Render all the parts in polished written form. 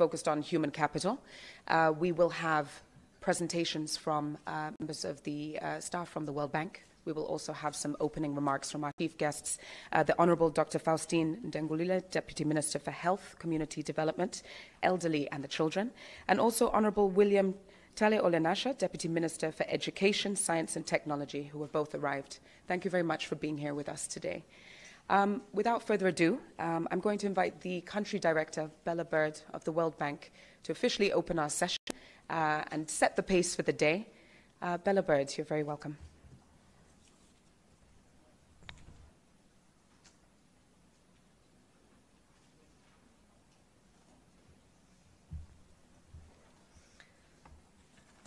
focused on human capital. We will have presentations from members of the staff from the World Bank. We will also have some opening remarks from our chief guests, the Honourable Dr. Faustine Ndengulile, Deputy Minister for Health, Community Development, Elderly and the Children, and also Honourable William Tale Olenasha, Deputy Minister for Education, Science and Technology, who have both arrived. Thank you very much for being here with us today. Without further ado, I'm going to invite the Country Director, Bella Bird of the World Bank, to officially open our session and set the pace for the day. Bella Bird, you're very welcome.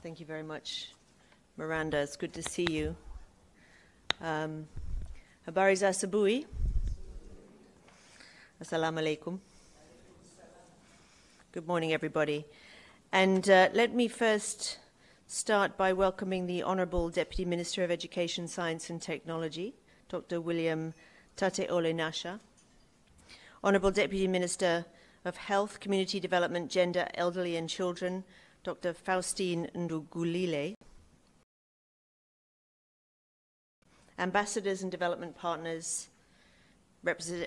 Thank you very much, Miranda. It's good to see you. Habari za asubuhi. Assalamu alaikum. Good morning, everybody. And let me first start by welcoming the Honourable Deputy Minister of Education, Science and Technology, Dr. William Tate Olenasha, Honourable Deputy Minister of Health, Community Development, Gender, Elderly and Children, Dr. Faustine Ndugulile, ambassadors and development partners,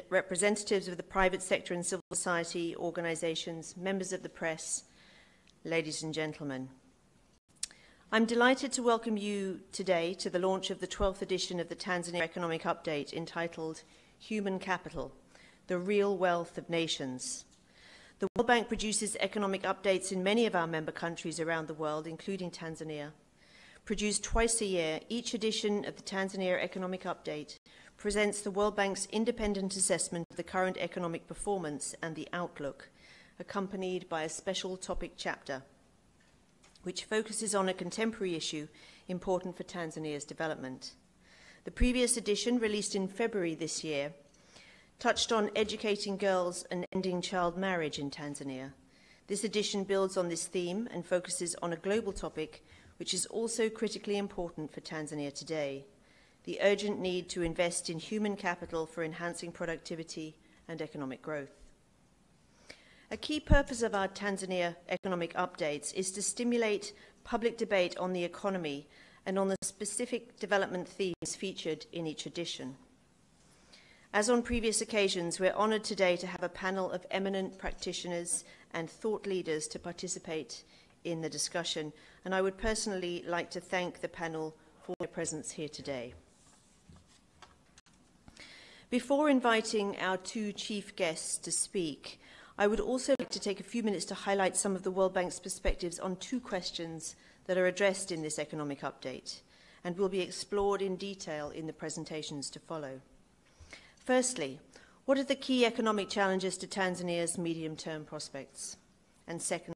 representatives of the private sector and civil society organizations, members of the press, ladies and gentlemen. I'm delighted to welcome you today to the launch of the 12th edition of the Tanzania Economic Update entitled Human Capital, the Real Wealth of Nations. The World Bank produces economic updates in many of our member countries around the world, including Tanzania. Produced twice a year, each edition of the Tanzania Economic Update presents the World Bank's independent assessment of the current economic performance and the outlook, accompanied by a special topic chapter, which focuses on a contemporary issue important for Tanzania's development. The previous edition, released in February this year, touched on educating girls and ending child marriage in Tanzania. This edition builds on this theme and focuses on a global topic which is also critically important for Tanzania today, the urgent need to invest in human capital for enhancing productivity and economic growth. A key purpose of our Tanzania economic updates is to stimulate public debate on the economy and on the specific development themes featured in each edition. As on previous occasions, we're honoured today to have a panel of eminent practitioners and thought leaders to participate in the discussion, and I would personally like to thank the panel for their presence here today. Before inviting our two chief guests to speak, I would also like to take a few minutes to highlight some of the World Bank's perspectives on two questions that are addressed in this economic update and will be explored in detail in the presentations to follow. Firstly, what are the key economic challenges to Tanzania's medium-term prospects? And secondly,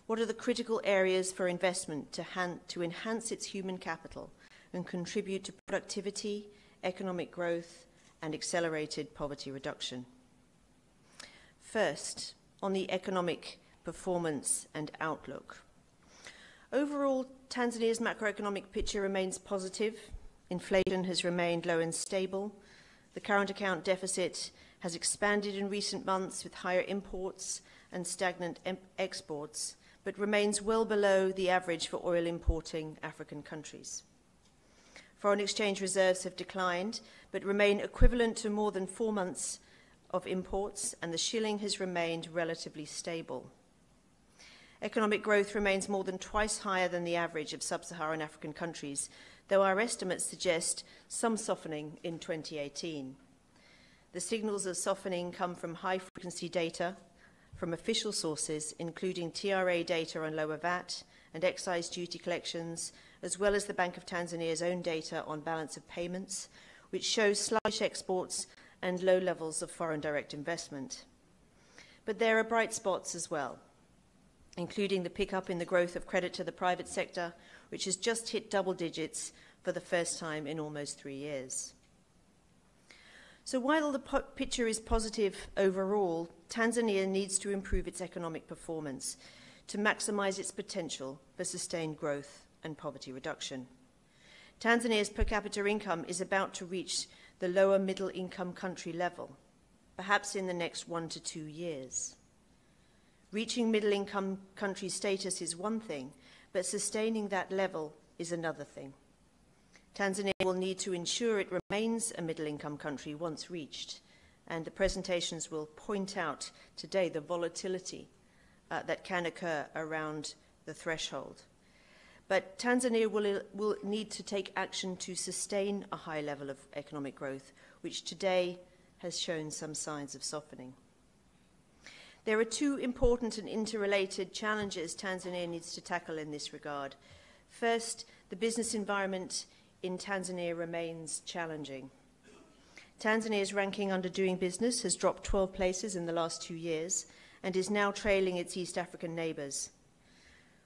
what are the critical areas for investment to enhance its human capital and contribute to productivity, economic growth, and accelerated poverty reduction? First, on the economic performance and outlook. Overall, Tanzania's macroeconomic picture remains positive. Inflation has remained low and stable. The current account deficit has expanded in recent months with higher imports and stagnant exports, but remains well below the average for oil importing African countries. Foreign exchange reserves have declined, but remain equivalent to more than 4 months of imports, and the shilling has remained relatively stable. Economic growth remains more than twice higher than the average of sub-Saharan African countries, though our estimates suggest some softening in 2018. The signals of softening come from high-frequency data from official sources, including TRA data on lower VAT and excise duty collections, as well as the Bank of Tanzania's own data on balance of payments, which shows sluggish exports and low levels of foreign direct investment. But there are bright spots as well, including the pickup in the growth of credit to the private sector, which has just hit double digits for the first time in almost 3 years. So while the picture is positive overall, Tanzania needs to improve its economic performance to maximize its potential for sustained growth and poverty reduction. Tanzania's per capita income is about to reach the lower middle income country level, perhaps in the next 1 to 2 years. Reaching middle-income country status is one thing, but sustaining that level is another thing. Tanzania will need to ensure it remains a middle-income country once reached, and the presentations will point out today the volatility that can occur around the threshold. But Tanzania will need to take action to sustain a high level of economic growth, which today has shown some signs of softening. There are two important and interrelated challenges Tanzania needs to tackle in this regard. First, the business environment in Tanzania remains challenging. Tanzania's ranking under doing business has dropped 12 places in the last 2 years and is now trailing its East African neighbours.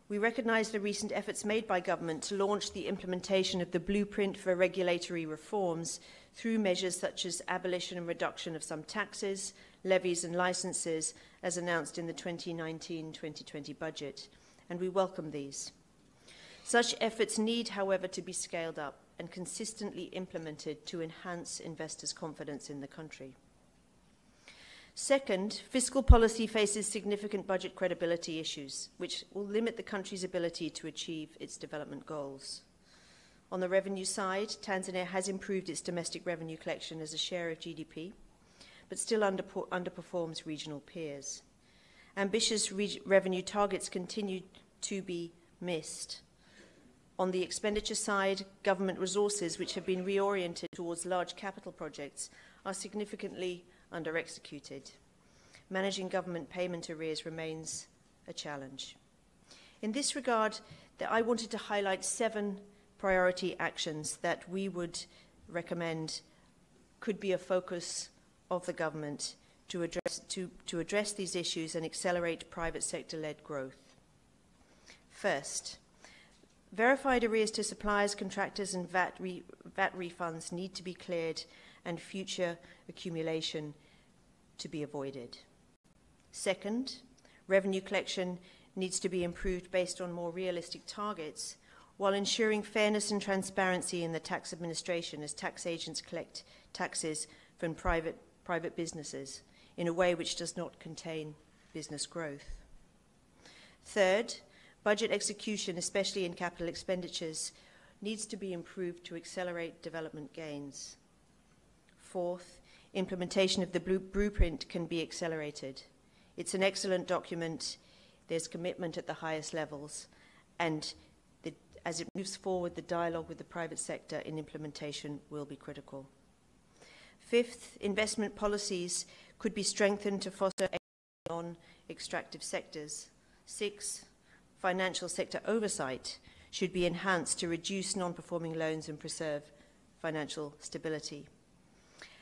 We recognise the recent efforts made by government to launch the implementation of the blueprint for regulatory reforms through measures such as abolition and reduction of some taxes, levies and licences, as announced in the 2019-2020 budget, and we welcome these. Such efforts need, however, to be scaled up and consistently implemented to enhance investors' confidence in the country. Second, fiscal policy faces significant budget credibility issues, which will limit the country's ability to achieve its development goals. On the revenue side, Tanzania has improved its domestic revenue collection as a share of GDP, but still underperforms regional peers. Ambitious revenue targets continue to be missed. On the expenditure side, government resources, which have been reoriented towards large capital projects, are significantly under-executed. Managing government payment arrears remains a challenge. In this regard, I wanted to highlight 7 priority actions that we would recommend could be a focus of the government to address these issues and accelerate private sector-led growth. First, verified arrears to suppliers, contractors and VAT refunds need to be cleared and future accumulation to be avoided. Second, revenue collection needs to be improved based on more realistic targets while ensuring fairness and transparency in the tax administration as tax agents collect taxes from private businesses in a way which does not contain business growth. Third, budget execution, especially in capital expenditures, needs to be improved to accelerate development gains. Fourth, implementation of the blueprint can be accelerated. It's an excellent document. There's commitment at the highest levels, and as it moves forward, the dialogue with the private sector in implementation will be critical. Fifth, investment policies could be strengthened to foster non-extractive sectors. Six, financial sector oversight should be enhanced to reduce non-performing loans and preserve financial stability.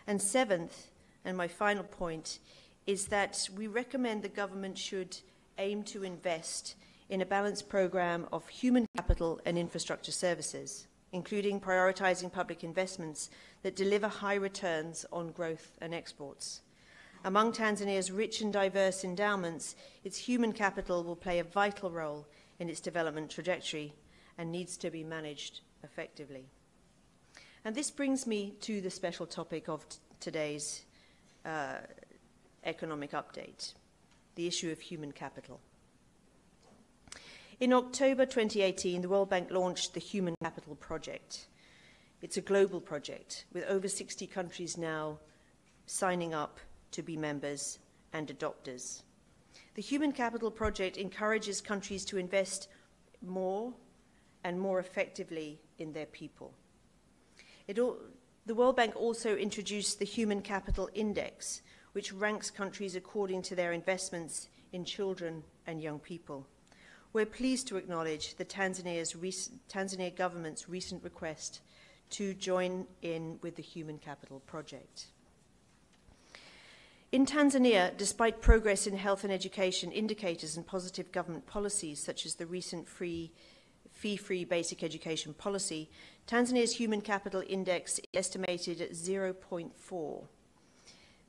And seventh, and my final point, is that we recommend the government should aim to invest in a balanced program of human capital and infrastructure services, including prioritizing public investments that deliver high returns on growth and exports. Among Tanzania's rich and diverse endowments, its human capital will play a vital role in its development trajectory and needs to be managed effectively. And this brings me to the special topic of today's economic update, the issue of human capital. In October 2018, the World Bank launched the Human Capital Project. It's a global project with over 60 countries now signing up to be members and adopters. The Human Capital Project encourages countries to invest more and more effectively in their people. The World Bank also introduced the Human Capital Index, which ranks countries according to their investments in children and young people. We're pleased to acknowledge the Tanzania government's recent request to join in with the Human Capital Project. In Tanzania, despite progress in health and education indicators and positive government policies, such as the recent fee-free basic education policy, Tanzania's Human Capital Index is estimated at 0.4.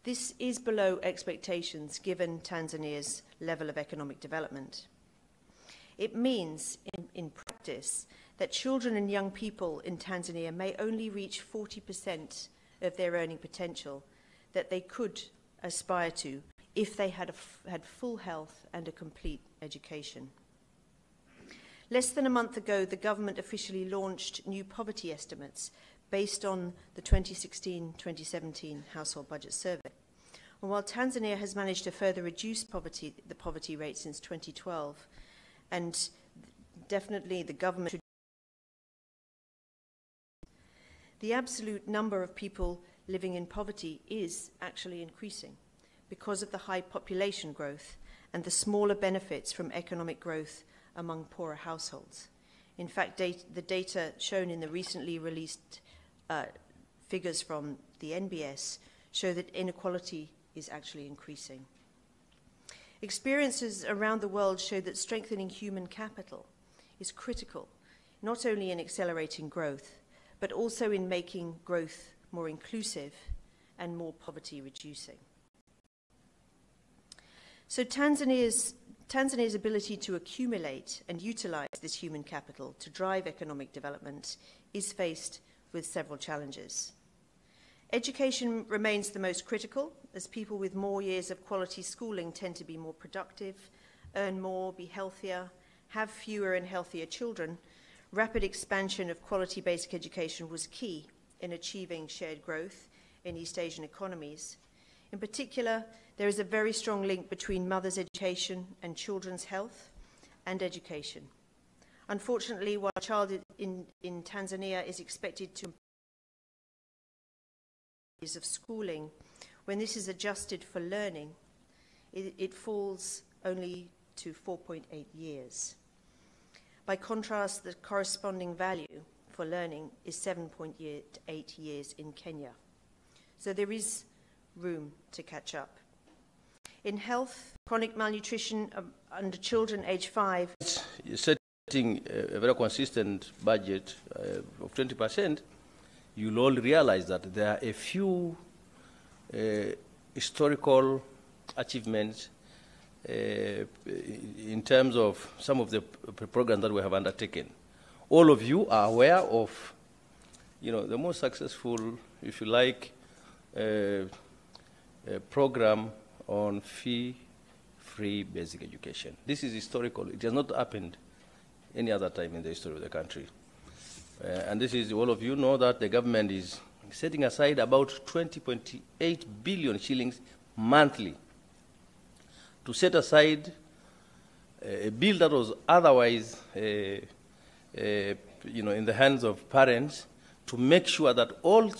This is below expectations given Tanzania's level of economic development. It means, in practice, that children and young people in Tanzania may only reach 40% of their earning potential that they could aspire to if they had full health and a complete education. Less than a month ago, the government officially launched new poverty estimates based on the 2016-2017 Household Budget Survey. And while Tanzania has managed to further reduce the poverty rate since 2012, and definitely the government should, the absolute number of people living in poverty is actually increasing because of the high population growth and the smaller benefits from economic growth among poorer households. In fact, the data shown in the recently released figures from the NBS show that inequality is actually increasing. Experiences around the world show that strengthening human capital is critical, not only in accelerating growth, but also in making growth more inclusive and more poverty reducing. So Tanzania's ability to accumulate and utilize this human capital to drive economic development is faced with several challenges. Education remains the most critical, as people with more years of quality schooling tend to be more productive, earn more, be healthier, have fewer and healthier children. Rapid expansion of quality basic education was key in achieving shared growth in East Asian economies. In particular, there is a very strong link between mothers' education and children's health and education. Unfortunately, while a child in Tanzania is expected to years of schooling, when this is adjusted for learning, it falls only to 4.8 years. By contrast, the corresponding value for learning is 7.8 years in Kenya. So there is room to catch up. In health, chronic malnutrition under children aged 5. Setting a very consistent budget of 20%, you'll all realize that there are a few historical achievements in terms of some of the programs that we have undertaken. All of you are aware of, the most successful, if you like, program on fee-free basic education. This is historical. It has not happened any other time in the history of the country. And this is, all of you know that the government is setting aside about 20.8 billion shillings monthly to set aside a bill that was otherwise, in the hands of parents, to make sure that all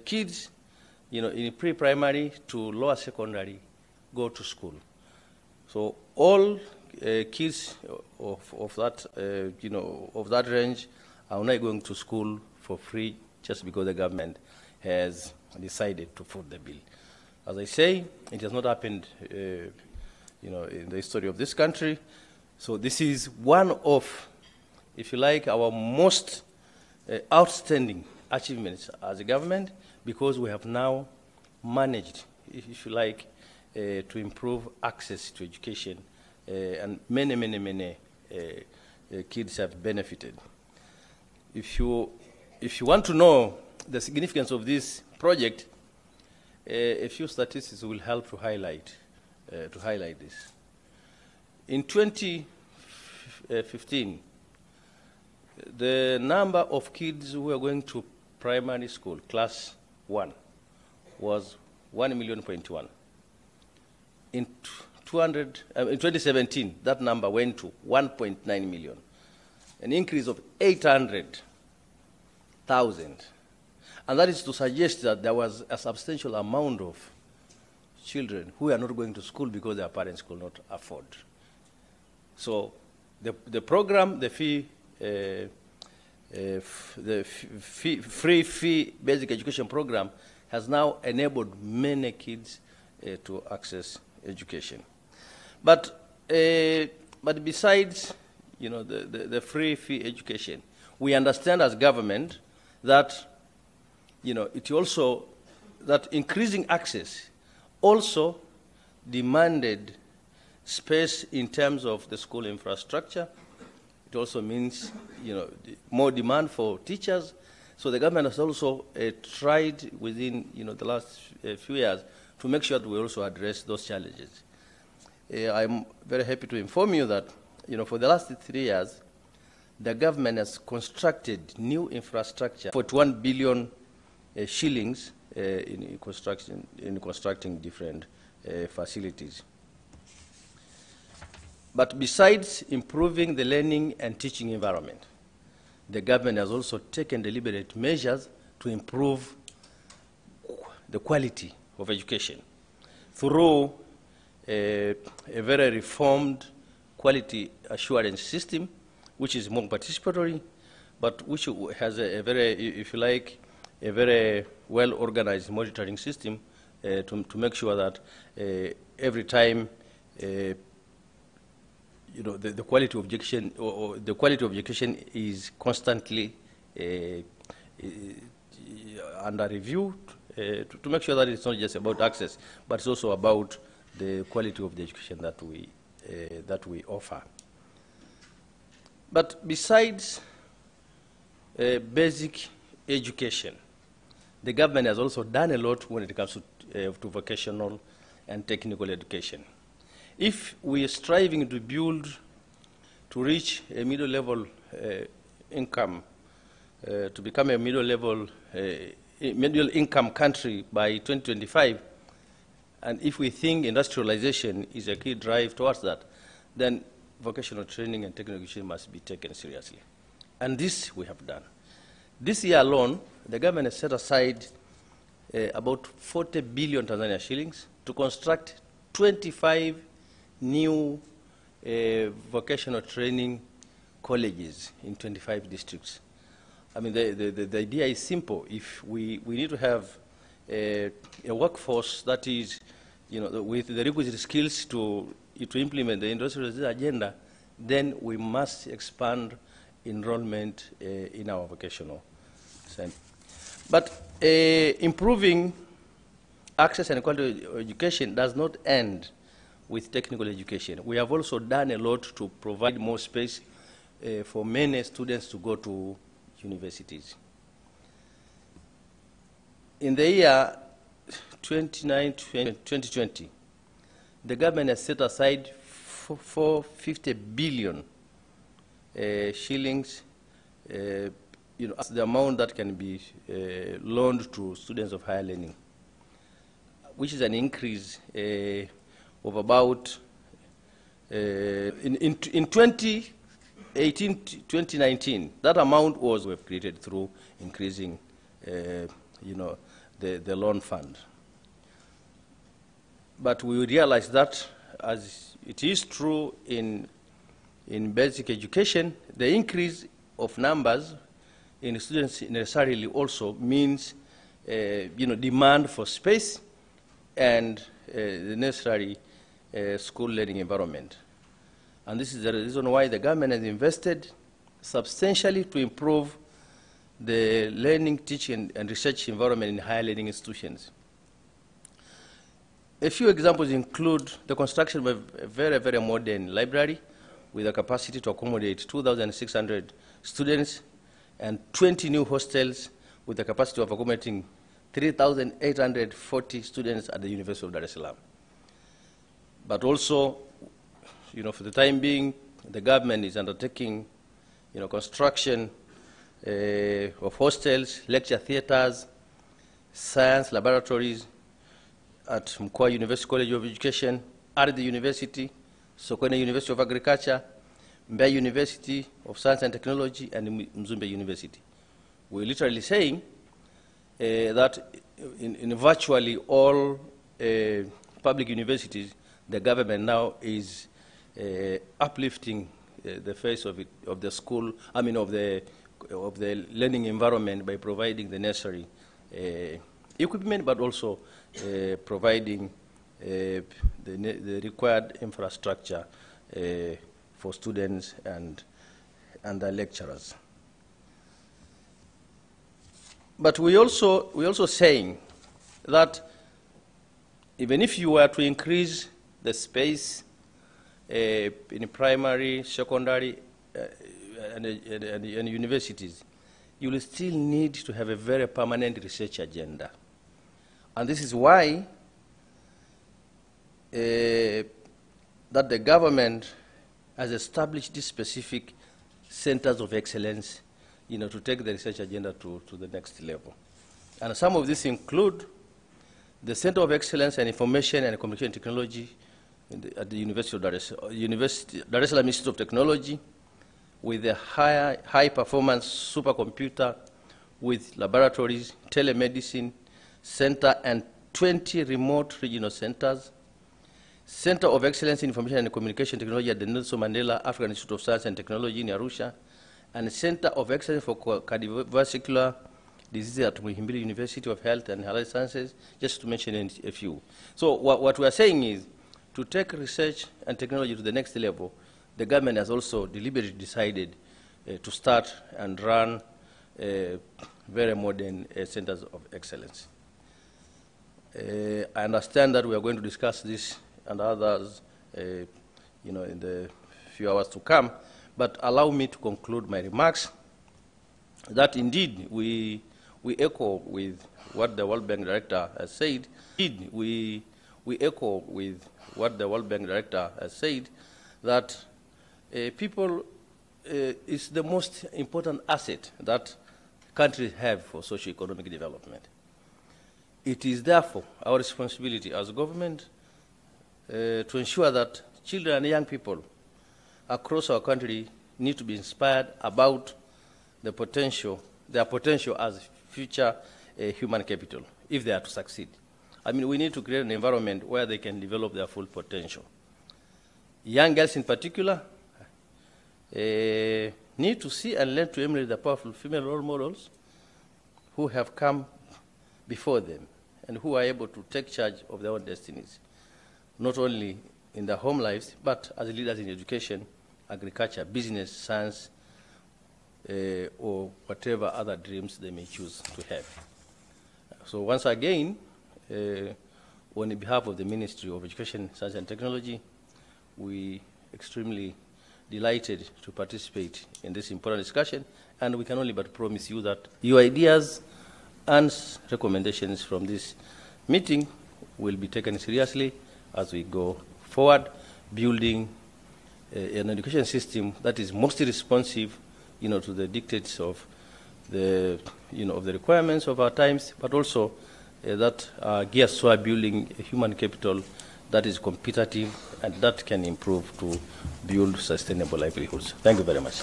kids, in pre-primary to lower secondary, go to school. So all kids of that, of that range are now going to school for free just because the government has decided to foot the bill. As I say, it has not happened, in the history of this country. So this is one of, if you like, our most outstanding achievements as a government, because we have now managed, if you like, to improve access to education, and many kids have benefited. If you want to know the significance of this project, a few statistics will help to highlight this. In 2015, the number of kids who were going to primary school, class 1, was 1.1 million. In 2017, that number went to 1.9 million, an increase of 800,000. And that is to suggest that there was a substantial amount of children who are not going to school because their parents could not afford. So the program, the free basic education program, has now enabled many kids to access education. But besides, the free education, we understand as government that, it also, that increasing access also demanded space in terms of the school infrastructure. It also means, more demand for teachers. So the government has also tried within the last few years to make sure that we also address those challenges. I'm very happy to inform you that for the last 3 years, the government has constructed new infrastructure for 1 billion shillings in constructing different facilities. But besides improving the learning and teaching environment, the government has also taken deliberate measures to improve the quality of education through a very reformed quality assurance system, which is more participatory, but which has a very, if you like, a very well-organized monitoring system to make sure that every time the quality of education or the quality of education is constantly under review to make sure that it's not just about access, but it's also about the quality of the education that we offer. But besides basic education, the government has also done a lot when it comes to vocational and technical education. If we are striving to reach a middle-level income, to become a middle-income country by 2025, and if we think industrialization is a key drive towards that, then vocational training and technical education must be taken seriously. And this we have done. This year alone, the government has set aside about 40 billion Tanzania shillings to construct 25 new vocational training colleges in 25 districts. I mean, the idea is simple. If we need to have a workforce that is, with the requisite skills to implement the industrialization agenda, then we must expand enrollment in our vocational center. But improving access and quality of education does not end with technical education. We have also done a lot to provide more space for many students to go to universities. In the year 2020, the government has set aside 450 billion shillings, as the amount that can be loaned to students of higher learning, which is an increase of about, in 2018-2019, that amount was created through increasing, the loan fund. But we realize that, as it is true in basic education, the increase of numbers in students necessarily also means, demand for space and the necessary school learning environment. And this is the reason why the government has invested substantially to improve the learning, teaching, and research environment in higher learning institutions. A few examples include the construction of a very, very modern library with a capacity to accommodate 2,600 students and 20 new hostels with a capacity of accommodating 3,840 students at the University of Dar es Salaam. But also, for the time being, the government is undertaking, construction of hostels, lecture theaters, science laboratories at Mkoa University College of Education, at the University, Sokoine University of Agriculture, Mbeya University of Science and Technology, and Mzumbe University. We're literally saying that in virtually all public universities, the government now is uplifting the face of the school, of the learning environment by providing the necessary equipment, but also providing the required infrastructure for students and the lecturers. But we also saying that even if you were to increase the space in primary, secondary, and universities, you will still need to have a very permanent research agenda. And this is why that the government has established these specific centers of excellence, to take the research agenda to the next level. And some of these include the Center of Excellence in Information and Communication Technology at the University of Dar es Salaam Institute of Technology, with a high-performance supercomputer, with laboratories, telemedicine center, and 20 remote regional centers. Center of Excellence in Information and Communication Technology at the Nelson Mandela African Institute of Science and Technology in Arusha, and Center of Excellence for Cardiovascular Diseases at Muhimbili University of Health and Allied Sciences, just to mention a few. So what we are saying is, to take research and technology to the next level, the government has also deliberately decided to start and run very modern centers of excellence. I understand that we are going to discuss this and others, in the few hours to come. But allow me to conclude my remarks that indeed we echo with what the World Bank Director has said. Indeed, we echo with what the World Bank Director has said, that people is the most important asset that countries have for socio-economic development. It is therefore our responsibility as a government to ensure that children and young people across our country need to be inspired about their potential as future human capital, if they are to succeed. I mean, we need to create an environment where they can develop their full potential. Young girls in particular need to see and learn to emulate the powerful female role models who have come before them and who are able to take charge of their own destinies, not only in their home lives, but as leaders in education, agriculture, business, science, or whatever other dreams they may choose to have. So once again, on behalf of the Ministry of Education, Science and Technology, we extremely delighted to participate in this important discussion, and we can only but promise you that your ideas and recommendations from this meeting will be taken seriously as we go forward, building an education system that is mostly responsive, to the dictates of the, of the requirements of our times, but also that gears toward building a human capital that is competitive and that can improve to build sustainable livelihoods. Thank you very much.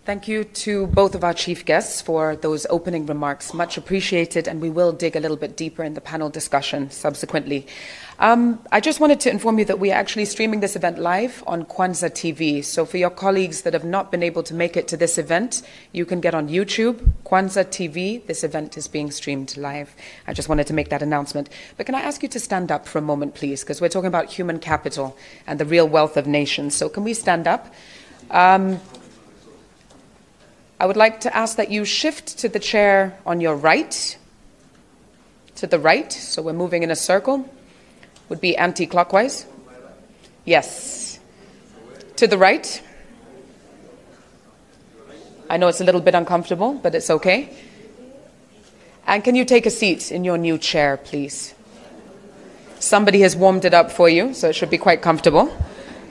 Thank you to both of our chief guests for those opening remarks. Much appreciated, and we will dig a little bit deeper in the panel discussion subsequently. I just wanted to inform you that we are actually streaming this event live on Kwanzaa TV. So for your colleagues that have not been able to make it to this event, you can get on YouTube, Kwanzaa TV. This event is being streamed live. I just wanted to make that announcement. But can I ask you to stand up for a moment, please? Because we're talking about human capital and the real wealth of nations. So can we stand up? I would like to ask that you shift to the chair on your right, to the right, so we're moving in a circle. Would be anti-clockwise. Yes. To the right. I know it's a little bit uncomfortable, but it's okay. And can you take a seat in your new chair, please? Somebody has warmed it up for you, so it should be quite comfortable.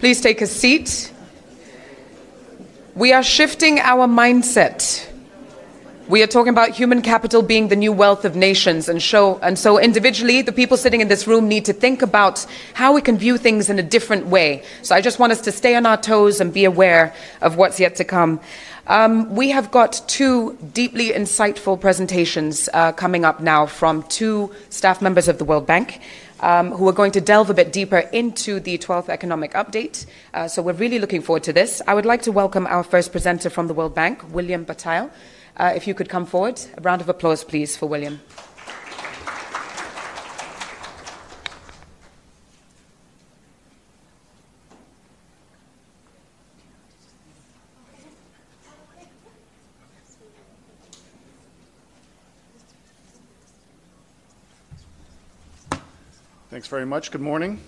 Please take a seat. We are shifting our mindset. We are talking about human capital being the new wealth of nations, and so individually, the people sitting in this room need to think about how we can view things in a different way. So I just want us to stay on our toes and be aware of what's yet to come. We have got two deeply insightful presentations coming up now from two staff members of the World Bank, who are going to delve a bit deeper into the 12th Economic Update. So we're really looking forward to this. I would like to welcome our first presenter from the World Bank, William Bataille. If you could come forward. A round of applause, please, for William. Thanks very much. Good morning.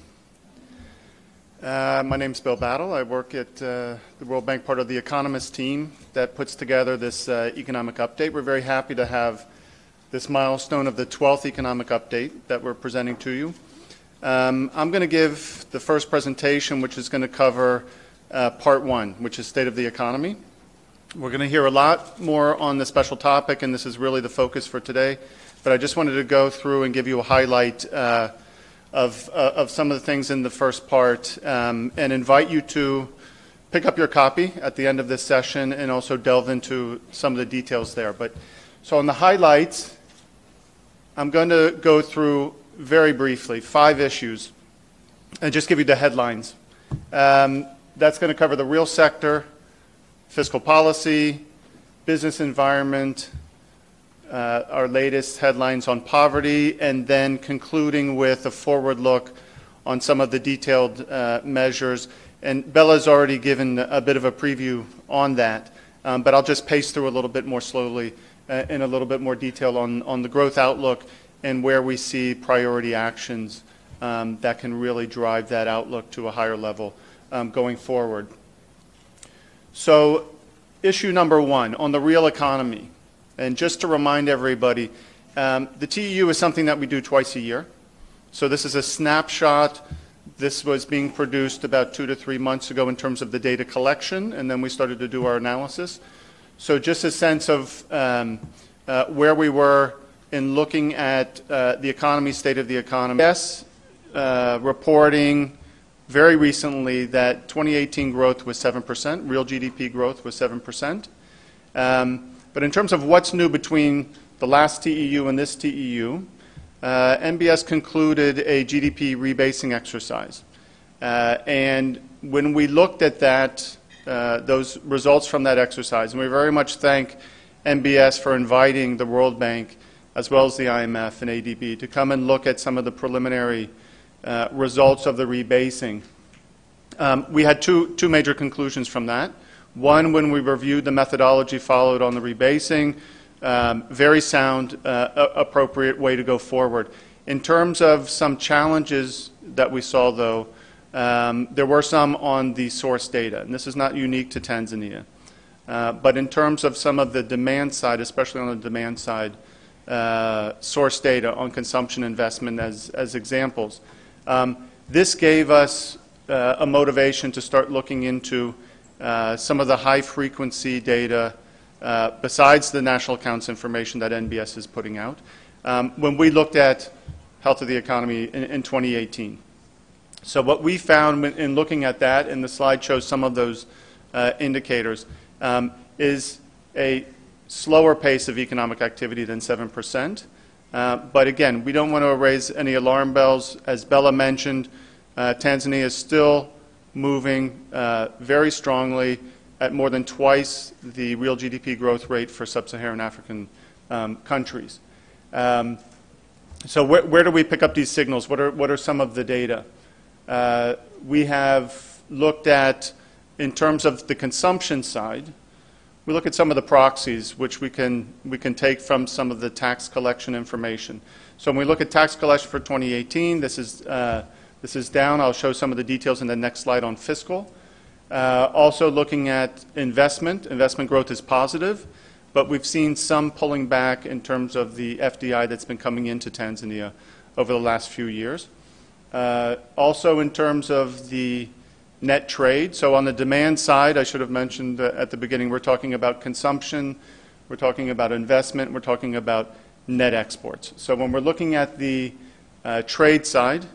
My name's Bill Battle. I work at the World Bank, part of the Economist team that puts together this economic update. We're very happy to have this milestone of the 12th economic update that we're presenting to you. I'm going to give the first presentation, which is going to cover part one, which is state of the economy. We're going to hear a lot more on the special topic, and this is really the focus for today. But I just wanted to go through and give you a highlight of some of the things in the first part, and invite you to pick up your copy at the end of this session and also delve into some of the details there. But so on the highlights, I'm going to go through very briefly 5 issues and just give you the headlines. That's going to cover the real sector, fiscal policy, business environment, our latest headlines on poverty, and then concluding with a forward look on some of the detailed measures. And Bella's already given a bit of a preview on that, but I'll just pace through a little bit more slowly in a little bit more detail on the growth outlook and where we see priority actions that can really drive that outlook to a higher level going forward. So issue number 1 on the real economy. And just to remind everybody, the TEU is something that we do twice a year. So this is a snapshot. This was being produced about 2 to 3 months ago in terms of the data collection, and then we started to do our analysis. So just a sense of where we were in looking at the economy, state of the economy. Yes, reporting very recently that 2018 growth was 7%, real GDP growth was 7%. But in terms of what's new between the last TEU and this TEU, NBS concluded a GDP rebasing exercise. And when we looked at that, those results from that exercise, and we very much thank NBS for inviting the World Bank as well as the IMF and ADB to come and look at some of the preliminary results of the rebasing. We had two major conclusions from that. One, when we reviewed the methodology followed on the rebasing, very sound, appropriate way to go forward. In terms of some challenges that we saw, though, there were some on the source data, and this is not unique to Tanzania. But in terms of some of the demand side, especially on the demand side, source data on consumption investment as examples, this gave us a motivation to start looking into some of the high-frequency data besides the national accounts information that NBS is putting out when we looked at health of the economy in 2018. So what we found in looking at that, and the slide shows some of those indicators, is a slower pace of economic activity than 7%. But again, we don't want to raise any alarm bells. As Bella mentioned, Tanzania is still moving very strongly at more than twice the real GDP growth rate for sub-Saharan African countries. So where do we pick up these signals? What are some of the data? We have looked at, in terms of the consumption side, we look at some of the proxies which we can take from some of the tax collection information. So when we look at tax collection for 2018, this is down. I'll show some of the details in the next slide on fiscal. Also looking at investment. Investment growth is positive, but we've seen some pulling back in terms of the FDI that's been coming into Tanzania over the last few years. Also in terms of the net trade. So on the demand side, I should have mentioned at the beginning, we're talking about consumption, we're talking about investment, we're talking about net exports. So when we're looking at the trade side,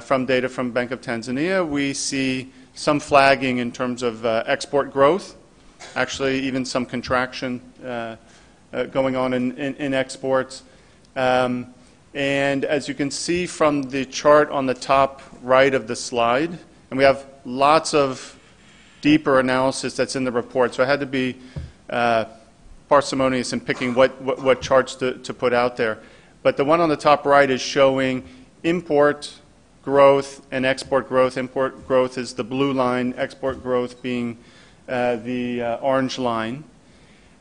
from data from Bank of Tanzania, we see some flagging in terms of export growth, actually even some contraction going on in exports. And as you can see from the chart on the top right of the slide, and we have lots of deeper analysis that's in the report, so I had to be parsimonious in picking what charts to put out there. But the one on the top right is showing import growth and export growth. Import growth is the blue line, export growth being the orange line.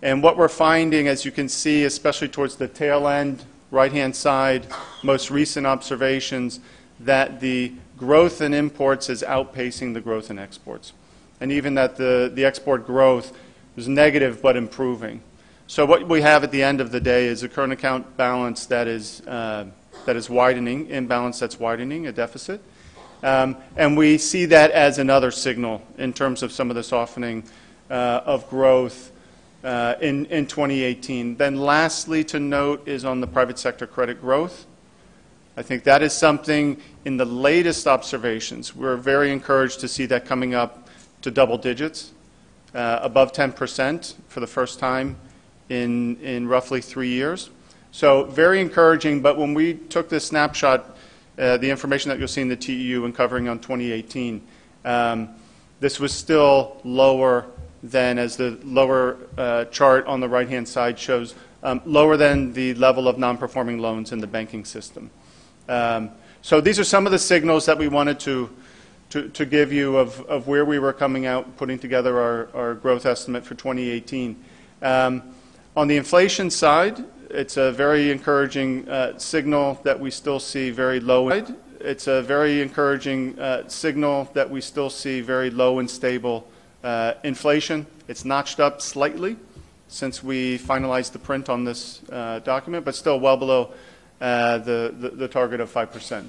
And what we're finding, as you can see, especially towards the tail end, right-hand side, most recent observations, that the growth in imports is outpacing the growth in exports. And even that the export growth is negative but improving. So what we have at the end of the day is a current account balance that is widening, imbalance that's widening, a deficit. And we see that as another signal in terms of some of the softening of growth in 2018. Then lastly to note is on the private sector credit growth. I think that is something in the latest observations. We're very encouraged to see that coming up to double digits, above 10% for the first time in roughly 3 years. So very encouraging, but when we took this snapshot, the information that you'll see in the TEU and covering on 2018, this was still lower than, as the lower chart on the right-hand side shows, lower than the level of non-performing loans in the banking system. So these are some of the signals that we wanted to give you of where we were coming out, putting together our growth estimate for 2018. On the inflation side, it's a very encouraging signal that we still see very low. It's a very encouraging signal that we still see very low and stable inflation. It's notched up slightly since we finalized the print on this document, but still well below the target of 5%.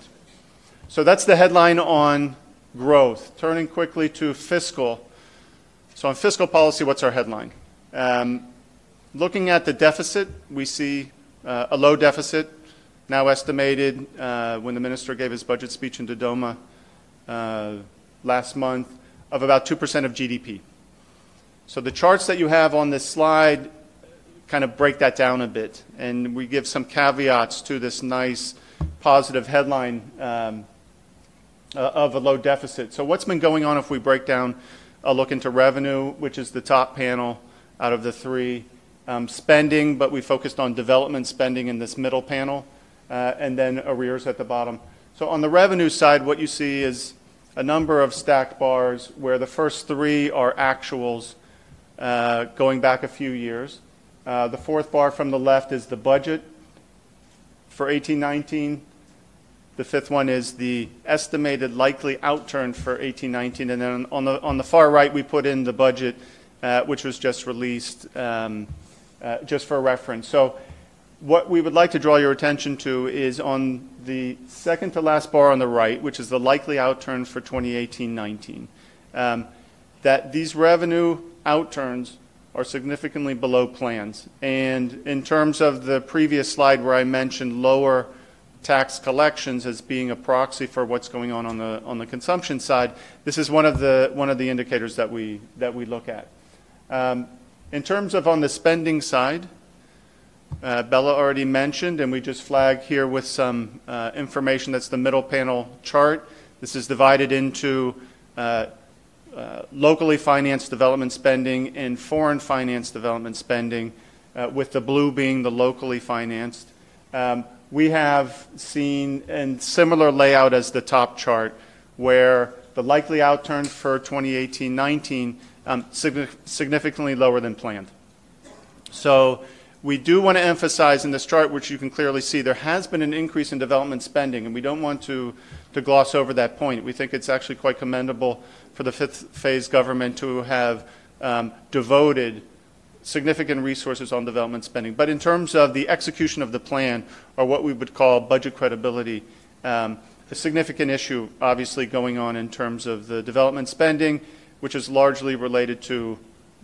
So that's the headline on growth. Turning quickly to fiscal. So on fiscal policy, what's our headline? Looking at the deficit, we see a low deficit, now estimated when the minister gave his budget speech in Dodoma last month, of about 2% of GDP. So the charts that you have on this slide kind of break that down a bit, and we give some caveats to this nice positive headline of a low deficit. So what's been going on if we break down a look into revenue, which is the top panel out of the three, spending, but we focused on development spending in this middle panel, and then arrears at the bottom. So on the revenue side, what you see is a number of stacked bars where the first three are actuals going back a few years. The fourth bar from the left is the budget for 18-19. The fifth one is the estimated likely outturn for 18-19. And then on the far right, we put in the budget, which was just released just for reference. So what we would like to draw your attention to is on the second to last bar on the right, which is the likely outturn for 2018-19, that these revenue outturns are significantly below plans. And in terms of the previous slide where I mentioned lower tax collections as being a proxy for what's going on the consumption side, this is one of the indicators that we look at. In terms of on the spending side, Bella already mentioned, and we just flagged here with some information, that's the middle panel chart. This is divided into locally financed development spending and foreign financed development spending, with the blue being the locally financed. We have seen a similar layout as the top chart, where the likely outturn for 2018-19 significantly lower than planned. So we do want to emphasize in this chart, which you can clearly see, there has been an increase in development spending, and we don't want to gloss over that point. We think it's actually quite commendable for the fifth phase government to have devoted significant resources on development spending. But in terms of the execution of the plan, or what we would call budget credibility, a significant issue obviously going on in terms of the development spending, which is largely related to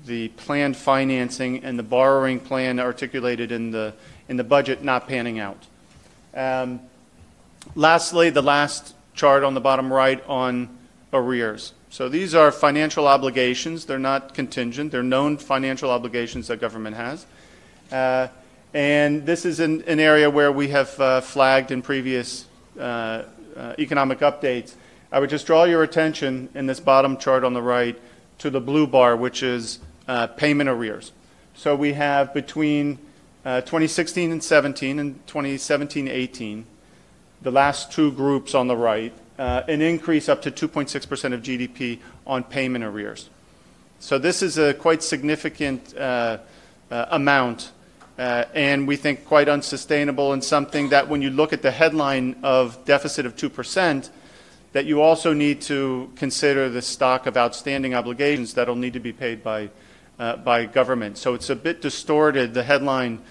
the planned financing and the borrowing plan articulated in the budget not panning out. Lastly, the last chart on the bottom right on arrears. So these are financial obligations. They're not contingent. They're known financial obligations that government has. And this is an area where we have flagged in previous economic updates. I would just draw your attention in this bottom chart on the right to the blue bar, which is payment arrears. So we have between 2016 and 17 and 2017-18, the last two groups on the right, an increase up to 2.6% of GDP on payment arrears. So this is a quite significant amount, and we think quite unsustainable, and something that when you look at the headline of deficit of 2%, that you also need to consider the stock of outstanding obligations that will need to be paid by government. So it's a bit distorted, the headline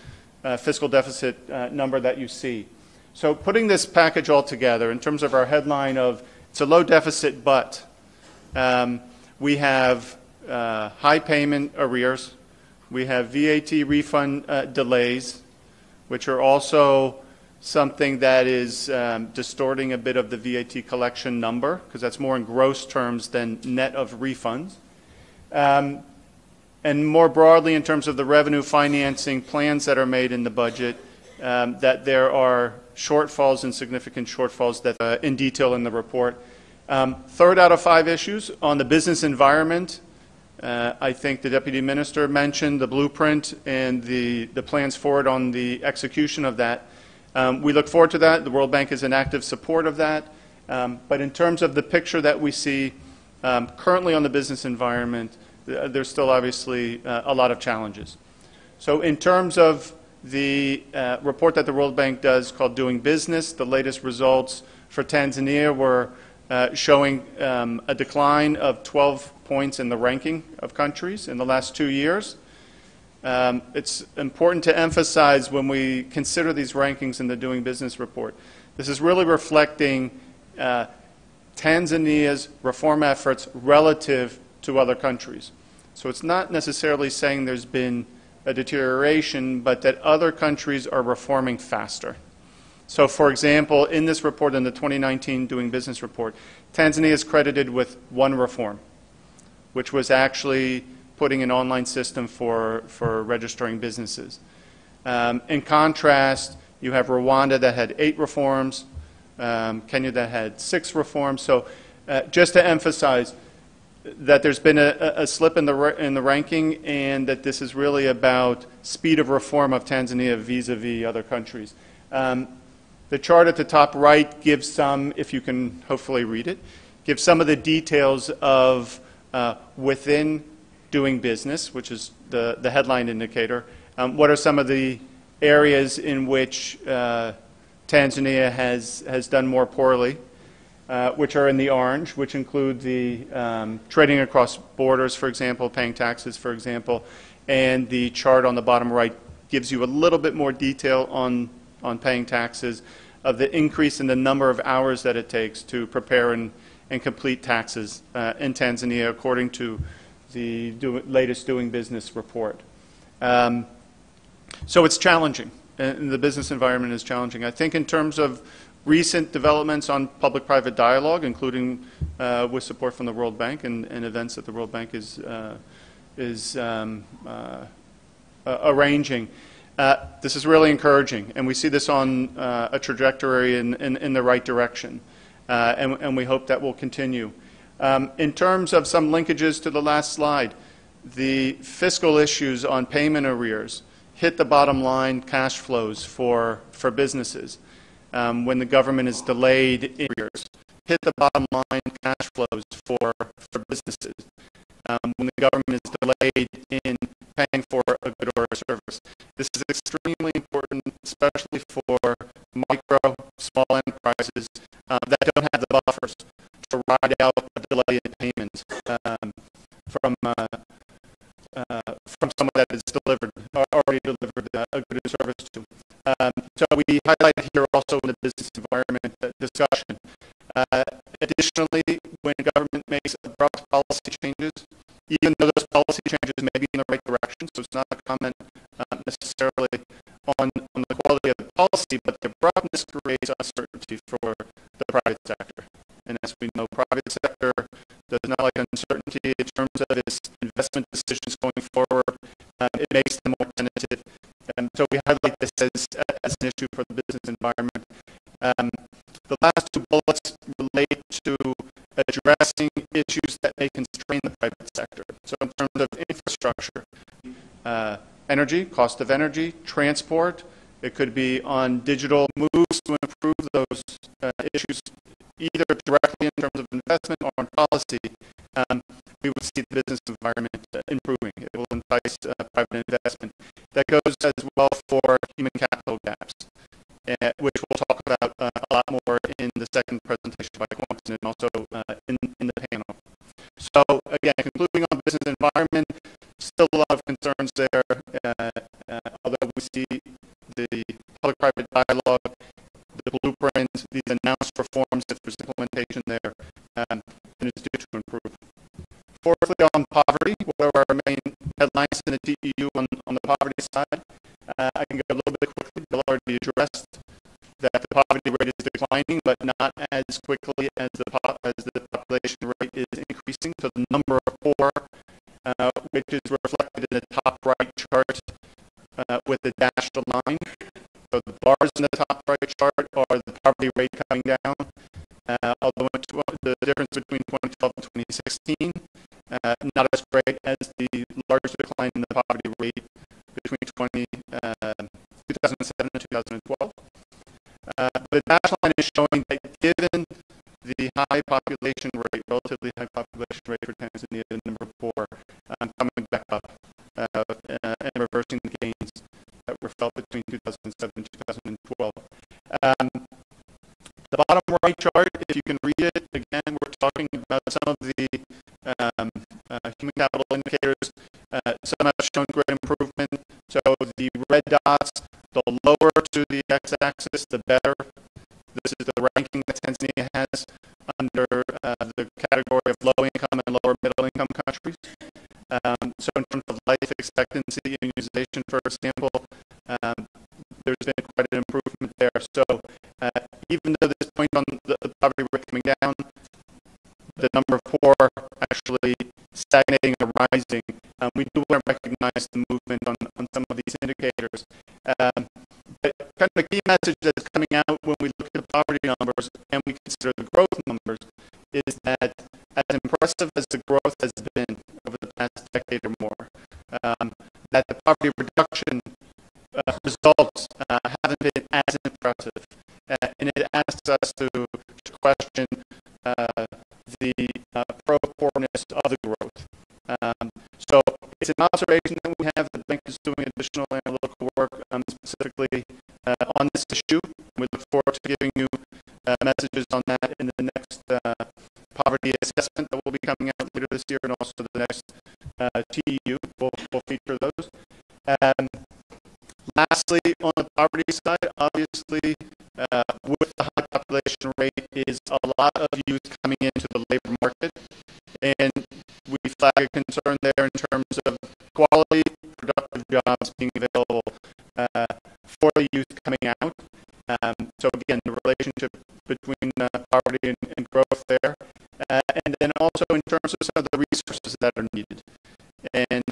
fiscal deficit number that you see. So putting this package all together in terms of our headline of it's a low deficit, but we have high payment arrears, we have VAT refund delays, which are also something that is distorting a bit of the VAT collection number, because that's more in gross terms than net of refunds. And more broadly, in terms of the revenue financing plans that are made in the budget, that there are shortfalls and significant shortfalls that in detail in the report. Third out of 5 issues on the business environment. I think the Deputy Minister mentioned the blueprint and the plans forward on the execution of that. We look forward to that. The World Bank is in active support of that. But in terms of the picture that we see currently on the business environment, there's still obviously a lot of challenges. So in terms of the report that the World Bank does called Doing Business, the latest results for Tanzania were showing a decline of 12 points in the ranking of countries in the last 2 years. It's important to emphasize when we consider these rankings in the Doing Business report, this is really reflecting Tanzania's reform efforts relative to other countries. So it's not necessarily saying there's been a deterioration, but that other countries are reforming faster. So for example, in this report, in the 2019 Doing Business report, Tanzania is credited with 1 reform, which was actually putting an online system for registering businesses. In contrast, you have Rwanda that had 8 reforms, Kenya that had 6 reforms. So just to emphasize that there's been a slip in the ranking, and that this is really about speed of reform of Tanzania vis-a-vis other countries. The chart at the top right gives some, if you can hopefully read it, gives some of the details of within Doing Business, which is the headline indicator. What are some of the areas in which Tanzania has done more poorly, which are in the orange, which include the trading across borders, for example, paying taxes, for example, and the chart on the bottom right gives you a little bit more detail on paying taxes, of the increase in the number of hours that it takes to prepare and complete taxes in Tanzania, according to the latest Doing Business report. So it's challenging, and the business environment is challenging. I think in terms of recent developments on public-private dialogue, including with support from the World Bank and events that the World Bank is arranging, this is really encouraging, and we see this on a trajectory in the right direction, and we hope that will continue. In terms of some linkages to the last slide, the fiscal issues on payment arrears hit the bottom line cash flows for businesses. When the government is delayed in arrears, hit the bottom line cash flows for businesses. When the government is delayed in paying for a good or a service. This is extremely important, especially for micro, small enterprises that don't have the buffers to ride out a delay in payment from someone that is already delivered a good service to. So we highlight here also in the business environment discussion. Additionally, when government makes abrupt policy changes, even though those policy changes may be in the right direction, so it's not a comment necessarily on the quality of the policy, but the abruptness creates uncertainty for the private sector. And as we know, private sector does not like uncertainty in terms of its investment decisions going forward. It makes them more tentative. And so we highlight this as an issue for the business environment. The last 2 bullets relate to addressing issues that may constrain the private sector. So in terms of infrastructure, energy, cost of energy, transport, it could be on digital moves to improve those issues, either directly in terms of investment or on policy. We would see the business environment improving. It will entice private investment. That goes as well for human capital gaps, which we'll talk about a lot more in the the second presentation by Quentin and also in the panel. So again, concluding on business environment, still a lot of concerns there, although we see the public-private dialogue, the blueprint, these announced reforms, if there's implementation there, and it's due to improve. Fourthly, on poverty, what are our main headlines in the TEU on the poverty side? I can go a little bit quickly. Bill already addressed that the poverty rate is declining, but not as quickly as the population rate is increasing. So the number of poor, which is reflected in the top right chart with the dashed line. So the bars in the top right chart are the poverty rate coming down, although the difference between 2012 and 2016, not as great as the large decline in the poverty rate between 2007 and 2012. The dashed line is showing that given the high population rate, relatively high population rate for Tanzania, the number of poor coming back up and reversing the gains that were felt between 2007 and 2012. The bottom right chart, if you can read it, again, we're talking about some of the human capital indicators. Some have shown great improvement. So the red dots, the lower to the x-axis, the better. This is the ranking that Tanzania has under the category of low-income and lower-middle-income countries. So in terms of life expectancy, immunization, for example, there's been quite an improvement there. So even though this point on the poverty rate coming down, the number of poor actually stagnating or rising, we do want to recognize the movement on some of these indicators. But kind of a key message that's coming out when we look at the poverty numbers and we consider the growth numbers is that as impressive as the growth has been over the past decade or more, that the poverty reduction results haven't been as impressive. And it asks us to question the pro-poorness of the growth. So it's an observation that we have. The bank is doing additional analytical work specifically on this issue. We look forward to giving you messages on that in the next poverty assessment that will be coming out later this year, and also the next TEU. We'll feature those. Lastly, on the poverty side, obviously, with the high population rate is a lot of youth coming into the labor market, and we flag a concern there in terms of quality, productive jobs being available for the youth coming out. So again, the relationship between poverty and growth there, and then also in terms of some of the resources that are needed. And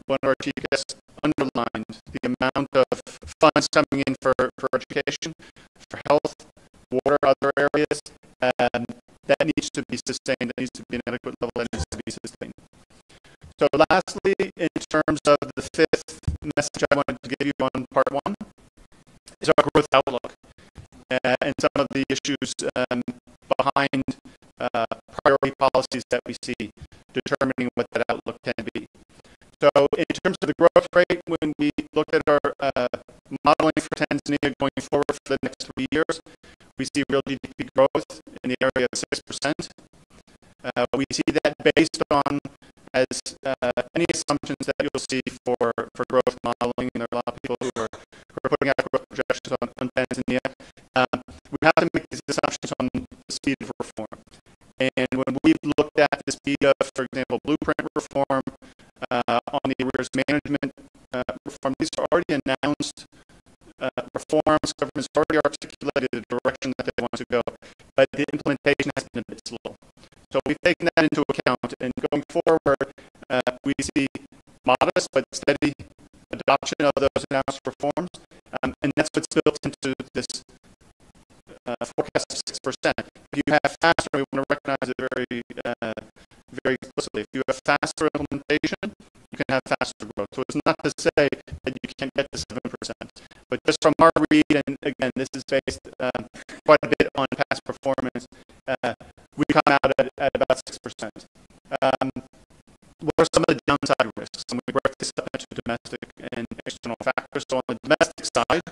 one of our chief guests underlined the amount of funds coming in for education, for health, water, other areas, that needs to be sustained, that needs to be an adequate level, that needs to be sustained. So lastly, in terms of the fifth message I wanted to give you on part one, is our growth outlook and some of the issues behind priority policies that we see determining what that outlook can be. So in terms of the growth rate, when we look at our modeling for Tanzania going forward for the next 3 years, we see real GDP growth in the area of 6%. We see that based on, as any assumptions that you'll see for growth modeling, and there are a lot of people who are putting out growth projections on Tanzania, we have to make these assumptions on the speed of reform. And when we've looked at the speed of, for example, blueprint reform, on the arrears management reform, these are already announced reforms. Government's already articulated the direction that they want to go, but the implementation has been a bit slow. So we've taken that into account, and going forward, we see modest but steady adoption of those announced reforms, and that's what's built into this forecast of 6%. If you have faster, we want to recognize it very explicitly. If you have faster implementation, you can have faster growth. So it's not to say that you can't get to 7%, but just from our read, and again, this is based quite a bit on past performance, we come out at about 6%. What are some of the downside risks? And we break this up into domestic and external factors. So on the domestic side,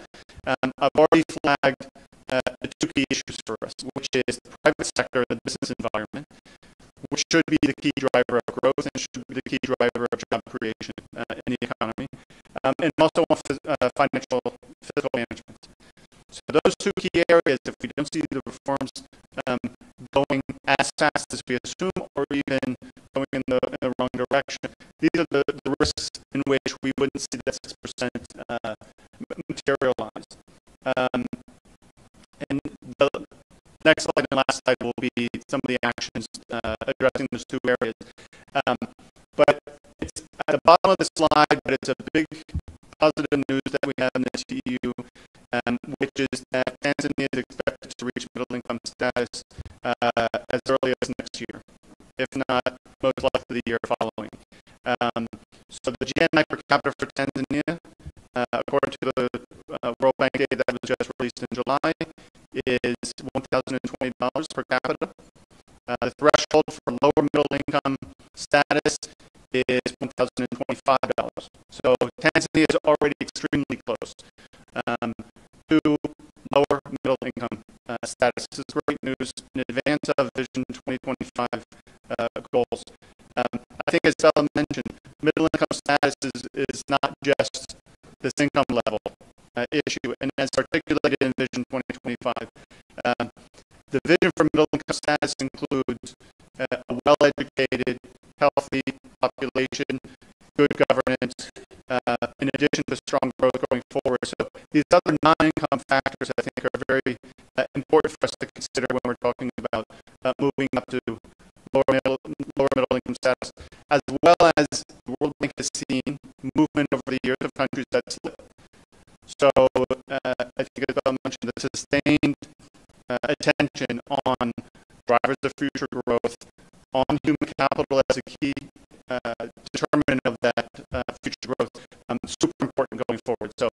I've already flagged the two key issues for us, which is the private sector and the business environment, which should be the key driver of growth and should be the key driver of job creation in the economy, and also on financial fiscal management. So those two key areas, if we don't see the reforms going as fast as we assume, or even going in the wrong direction, these are the risks in which we wouldn't see that 6% materialize. And the next slide and last slide will be some of the actions addressing those two areas. But it's at the bottom of the slide, but it's a big positive news that we have in the TEU, which is that Tanzania is expected to reach middle income status as early as next year, if not most likely the year following. So the GNI per capita for Tanzania, according to the World Bank data that was just released in July, is $1,020 per capita. The threshold for lower middle income status is $1,025. So Tanzania is already extremely close to lower middle income status. This is great news in advance of Vision 2025 goals. I think, as Bella mentioned, middle income status is not just this income level issue, and as articulated in Vision 2025, the vision for middle income status includes a well-educated, healthy population, good governance, in addition to strong growth going forward. So these other non-income factors, I think, are very important for us to consider when we're talking about moving up to lower middle income status, as well as the World Bank has seen movement over the years of countries that slip. So I think, as I mentioned, the sustained attention on drivers of future growth, on human capital as a key determinant of that future growth, super important going forward. So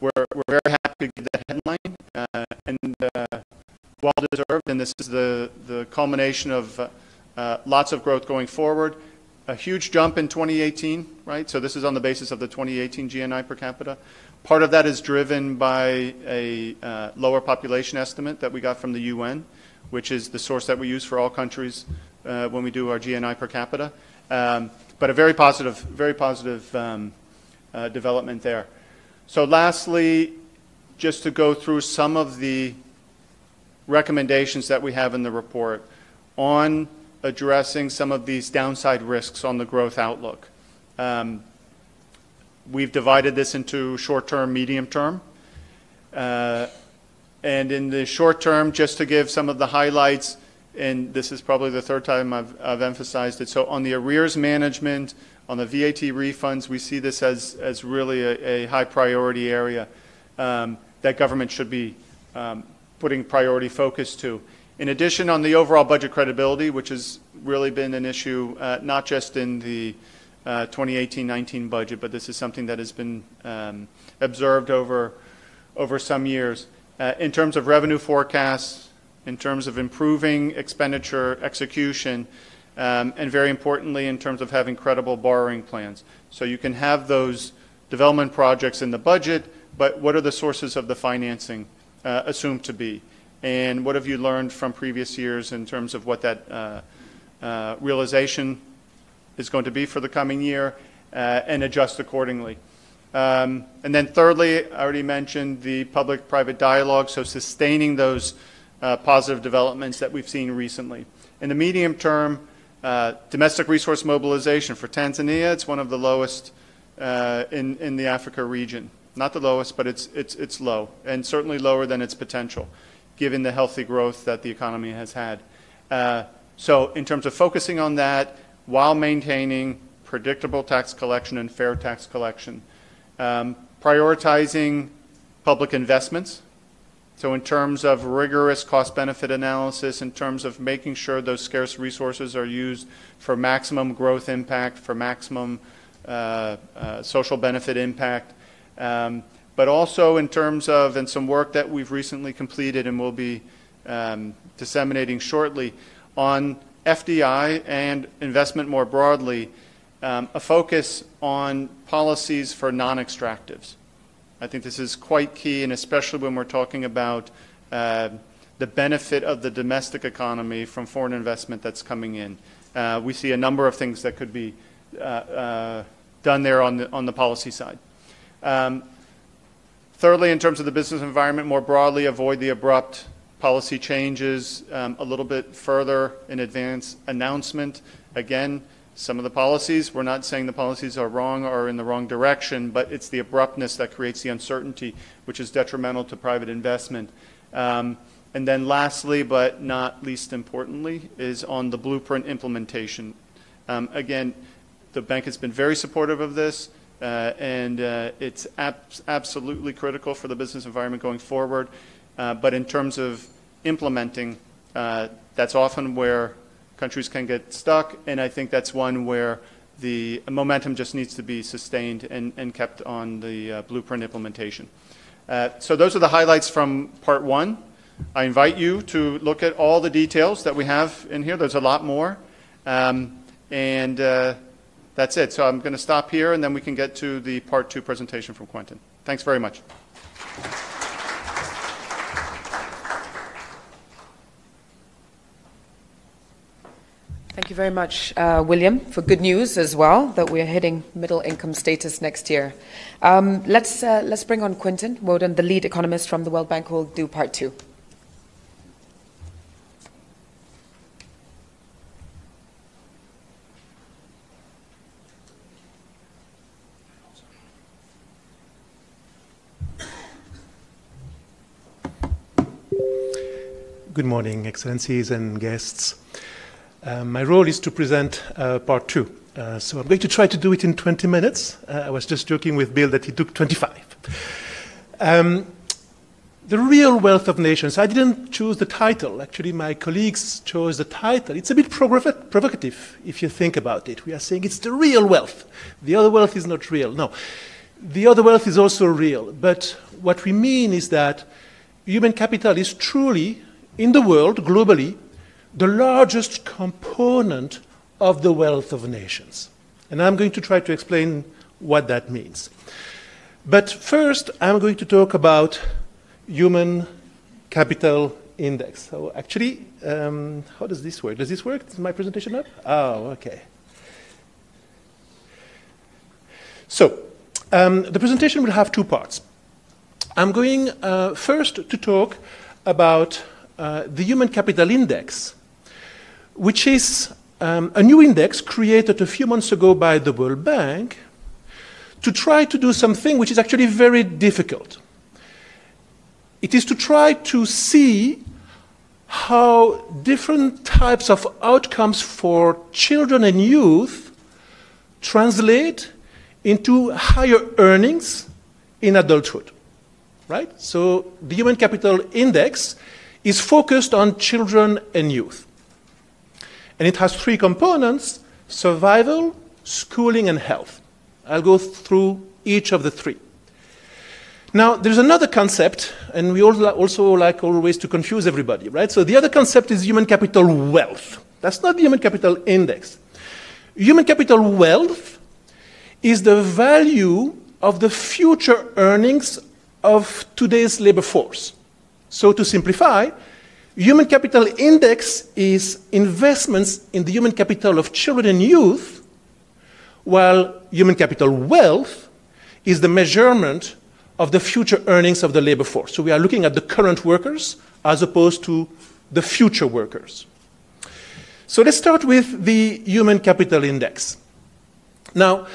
we're very happy to get that headline, and well deserved. And this is the culmination of lots of growth going forward. A huge jump in 2018, right? So this is on the basis of the 2018 GNI per capita. Part of that is driven by a lower population estimate that we got from the UN, which is the source that we use for all countries when we do our GNI per capita. But a very positive development there. So lastly, just to go through some of the recommendations that we have in the report on addressing some of these downside risks on the growth outlook. We've divided this into short-term, medium-term. And in the short term, just to give some of the highlights, and this is probably the third time I've emphasized it. So on the arrears management, on the VAT refunds, we see this as really a high priority area that government should be putting priority focus to. In addition, on the overall budget credibility, which has really been an issue not just in the 2018-19 budget, but this is something that has been observed over some years. In terms of revenue forecasts, in terms of improving expenditure execution, and very importantly, in terms of having credible borrowing plans. So you can have those development projects in the budget, but what are the sources of the financing assumed to be? And what have you learned from previous years in terms of what that realization is going to be for the coming year, and adjust accordingly? And then thirdly, I already mentioned the public-private dialogue, so sustaining those positive developments that we've seen recently. In the medium term, domestic resource mobilization for Tanzania, it's one of the lowest in the Africa region. Not the lowest, but it's low, and certainly lower than its potential, given the healthy growth that the economy has had. So in terms of focusing on that, while maintaining predictable tax collection and fair tax collection, prioritizing public investments. So in terms of rigorous cost-benefit analysis, in terms of making sure those scarce resources are used for maximum growth impact, for maximum social benefit impact, but also in terms of, and some work that we've recently completed and will be disseminating shortly, on FDI and investment more broadly, a focus on policies for non-extractives. I think this is quite key, and especially when we're talking about the benefit of the domestic economy from foreign investment that's coming in. We see a number of things that could be done there on the policy side. Thirdly, in terms of the business environment, more broadly, avoid the abrupt policy changes, a little bit further in advance announcement. Again, some of the policies, we're not saying the policies are wrong or in the wrong direction, but it's the abruptness that creates the uncertainty, which is detrimental to private investment. And then lastly, but not least importantly, is on the blueprint implementation. Again, the bank has been very supportive of this. And it's absolutely critical for the business environment going forward. But in terms of implementing, that's often where countries can get stuck, and I think that's one where the momentum just needs to be sustained and kept on the blueprint implementation. So those are the highlights from part one. I invite you to look at all the details that we have in here. There's a lot more. That's it. So I'm going to stop here, and then we can get to the part two presentation from Quentin. Thanks very much. Thank you very much, William, for good news as well, that we're hitting middle income status next year. Let's bring on Quentin Bowden, the lead economist from the World Bank, who will do part two. Good morning, Excellencies and guests. My role is to present part two. So I'm going to try to do it in 20 minutes. I was just joking with Bill that he took 25. The real wealth of nations. I didn't choose the title. Actually, my colleagues chose the title. It's a bit provocative if you think about it. We are saying it's the real wealth. The other wealth is not real. No, the other wealth is also real. But what we mean is that human capital is truly, in the world, globally, the largest component of the wealth of nations. And I'm going to try to explain what that means. But first, I'm going to talk about human capital index. So actually, how does this work? Does this work? Is my presentation up? Oh, okay. So the presentation will have two parts. I'm going first to talk about the Human Capital Index, which is a new index created a few months ago by the World Bank to try to do something which is actually very difficult. It is to try to see how different types of outcomes for children and youth translate into higher earnings in adulthood, right? So the Human Capital Index is focused on children and youth. And it has three components: survival, schooling, and health. I'll go through each of the three. Now, there's another concept, and we also like always to confuse everybody, right? So the other concept is human capital wealth. That's not the Human Capital Index. Human capital wealth is the value of the future earnings of today's labor force. So to simplify, Human Capital Index is investments in the human capital of children and youth, while human capital wealth is the measurement of the future earnings of the labor force. So we are looking at the current workers as opposed to the future workers. So let's start with the Human Capital Index. Now,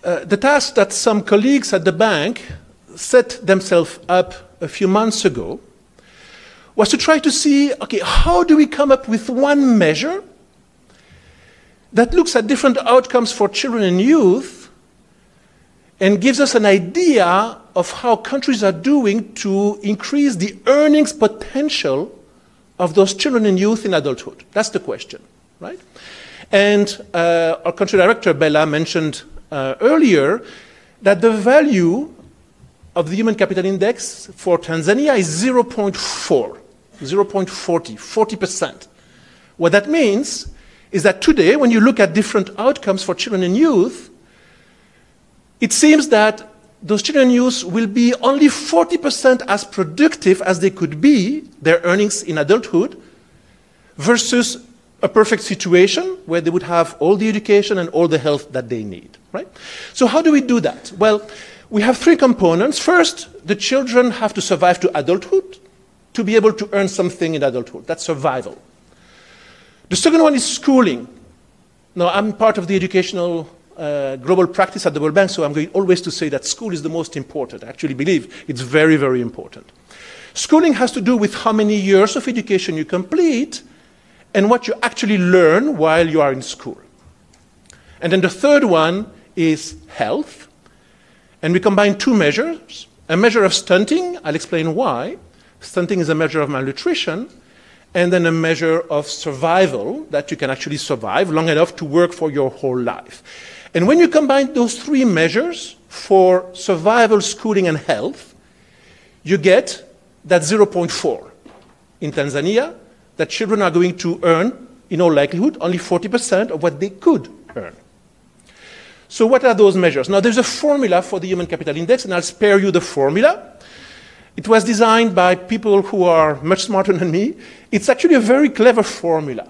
the task that some colleagues at the bank set themselves up a few months ago was to try to see, okay, how do we come up with one measure that looks at different outcomes for children and youth and gives us an idea of how countries are doing to increase the earnings potential of those children and youth in adulthood? That's the question, right? And our country director, Bella, mentioned earlier that the value of the Human Capital Index for Tanzania is 0.4, 40%. What that means is that today, when you look at different outcomes for children and youth, it seems that those children and youth will be only 40% as productive as they could be, their earnings in adulthood, versus a perfect situation where they would have all the education and all the health that they need, right? So how do we do that? Well, we have three components. First, the children have to survive to adulthood to be able to earn something in adulthood. That's survival. The second one is schooling. Now, I'm part of the educational global practice at the World Bank, so I'm going always to say that school is the most important. I actually believe it's very, very important. Schooling has to do with how many years of education you complete and what you actually learn while you are in school. And then the third one is health. And we combine two measures. A measure of stunting, I'll explain why. Stunting is a measure of malnutrition. And then a measure of survival, that you can actually survive long enough to work for your whole life. And when you combine those three measures for survival, schooling, and health, you get that 0.4 in Tanzania, that children are going to earn, in all likelihood, only 40% of what they could earn. So what are those measures? Now, there's a formula for the Human Capital Index, and I'll spare you the formula. It was designed by people who are much smarter than me. It's actually a very clever formula.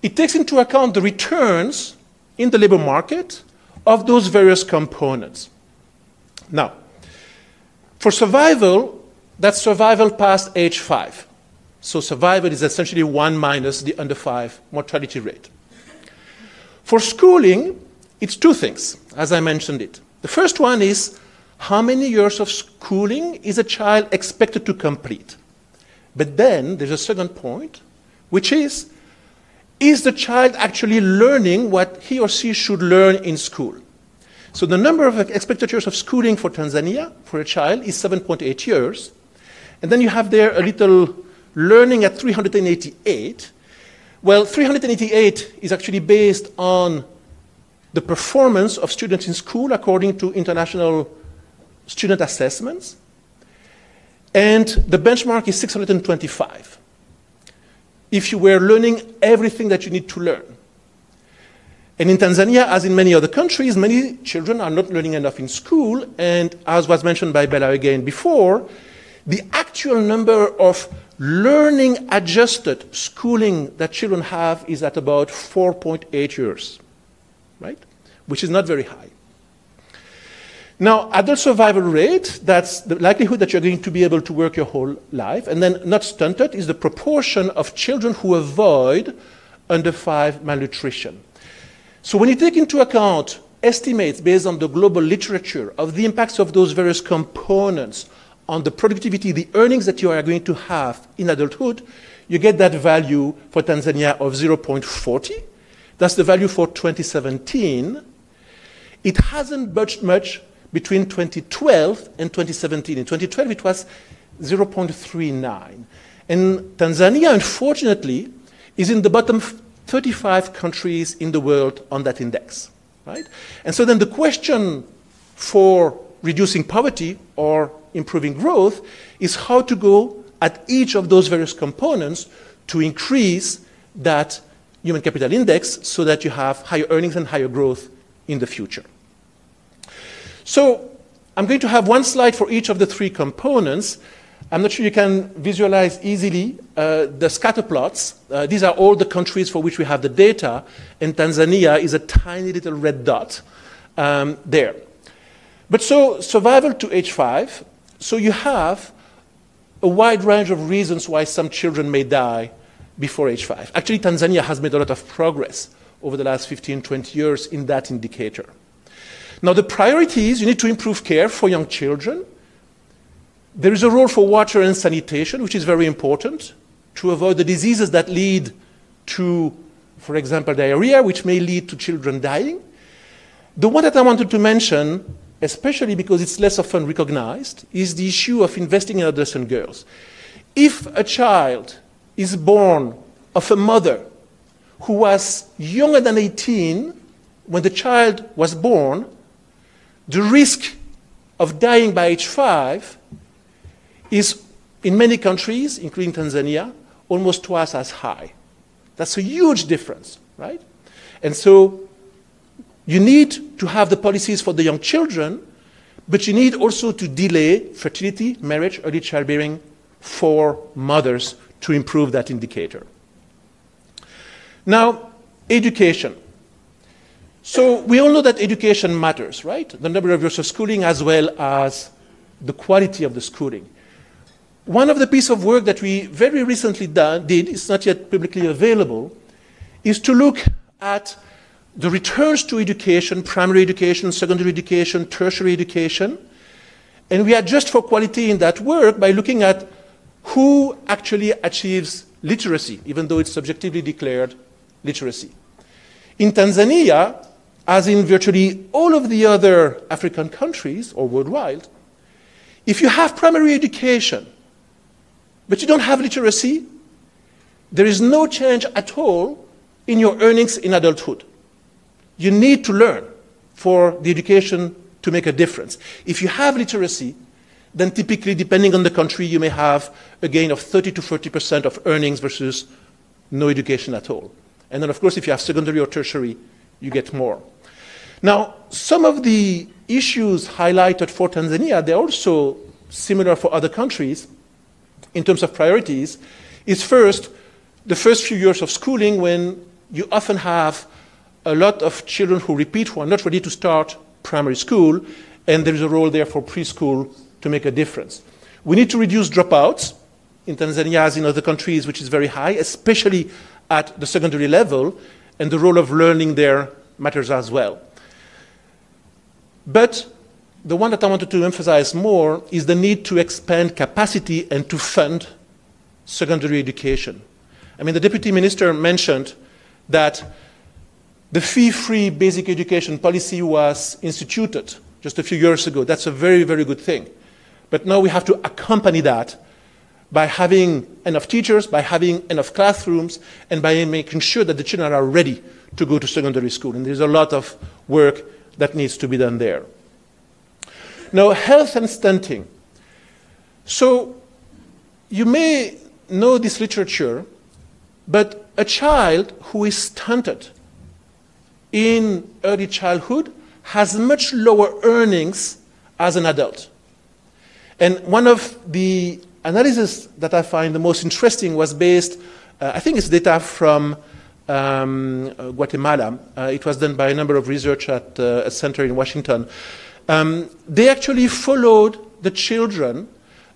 It takes into account the returns in the labor market of those various components. Now, for survival, that's survival past age 5. So survival is essentially 1 minus the under 5 mortality rate. For schooling, it's two things, as I mentioned it. The first one is how many years of schooling is a child expected to complete? But then there's a second point, which is the child actually learning what he or she should learn in school? So the number of expected years of schooling for Tanzania, for a child, is 7.8 years. And then you have there a little learning at 388. Well, 388 is actually based on the performance of students in school according to international student assessments. And the benchmark is 625. If you were learning everything that you need to learn. And in Tanzania, as in many other countries, many children are not learning enough in school. And as was mentioned by Bella again before, the actual number of learning adjusted schooling that children have is at about 4.8 years, right? Which is not very high. Now, adult survival rate, that's the likelihood that you're going to be able to work your whole life. And then not stunted is the proportion of children who avoid under 5 malnutrition. So when you take into account estimates based on the global literature of the impacts of those various components on the productivity, the earnings that you are going to have in adulthood, you get that value for Tanzania of 0.40. That's the value for 2017. It hasn't budged much between 2012 and 2017. In 2012, it was 0.39. And Tanzania, unfortunately, is in the bottom 35 countries in the world on that index, right? And so then the question for reducing poverty or improving growth is how to go at each of those various components to increase that human capital index so that you have higher earnings and higher growth in the future. So I'm going to have one slide for each of the three components. I'm not sure you can visualize easily the scatter plots. These are all the countries for which we have the data, and Tanzania is a tiny little red dot there. But so survival to age 5, so you have a wide range of reasons why some children may die before age 5. Actually, Tanzania has made a lot of progress over the last 15, 20 years in that indicator. Now, the priority is you need to improve care for young children. There is a role for water and sanitation, which is very important, to avoid the diseases that lead to, for example, diarrhea, which may lead to children dying. The one that I wanted to mention, especially because it's less often recognized, is the issue of investing in adolescent girls. If a child is born of a mother who was younger than 18 when the child was born, the risk of dying by age 5 is, in many countries, including Tanzania, almost twice as high. That's a huge difference, right? And so you need to have the policies for the young children but you need also to delay fertility, marriage, early childbearing for mothers to improve that indicator. Now, education. So we all know that education matters, right? The number of years of schooling as well as the quality of the schooling. One of the pieces of work that we very recently did, it's not yet publicly available, is to look at the returns to education, primary education, secondary education, tertiary education. And we adjust for quality in that work by looking at who actually achieves literacy, even though it's subjectively declared literacy. In Tanzania, as in virtually all of the other African countries or worldwide, if you have primary education, but you don't have literacy, there is no change at all in your earnings in adulthood. You need to learn for the education to make a difference. If you have literacy, then typically, depending on the country, you may have a gain of 30 to 40% of earnings versus no education at all. And then, of course, if you have secondary or tertiary, you get more. Now, some of the issues highlighted for Tanzania, they're also similar for other countries in terms of priorities, is first, the first few years of schooling when you often have a lot of children who repeat, who are not ready to start primary school, and there is a role there for preschool to make a difference. We need to reduce dropouts in Tanzania as in other countries, which is very high, especially at the secondary level, and the role of learning there matters as well. But the one that I wanted to emphasize more is the need to expand capacity and to fund secondary education. I mean, the Deputy Minister mentioned that the fee-free basic education policy was instituted just a few years ago. That's a very, very good thing. But now we have to accompany that by having enough teachers, by having enough classrooms, and by making sure that the children are ready to go to secondary school. And there's a lot of work that needs to be done there. Now, health and stunting. So you may know this literature, but a child who is stunted in early childhood has much lower earnings as an adult. And one of the analysis that I find the most interesting was based, I think it's data from Guatemala. It was done by a number of research at a center in Washington. They actually followed the children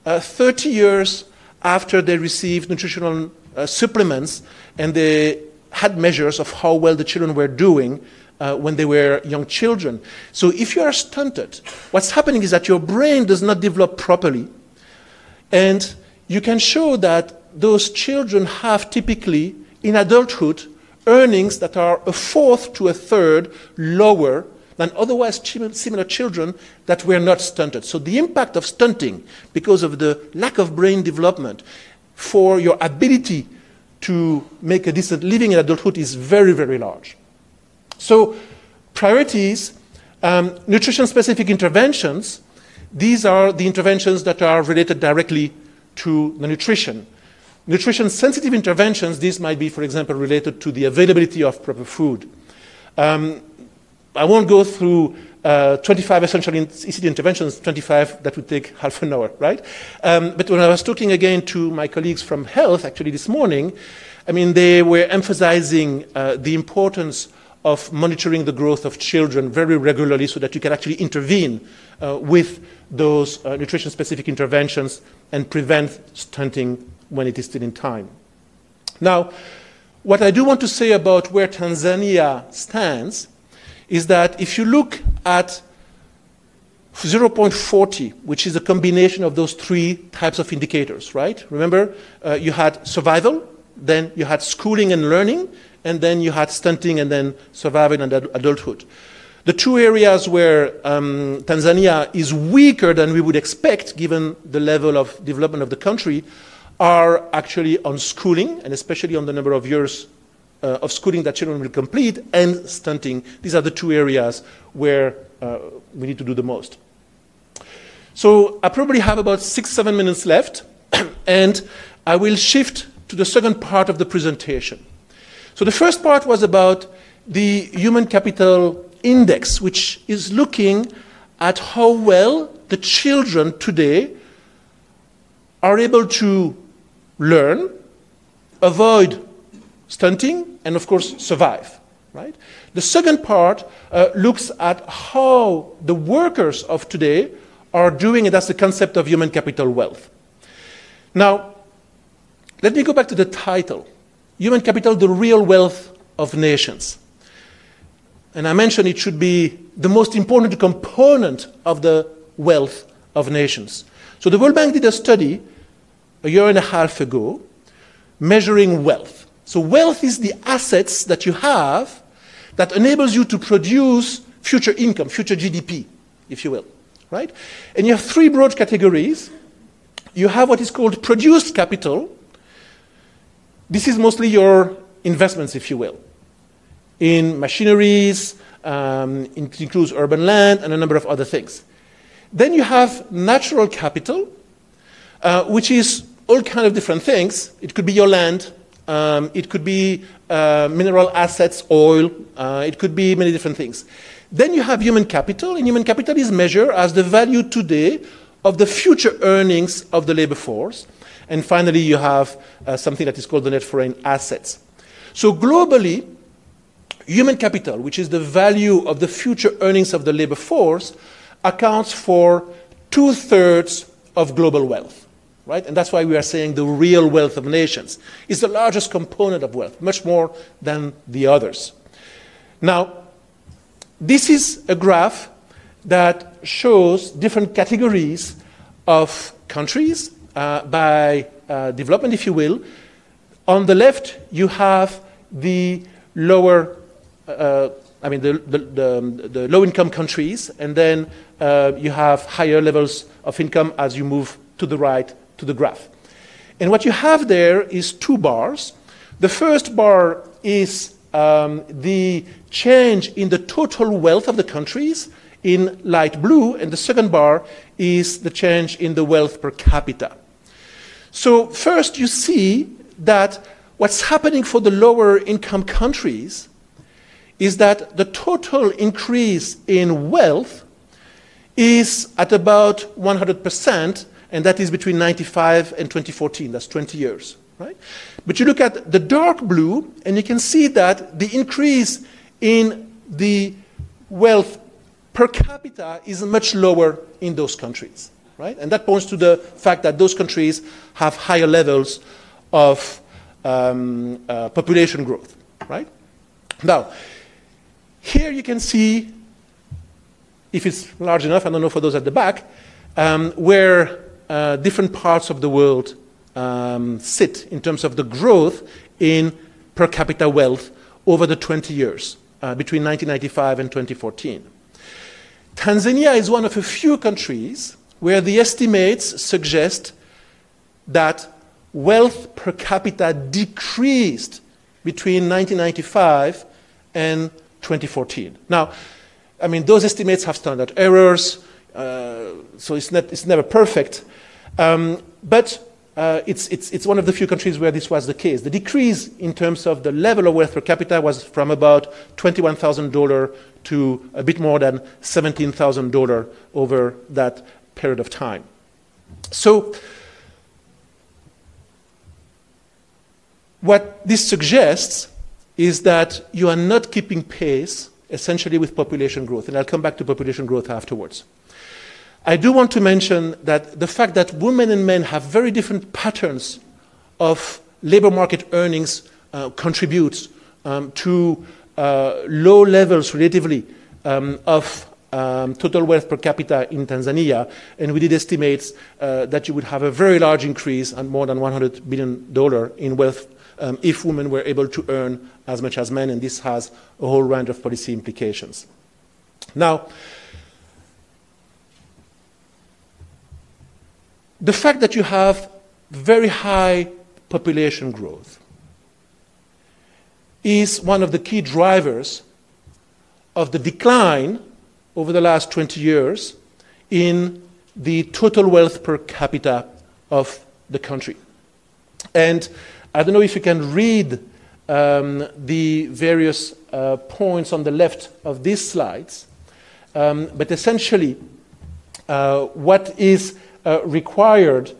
30 years after they received nutritional supplements, and they had measures of how well the children were doing when they were young children. So if you are stunted, what's happening is that your brain does not develop properly, and you can show that those children have typically, in adulthood, earnings that are a fourth to a third lower than otherwise similar children that were not stunted. So the impact of stunting, because of the lack of brain development, for your ability to make a decent living in adulthood is very, very large. So priorities, nutrition-specific interventions, these are the interventions that are related directly to the nutrition. Nutrition-sensitive interventions, these might be, for example, related to the availability of proper food. I won't go through 25 essential ECD interventions, 25 that would take half an hour, right? But when I was talking again to my colleagues from health, actually this morning, I mean, they were emphasizing the importance of monitoring the growth of children very regularly so that you can actually intervene with those nutrition-specific interventions and prevent stunting when it is still in time. Now, what I do want to say about where Tanzania stands is that if you look at 0.40, which is a combination of those three types of indicators, right? Remember, you had survival, then you had schooling and learning, and then you had stunting and then survival and adulthood. The two areas where Tanzania is weaker than we would expect, given the level of development of the country, are actually on schooling, and especially on the number of years of schooling that children will complete, and stunting. These are the two areas where we need to do the most. So I probably have about 6-7 minutes left, and I will shift to the second part of the presentation. So the first part was about the human capital index, which is looking at how well the children today are able to learn, avoid stunting, and of course survive. Right? The second part looks at how the workers of today are doing, and that's the concept of human capital wealth. Now, let me go back to the title. Human capital, the real wealth of nations. And I mentioned it should be the most important component of the wealth of nations. So the World Bank did a study a year and a half ago measuring wealth. So wealth is the assets that you have that enables you to produce future income, future GDP, if you will, right? And you have three broad categories. You have what is called produced capital. This is mostly your investments, if you will, in machineries, it includes urban land and a number of other things. Then you have natural capital, which is all kinds of different things. It could be your land, it could be mineral assets, oil, it could be many different things. Then you have human capital, and human capital is measured as the value today of the future earnings of the labor force. And finally, you have something that is called the net foreign assets. So globally, human capital, which is the value of the future earnings of the labor force, accounts for 2/3 of global wealth, right? And that's why we are saying the real wealth of nations is the largest component of wealth, much more than the others. Now, this is a graph that shows different categories of countries by development, if you will. On the left, you have the lower, the low-income countries, and then you have higher levels of income as you move to the right to the graph. And what you have there is two bars. The first bar is the change in the total wealth of the countries in light blue, and the second bar is the change in the wealth per capita. So first you see that what's happening for the lower income countries is that the total increase in wealth is at about 100%, and that is between 1995 and 2014. That's 20 years, right? But you look at the dark blue, and you can see that the increase in the wealth per capita is much lower in those countries, right? And that points to the fact that those countries have higher levels of population growth, right? Now, here you can see, if it's large enough, I don't know for those at the back, where different parts of the world sit in terms of the growth in per capita wealth over the 20 years, between 1995 and 2014. Tanzania is one of a few countries where the estimates suggest that wealth per capita decreased between 1995 and 2014. Now, I mean, those estimates have standard errors, so it's never perfect, but it's one of the few countries where this was the case. The decrease in terms of the level of wealth per capita was from about $21,000 to a bit more than $17,000 over that period of time. So what this suggests is that you are not keeping pace, essentially, with population growth. And I'll come back to population growth afterwards. I do want to mention that the fact that women and men have very different patterns of labor market earnings contributes to low levels, relatively, of total wealth per capita in Tanzania. And we did estimates that you would have a very large increase, and more than $100 billion in wealth, if women were able to earn as much as men, and this has a whole range of policy implications. Now, the fact that you have very high population growth is one of the key drivers of the decline over the last 20 years in the total wealth per capita of the country. And I don't know if you can read the various points on the left of these slides, but essentially what is required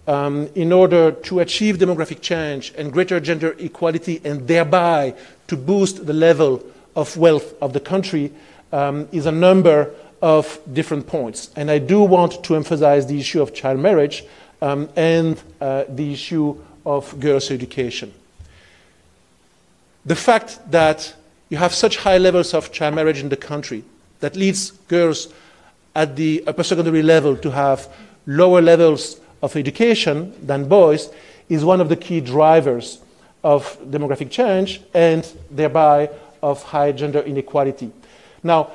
in order to achieve demographic change and greater gender equality and thereby to boost the level of wealth of the country is a number of different points. And I do want to emphasize the issue of child marriage and the issue of girls' education. The fact that you have such high levels of child marriage in the country that leads girls at the upper secondary level to have lower levels of education than boys is one of the key drivers of demographic change and thereby of high gender inequality. Now,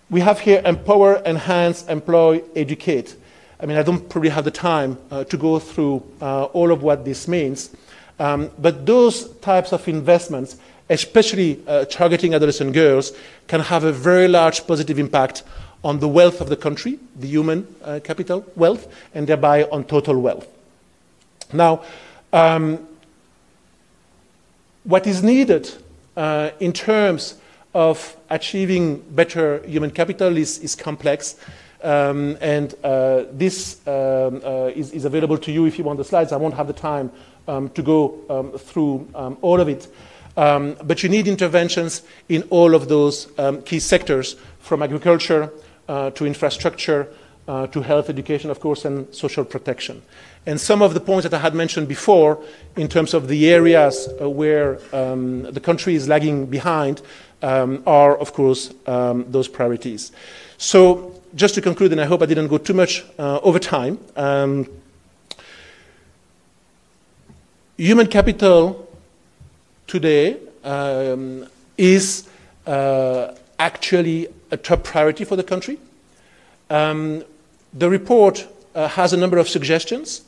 we have here empower, enhance, employ, educate. I mean, I don't probably have the time to go through all of what this means, but those types of investments, especially targeting adolescent girls, can have a very large positive impact on the wealth of the country, the human capital wealth, and thereby on total wealth. Now, what is needed in terms of achieving better human capital is complex, and this is available to you if you want the slides. I won't have the time to go through all of it. But you need interventions in all of those key sectors, from agriculture to infrastructure to health, education, of course, and social protection. And some of the points that I had mentioned before in terms of the areas where the country is lagging behind are, of course, those priorities. So just to conclude, and I hope I didn't go too much over time, human capital today is actually a top priority for the country. The report has a number of suggestions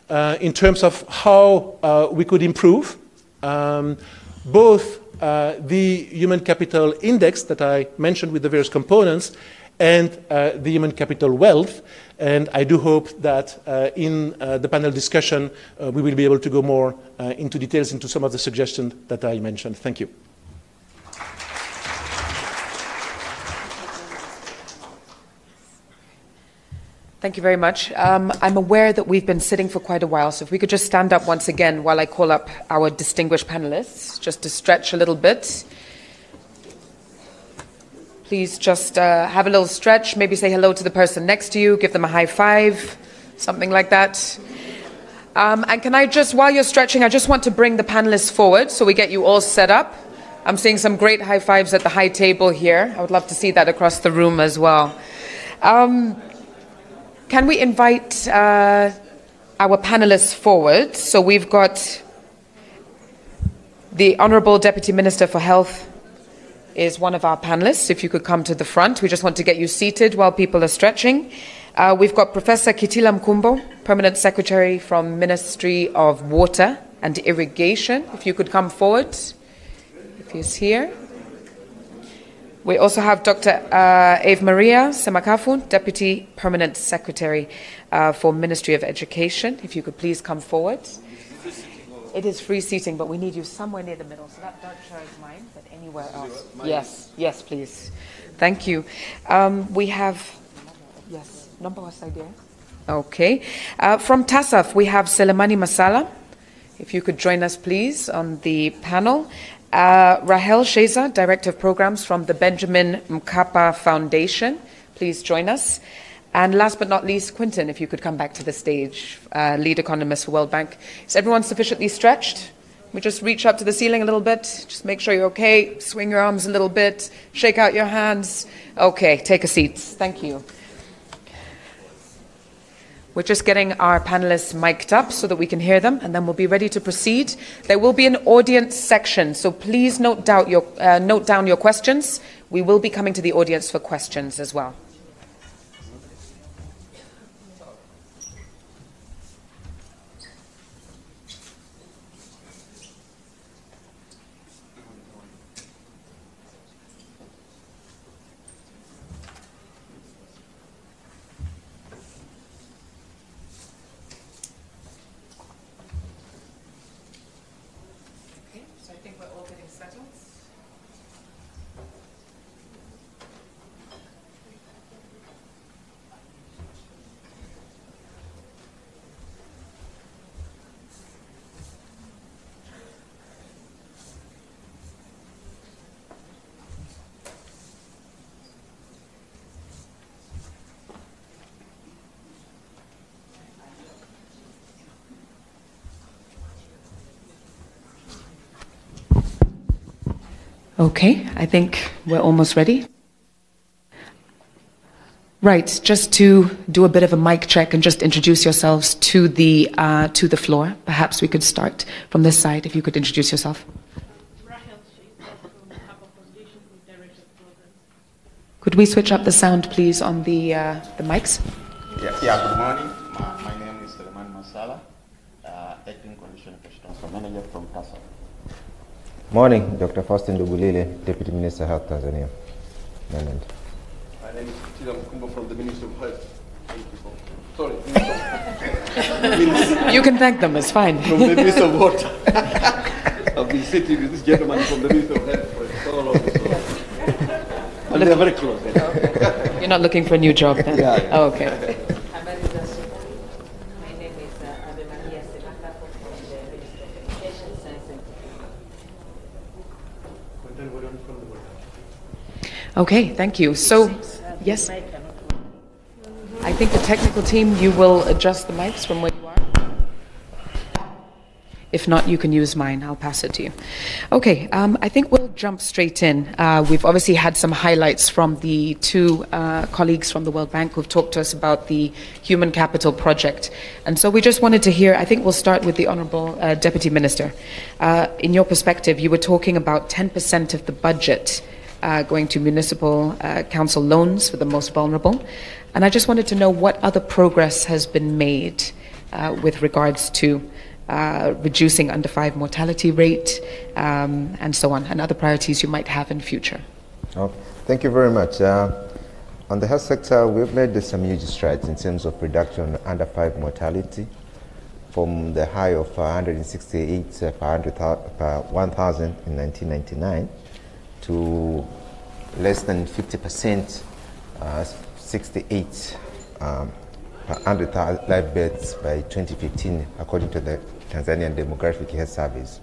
in terms of how we could improve both the human capital index that I mentioned with the various components and the human capital wealth. And I do hope that in the panel discussion, we will be able to go more into details into some of the suggestions that I mentioned. Thank you. Thank you very much. I'm aware that we've been sitting for quite a while, so if we could just stand up once again while I call up our distinguished panelists, just to stretch a little bit. Please just have a little stretch, maybe say hello to the person next to you, give them a high five, something like that. And can I just, while you're stretching, I just want to bring the panelists forward so we get you all set up. I'm seeing some great high fives at the high table here. I would love to see that across the room as well. Can we invite our panelists forward? So we've got the Honourable Deputy Minister for Health is one of our panelists. If you could come to the front. We just want to get you seated while people are stretching. We've got Professor Kitila Mkumbo, Permanent Secretary from Ministry of Water and Irrigation. If you could come forward, if he's here. We also have Dr. Ave Maria Semakafun, Deputy Permanent Secretary for Ministry of Education. If you could please come forward. It is free seating, but we need you somewhere near the middle. So that dark chair is mine, but anywhere else. Yes, yes, please. Thank you. We have, yes, number was idea. Okay. From TASAF, we have Selemani Masala. If you could join us, please, on the panel. Rahel Sheza, Director of Programs from the Benjamin Mkapa Foundation. Please join us. And last but not least, Quentin, if you could come back to the stage, Lead Economist for World Bank. Is everyone sufficiently stretched? We just reach up to the ceiling a little bit. Just make sure you're okay. Swing your arms a little bit. Shake out your hands. Okay, take a seat. Thank you. We're just getting our panelists mic'd up so that we can hear them, and then we'll be ready to proceed. There will be an audience section, so please note down your questions. We will be coming to the audience for questions as well. Okay, I think we're almost ready. Right, just to do a bit of a mic check and just introduce yourselves to the floor. Perhaps we could start from this side, if you could introduce yourself. Could we switch up the sound, please, on the mics? Yes. Yeah, good morning. My name is Suleiman Masala, Acting Condition Transfer Manager from TASA. Morning, Dr. Faustin Dugulile, Deputy Minister of Health, Tanzania. My name is Tila Mkumba from the Ministry of Health. Sorry. You can thank them, it's fine. From the Ministry of Water. I've been sitting with this gentleman from the Ministry of Health for so long. And they're very close. Yeah. Okay. You're not looking for a new job then? Yeah. Oh, okay. My name is Maria Semaka from the Ministry of Education, Science and Technology. Okay, thank you. So, yes? I think the technical team, you will adjust the mics from where you are. If not, you can use mine. I'll pass it to you. Okay, I think we'll jump straight in. We've obviously had some highlights from the two colleagues from the World Bank who've talked to us about the Human Capital Project. And so we just wanted to hear, I think we'll start with the Honourable Deputy Minister. In your perspective, you were talking about 10% of the budget going to municipal council loans for the most vulnerable. And I just wanted to know what other progress has been made with regards to reducing under 5 mortality rate, and so on, and other priorities you might have in future. Oh, thank you very much. On the health sector, we've made some huge strides in terms of reduction of under 5 mortality from the high of 168 per 1,000 in 1999 to less than 50%, 68 per 100,000 live births by 2015, according to the Tanzanian Demographic Health Service.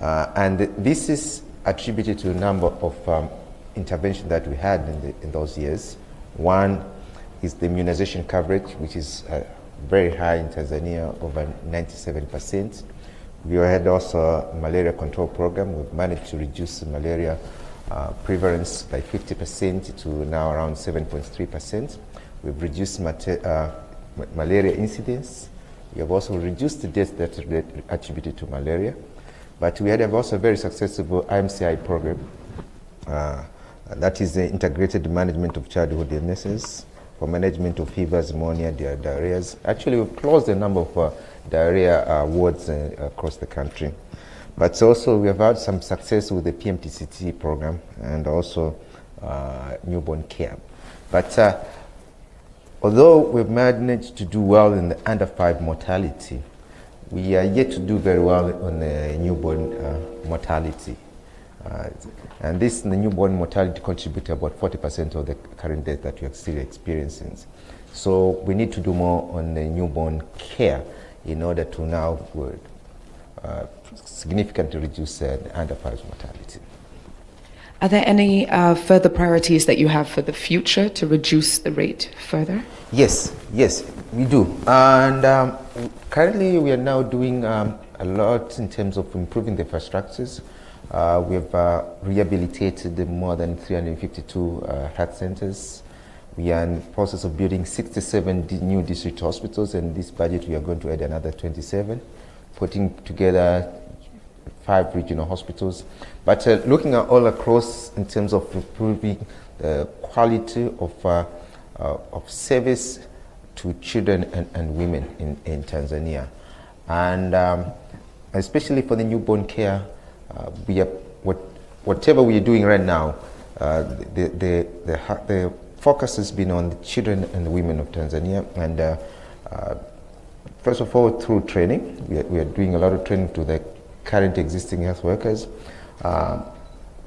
And this is attributed to a number of interventions that we had in those years. One is the immunization coverage, which is very high in Tanzania, over 97%. We had also a malaria control program. We've managed to reduce malaria prevalence by 50% to now around 7.3%. We've reduced malaria incidence. We have also reduced the deaths that are attributed to malaria. But we had also a very successful IMCI program. That is the Integrated Management of Childhood Illnesses for management of fevers, pneumonia, diarrheas. Actually, we've closed a number of diarrhea wards across the country. But also, we have had some success with the PMTCT program and also newborn care. But although we've managed to do well in the under 5 mortality, we are yet to do very well on the newborn mortality. And the newborn mortality contributes about 40% of the current death that we are still experiencing. So we need to do more on the newborn care in order to now significantly reduce the under 5 mortality. Are there any further priorities that you have for the future to reduce the rate further? Yes, we do. And currently we are now doing a lot in terms of improving the infrastructures. We have rehabilitated more than 352 health centers. We are in the process of building 67 new district hospitals, and this budget we are going to add another 27, putting together 5 regional hospitals. But looking at all across in terms of improving the quality of service to children and women in Tanzania. And especially for the newborn care, we are, whatever we are doing right now, the focus has been on the children and the women of Tanzania. And first of all, through training, we are doing a lot of training to the current existing health workers,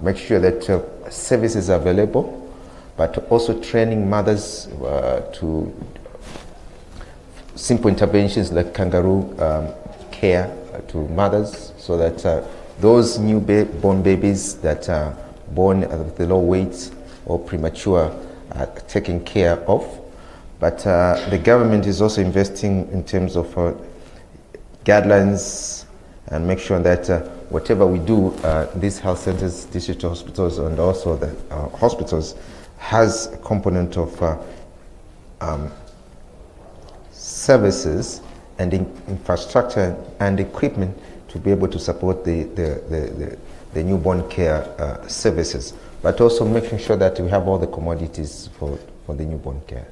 make sure that services are available, but also training mothers to simple interventions like kangaroo care to mothers, so that those newborn babies that are born with the low weight or premature are taken care of. But the government is also investing in terms of guidelines and make sure that whatever we do, these health centers, district hospitals, and also the hospitals has a component of services and infrastructure and equipment to be able to support the newborn care services, but also making sure that we have all the commodities for the newborn care.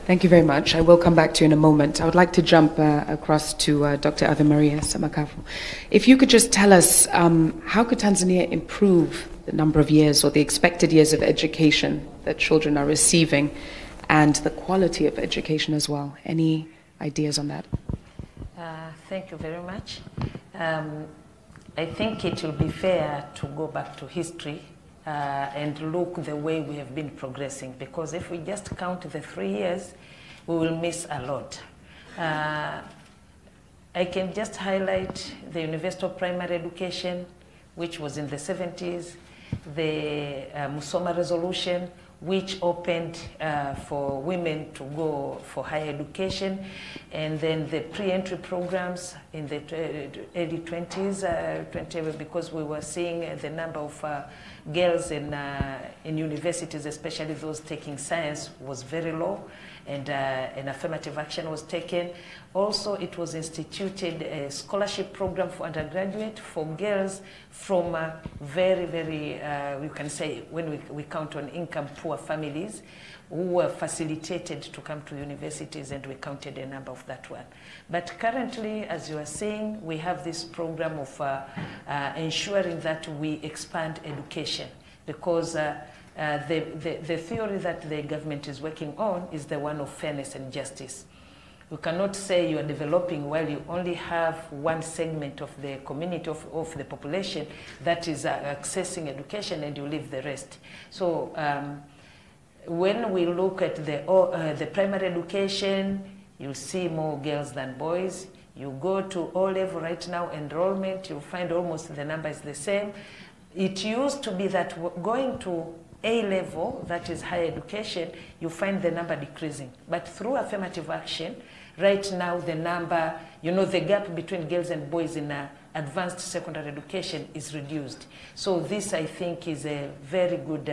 Thank you very much. I will come back to you in a moment. I would like to jump across to Dr. Ave Maria Samakavu. If you could just tell us, how could Tanzania improve the number of years or the expected years of education that children are receiving and the quality of education as well? Any ideas on that? Thank you very much. I think it will be fair to go back to history and look the way we have been progressing, because if we just count the 3 years, we will miss a lot. I can just highlight the universal primary education, which was in the 70s, the Musoma resolution, which opened for women to go for higher education, and then the pre-entry programs in the early 20s, because we were seeing the number of girls in universities, especially those taking science, was very low, and an affirmative action was taken. Also, it was instituted a scholarship program for undergraduate for girls from very, very, we can say, when we count on income poor families, who were facilitated to come to universities, and we counted a number of that one. But currently, as you are seeing, we have this program of ensuring that we expand education, because the theory that the government is working on is the one of fairness and justice. You cannot say you are developing while you only have one segment of the community, of the population that is accessing education, and you leave the rest. So when we look at the primary education, you see more girls than boys. You go to O-level right now, enrollment, you'll find almost the number is the same. It used to be that going to A-level, that is higher education, you find the number decreasing. But through affirmative action, right now the number, the gap between girls and boys in advanced secondary education is reduced. So this, I think, is a very good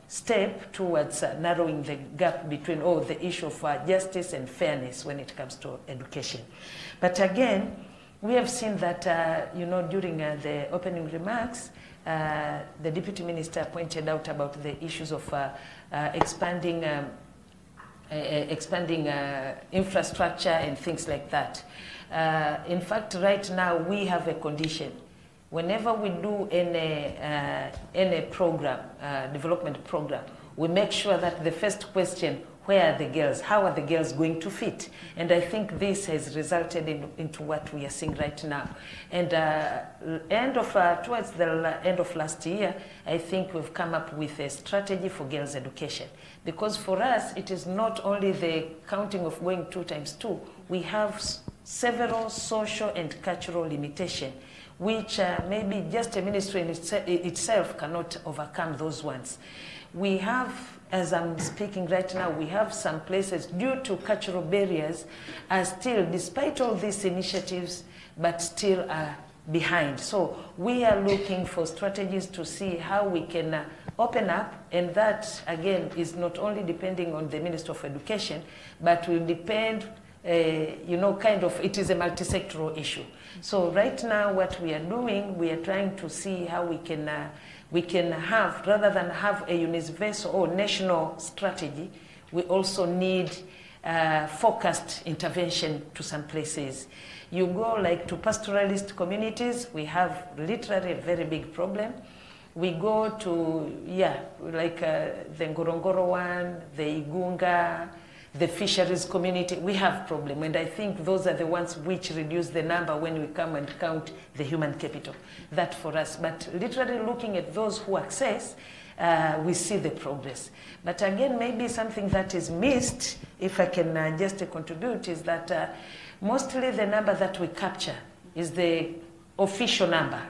step towards narrowing the gap between the issue of justice and fairness when it comes to education. But again, we have seen that, during the opening remarks, the Deputy Minister pointed out about the issues of expanding infrastructure and things like that. In fact, right now we have a condition. Whenever we do any program, development program, we make sure that the first question, where are the girls? How are the girls going to fit? And I think this has resulted into what we are seeing right now. And towards the end of last year, I think we've come up with a strategy for girls' education. Because for us, it is not only the counting of going 2 times 2. We have several social and cultural limitations, which maybe just a ministry in itself cannot overcome those ones. We have, as I'm speaking right now, we have some places due to cultural barriers are still, despite all these initiatives, but still are behind. So we are looking for strategies to see how we can open up, and that, again, is not only depending on the Minister of Education, but will depend, it is a multi-sectoral issue. So right now what we are doing, we are trying to see how we can have, rather than have a universal or national strategy, we also need focused intervention to some places. You go like to pastoralist communities, we have literally a very big problem. We go to, the Ngorongoro one, the Igunga, the fisheries community, we have problem. And I think those are the ones which reduce the number when we come and count the human capital. That for us. But literally looking at those who access, we see the progress. But again, maybe something that is missed, if I can just contribute, is that mostly the number that we capture is the official number.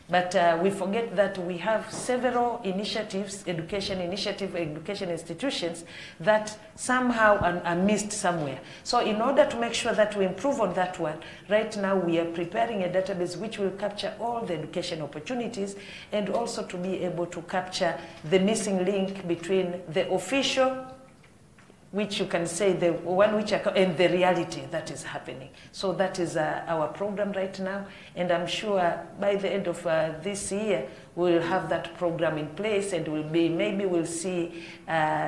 But we forget that we have several initiatives, education institutions that somehow are missed somewhere. So in order to make sure that we improve on that one, right now we are preparing a database which will capture all the education opportunities and also to be able to capture the missing link between the official, which you can say the one which and the reality that is happening. So that is our program right now, and I'm sure by the end of this year we'll have that program in place, and maybe we'll see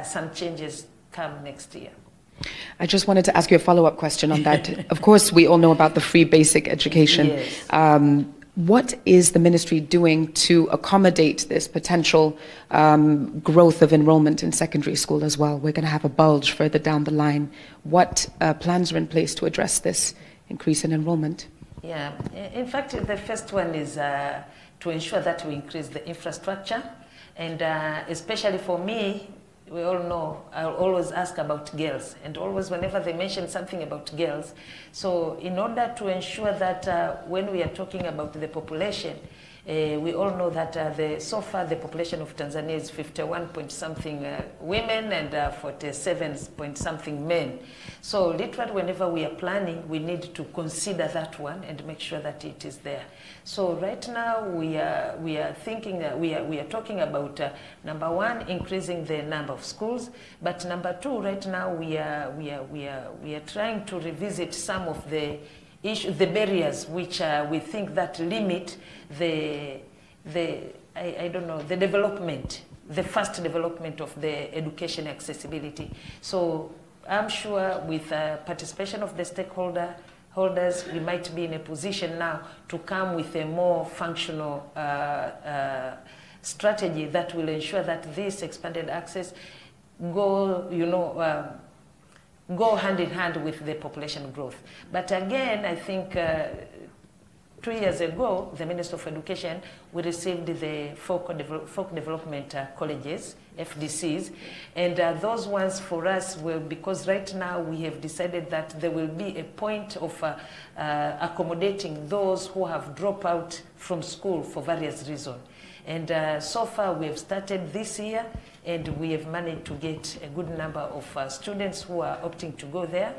some changes come next year. I just wanted to ask you a follow-up question on that. Of course, we all know about the free basic education. Yes. What is the ministry doing to accommodate this potential growth of enrollment in secondary school as well? We're going to have a bulge further down the line. What plans are in place to address this increase in enrollment? Yeah, in fact, the first one is to ensure that we increase the infrastructure. And especially for me, we all know, I'll always ask about girls, and always whenever they mention something about girls. So in order to ensure that when we are talking about the population, we all know that so far the population of Tanzania is 51 point something women and 47 point something men. So literally whenever we are planning, we need to consider that one and make sure that it is there. So right now we are thinking we are talking about number one, increasing the number of schools, but number two, right now we are trying to revisit some of the barriers which we think that limit the development, the fast development of the education accessibility. So I'm sure with participation of the stakeholders, we might be in a position now to come with a more functional strategy that will ensure that this expanded access go hand in hand with the population growth. But again, I think 2 years ago, the Minister of Education, we received the folk development colleges, FDCs, and those ones for us were because right now we have decided that there will be a point of accommodating those who have dropped out from school for various reasons. And so far we have started this year, and we have managed to get a good number of students who are opting to go there,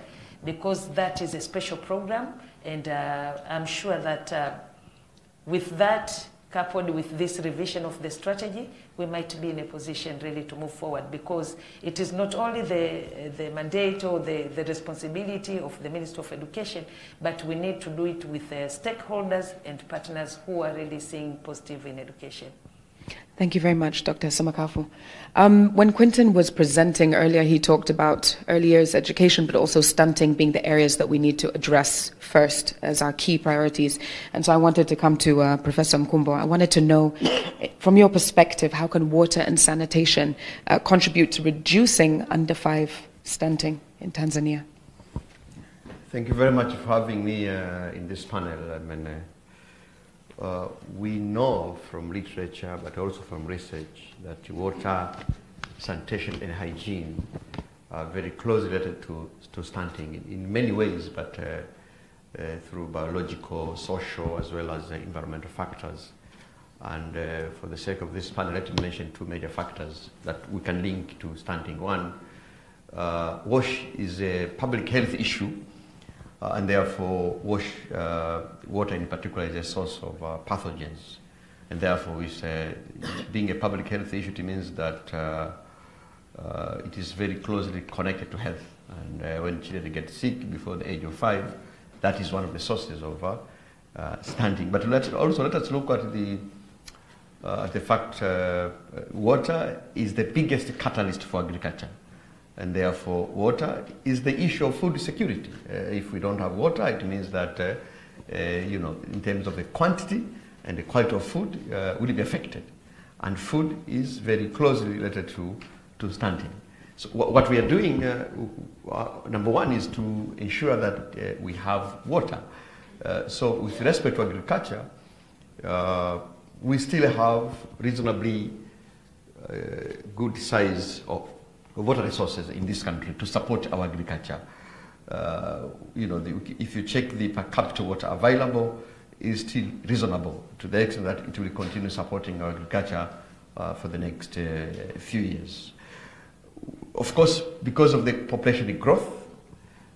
because that is a special program. And I'm sure that with that, coupled with this revision of the strategy, we might be in a position really to move forward, because it is not only the mandate or the responsibility of the Minister of Education, but we need to do it with stakeholders and partners who are really seeing positive in education. Thank you very much, Dr. Samakafu. When Quentin was presenting earlier, he talked about early years education, but also stunting being the areas that we need to address first as our key priorities. And so I wanted to come to Professor Mkumbo. I wanted to know, from your perspective, how can water and sanitation contribute to reducing under 5 stunting in Tanzania? Thank you very much for having me in this panel. I mean, we know from literature, but also from research, that water, sanitation, and hygiene are very closely related to stunting in many ways, but through biological, social, as well as environmental factors. And for the sake of this panel, let me mention 2 major factors that we can link to stunting. One, wash is a public health issue. And therefore, water in particular is a source of pathogens. And therefore, being a public health issue, it means that it is very closely connected to health. And when children get sick before the age of 5, that is one of the sources of stunting. But let us look at the fact water is the biggest catalyst for agriculture. And therefore, water is the issue of food security. If we don't have water, it means that, in terms of the quantity and the quality of food, will be affected. And food is very closely related to stunting. So what we are doing, number one, is to ensure that we have water. So with respect to agriculture, we still have reasonably good size of water resources in this country to support our agriculture. If you check the per capita water available, is still reasonable to the extent that it will continue supporting our agriculture for the next few years. Of course, because of the population growth,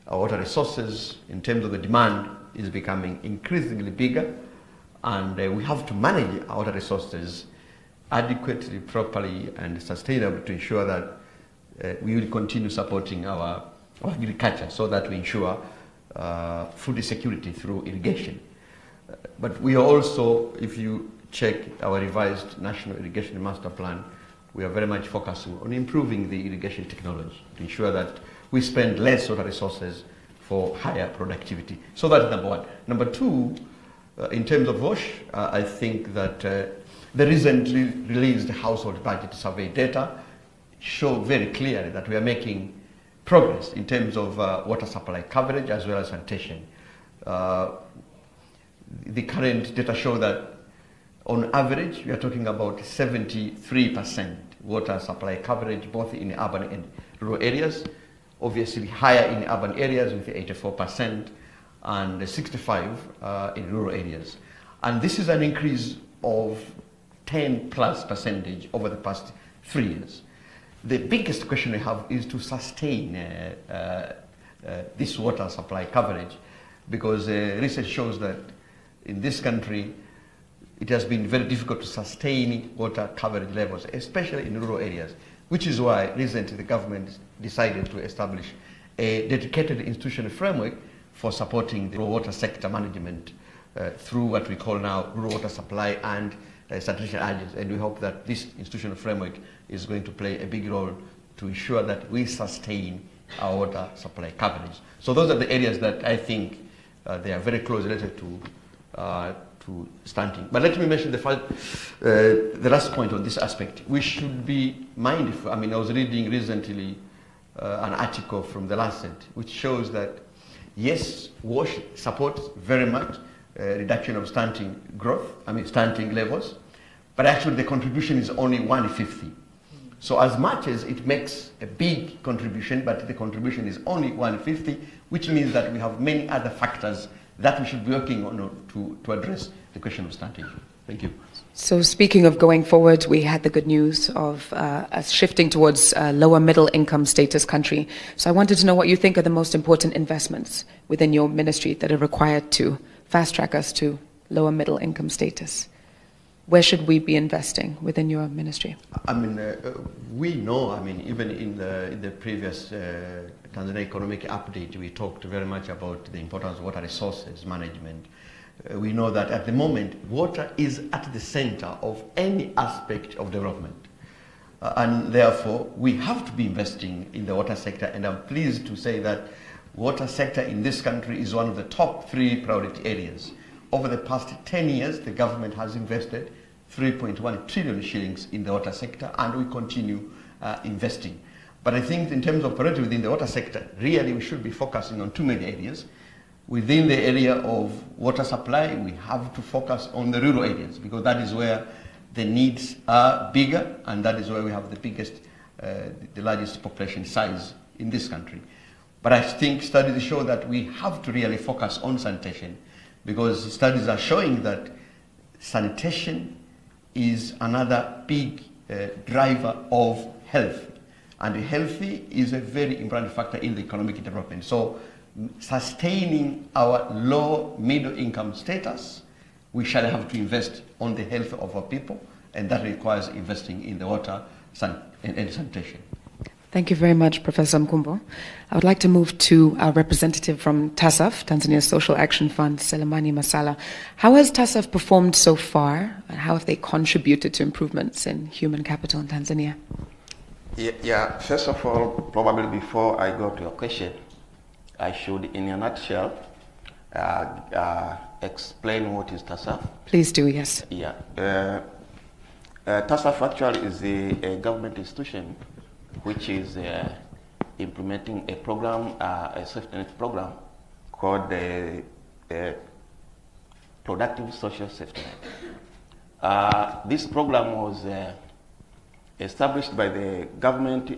our water resources, in terms of the demand, is becoming increasingly bigger, and we have to manage our water resources adequately, properly, and sustainably to ensure that we will continue supporting our agriculture so that we ensure food security through irrigation. But we are also, if you check our revised National Irrigation Master Plan, we are very much focusing on improving the irrigation technology to ensure that we spend less water resources for higher productivity. So that's number one. Number two, in terms of WASH, I think that the recently released household budget survey data show very clearly that we are making progress in terms of water supply coverage as well as sanitation. The current data show that on average we are talking about 73% water supply coverage both in urban and rural areas, obviously higher in urban areas with 84% and 65% in rural areas. And this is an increase of 10+% over the past 3 years. The biggest question we have is to sustain this water supply coverage, because research shows that in this country it has been very difficult to sustain water coverage levels, especially in rural areas, which is why recently the government decided to establish a dedicated institutional framework for supporting the rural water sector management through what we call now rural water supply and sanitation agents, and we hope that this institutional framework is going to play a big role to ensure that we sustain our water supply coverage. So those are the areas that I think they are very closely related to stunting. But let me mention the last point on this aspect. We should be mindful. I mean, I was reading recently an article from The Lancet which shows that yes, WASH supports very much reduction of stunting stunting levels, but actually the contribution is only 1/50. So as much as it makes a big contribution, but the contribution is only 1/50, which means that we have many other factors that we should be working on to address the question of stunting. Thank you. So speaking of going forward, we had the good news of us shifting towards a lower middle income status country. So I wanted to know what you think are the most important investments within your ministry that are required to fast track us to lower middle income status. Where should we be investing within your ministry? I mean, we know, I mean, even in the previous Tanzania economic update, we talked very much about the importance of water resources management. We know that at the moment, water is at the center of any aspect of development. And therefore, we have to be investing in the water sector, and I'm pleased to say that water sector in this country is one of the top 3 priority areas. Over the past 10 years, the government has invested 3.1 trillion shillings in the water sector, and we continue investing. But I think in terms of priority within the water sector, really we should be focusing on 2 main areas. Within the area of water supply, we have to focus on the rural areas, because that is where the needs are bigger, and that is where we have the biggest, the largest population size in this country. But I think studies show that we have to really focus on sanitation, because studies are showing that sanitation is another big driver of health. And healthy is a very important factor in the economic development. So sustaining our low middle income status, we shall have to invest on the health of our people, and that requires investing in the water and sanitation. Thank you very much, Professor Mkumbo. I would like to move to our representative from TASAF, Tanzania's Social Action Fund, Selemani Masala. How has TASAF performed so far, and how have they contributed to improvements in human capital in Tanzania? Yeah, first of all, probably before I go to your question, I should, in a nutshell, explain what is TASAF. Please do, yes. Yeah. TASAF actually is a government institution which is implementing a program, a safety net program called the Reproductive Social Safety Net. This program was established by the government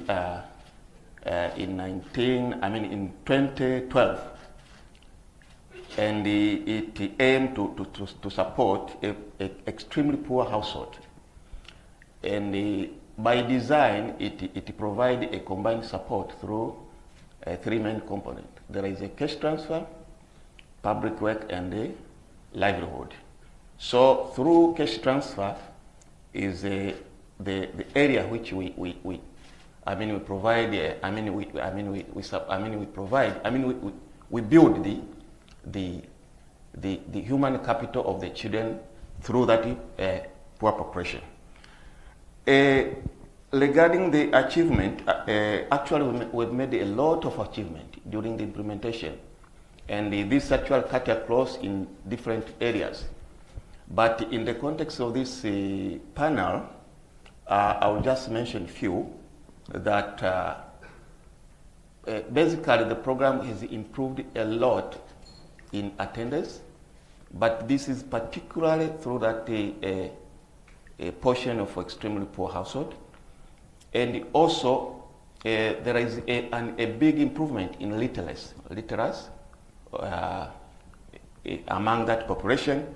in 2012 and it aimed to support an extremely poor household. And by design, it provides a combined support through three main components. There is a cash transfer, public work, and a livelihood. So through cash transfer is the area which we provide. We build the human capital of the children through that poor population. Regarding the achievement, actually we've made a lot of achievement during the implementation, and this actually cut across in different areas. But in the context of this panel, I will just mention a few that basically the program has improved a lot in attendance, but this is particularly through that a portion of extremely poor household. And also there is a big improvement in literacy among that population,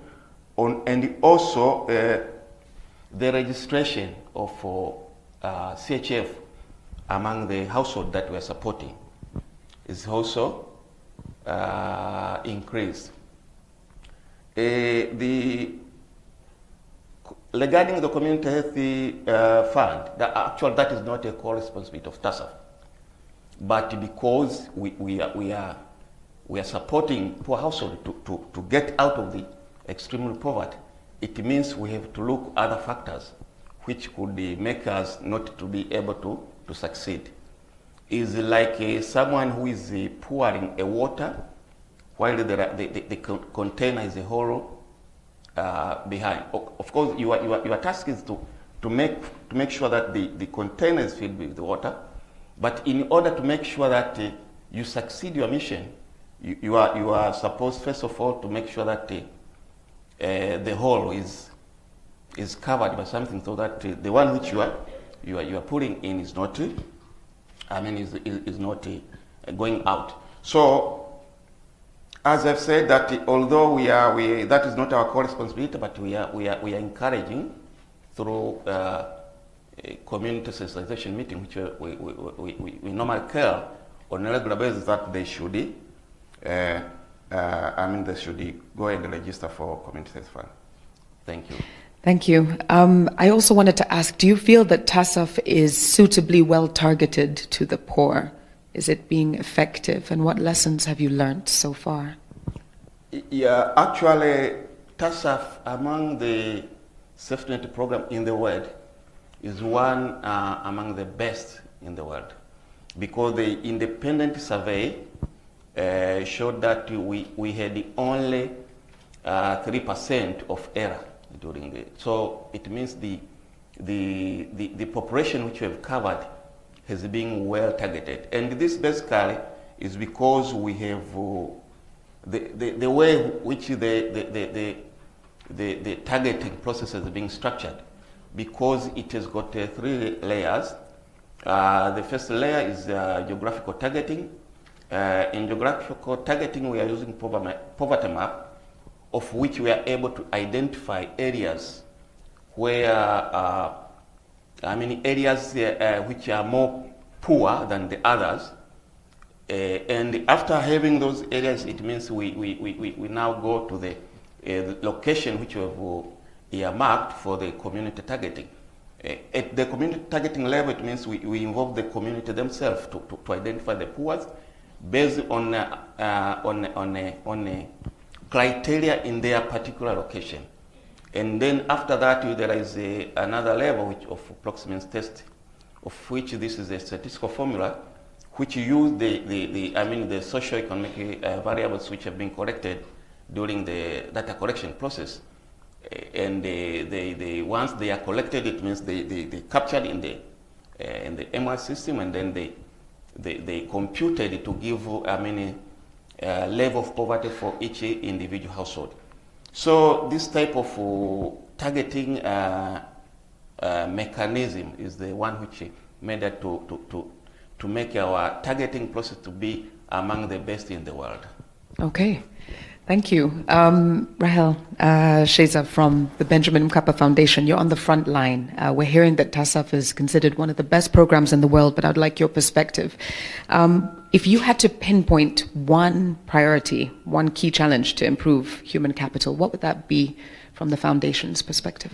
and also the registration of CHF among the household that we are supporting is also increased. Regarding the community health fund, that is not a core responsibility of TASAF, but because we are supporting poor households to get out of the extreme poverty, it means we have to look at other factors which could make us not to be able to succeed. Is like someone who is pouring a water while the container is a hollow behind. Of course, your task is to make sure that the container is filled with the water, but in order to make sure that you succeed your mission, you are supposed first of all to make sure that the hole is covered by something, so that the one which you are putting in is not is not going out. So, as I've said, that although that is not our core responsibility, but we are encouraging through community sensitization meeting, which we normally care on a regular basis, that they should they should go and register for community health fund. Thank you. Thank you. I also wanted to ask, do you feel that TASAF is suitably well targeted to the poor? Is it being effective, and what lessons have you learned so far? Yeah, actually, TASAF, among the safety net program in the world, is one among the best in the world, because the independent survey showed that we had only 3% of error during it. So it means the population which we have covered has been well targeted, and this basically is because we have the way which the targeting process is being structured, because it has got 3 layers. The first layer is geographical targeting. In geographical targeting, we are using poverty map, of which we are able to identify areas where areas which are more poor than the others, and after having those areas, it means we now go to the location which we have earmarked for the community targeting. At the community targeting level, it means we involve the community themselves to identify the poor based on criteria in their particular location. And then after that, there is another level of proximity test, of which this is a statistical formula, which use the socio-economic variables which have been collected during the data collection process. And once they are collected, it means they captured in the MI system, and then they computed to give level of poverty for each individual household. So this type of targeting mechanism is the one which made it to make our targeting process to be among the best in the world. Okay. Thank you. Rahel Sheza from the Benjamin Mkapa Foundation, you're on the front line. We're hearing that TASAF is considered one of the best programs in the world, but I'd like your perspective. If you had to pinpoint one priority, one key challenge to improve human capital, what would that be from the Foundation's perspective?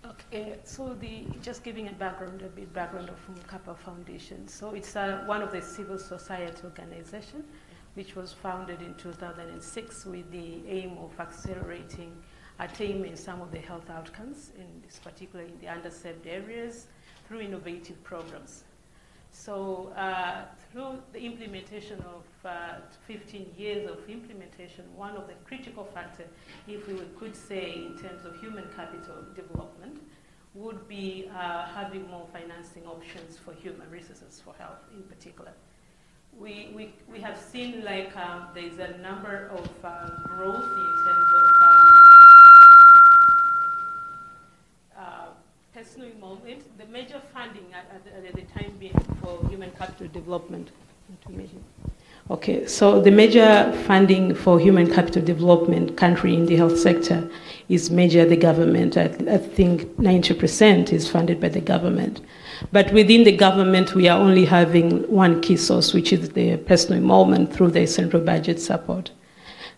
Okay, so just giving a bit background of Mkapa Foundation. So it's one of the civil society organizations which was founded in 2006 with the aim of accelerating attainment in some of the health outcomes, particularly in the underserved areas, through innovative programs. So through the implementation of 15 years of implementation, one of the critical factors, if we could say in terms of human capital development, would be having more financing options for human resources for health in particular. We have seen like there's a number of growth in terms of personal involvement. The major funding at the time being for human capital development. Okay, so the major funding for human capital development country in the health sector is major the government. I think 90% is funded by the government. But within the government, we are only having one key source, which is the personal involvement through the central budget support.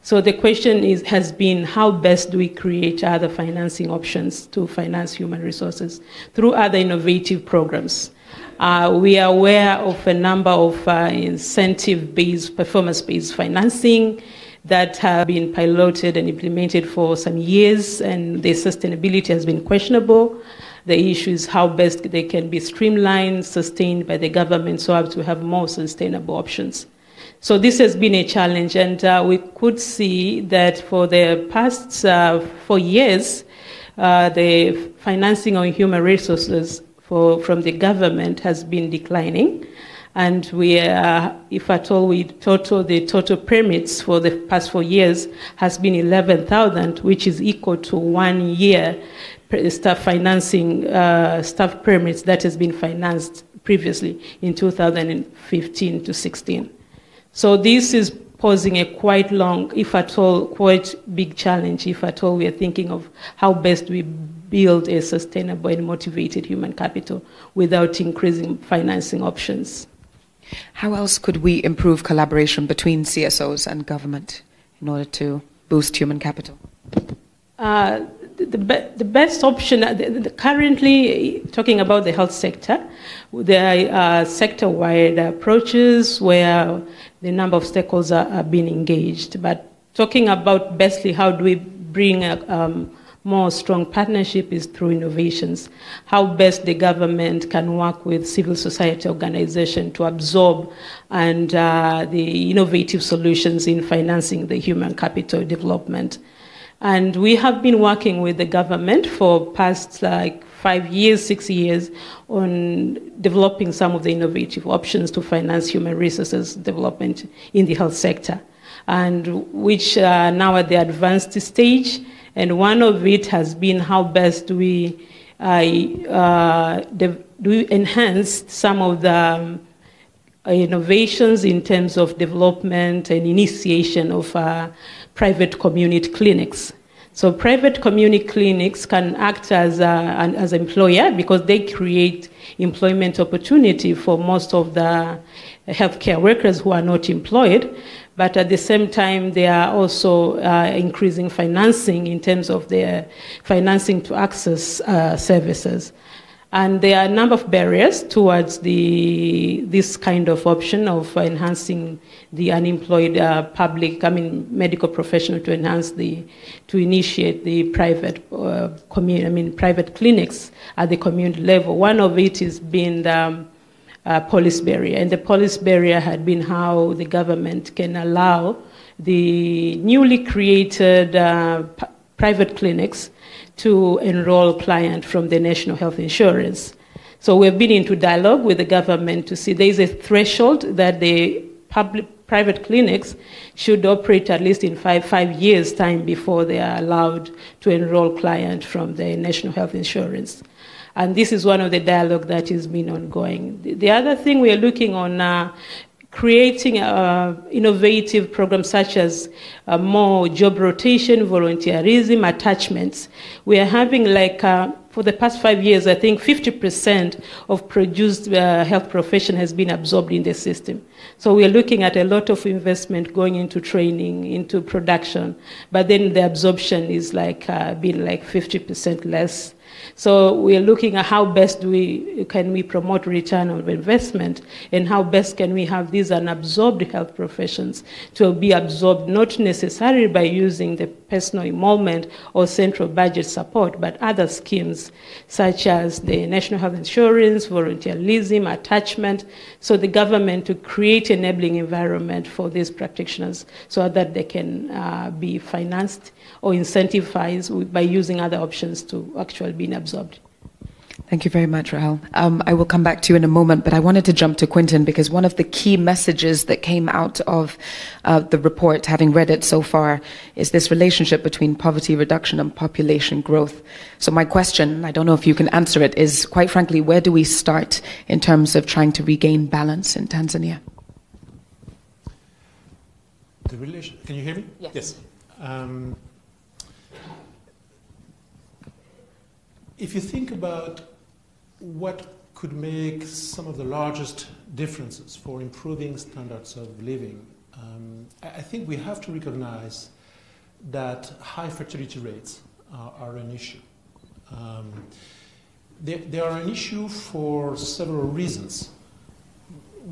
So the question has been, how best do we create other financing options to finance human resources through other innovative programs? We are aware of a number of incentive-based, performance-based financing that have been piloted and implemented for some years, and their sustainability has been questionable. The issue is how best they can be streamlined, sustained by the government so as to have more sustainable options. So this has been a challenge, and we could see that for the past 4 years, the financing on human resources from the government has been declining. And we are, if at all, the total permits for the past 4 years has been 11,000, which is equal to 1 year staff financing, staff permits that has been financed previously in 2015 to 16. So this is posing a quite long, if at all, quite big challenge, if at all we are thinking of how best we build a sustainable and motivated human capital without increasing financing options. How else could we improve collaboration between CSOs and government in order to boost human capital? The best option, currently talking about the health sector, there are sector-wide approaches where the number of stakeholders are being engaged. But talking about bestly how do we bring a more strong partnership is through innovations. How best the government can work with civil society organizations to absorb and the innovative solutions in financing the human capital development. And we have been working with the government for past 5 years, 6 years on developing some of the innovative options to finance human resources development in the health sector, and which are now at the advanced stage. And one of it has been how best do we enhance some of the innovations in terms of development and initiation of private community clinics. So private community clinics can act as an employer because they create employment opportunity for most of the healthcare workers who are not employed. But at the same time, they are also increasing financing in terms of their financing to access services. And there are a number of barriers towards this kind of option of enhancing the unemployed medical professional to initiate the private private clinics at the community level. One of it is being the police barrier, and the police barrier had been how the government can allow the newly created private clinics to enroll clients from the National Health Insurance. So we've been into dialogue with the government to see there is a threshold that the private clinics should operate at least in five years' time before they are allowed to enroll clients from the National Health Insurance. And this is one of the dialogue that has been ongoing. The other thing we are looking on creating innovative programs such as more job rotation, volunteerism, attachments. We are having for the past 5 years, I think 50% of produced health profession has been absorbed in the system. So we are looking at a lot of investment going into training, into production, but then the absorption is been 50% less. So we are looking at how best can we promote return on investment, and how best can we have these unabsorbed health professions to be absorbed, not necessarily by using the personal involvement or central budget support, but other schemes such as the National Health Insurance, volunteerism, attachment, so the government to create enabling environment for these practitioners so that they can be financed or incentivized by using other options to actually being absorbed. Thank you very much, Rahel. I will come back to you in a moment, but I wanted to jump to Quentin because one of the key messages that came out of the report, having read it so far, is this relationship between poverty reduction and population growth. So my question, I don't know if you can answer it, is quite frankly, where do we start in terms of trying to regain balance in Tanzania? Can you hear me? Yes. Yes. If you think about what could make some of the largest differences for improving standards of living, I think we have to recognize that high fertility rates are an issue. They are an issue for several reasons.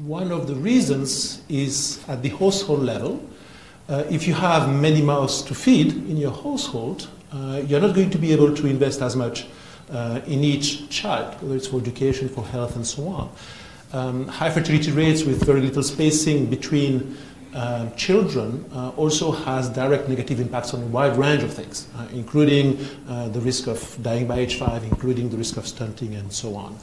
One of the reasons is at the household level. If you have many mouths to feed in your household, you're not going to be able to invest as much in each child, whether it's for education, for health, and so on. High fertility rates with very little spacing between children also has direct negative impacts on a wide range of things, including the risk of dying by age 5, including the risk of stunting, and so on.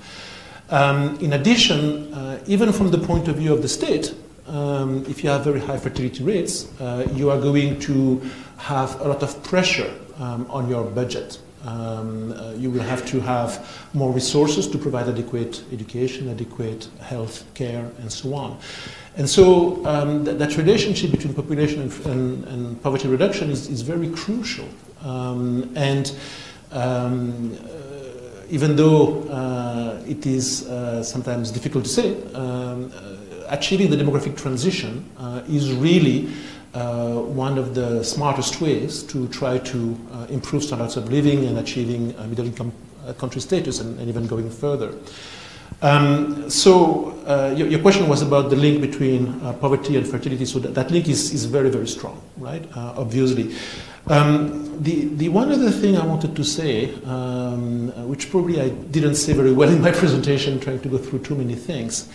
In addition, even from the point of view of the state, if you have very high fertility rates, you are going to have a lot of pressure on your budget. You will have to have more resources to provide adequate education, adequate health care, and so on. And so that relationship between population and poverty reduction is very crucial. Even though it is sometimes difficult to say, achieving the demographic transition is really one of the smartest ways to try to improve standards of living and achieving middle-income country status and even going further. Your question was about the link between poverty and fertility, so that link is very, very strong, right, obviously. The one other thing I wanted to say, which probably I didn't say very well in my presentation, trying to go through too many things,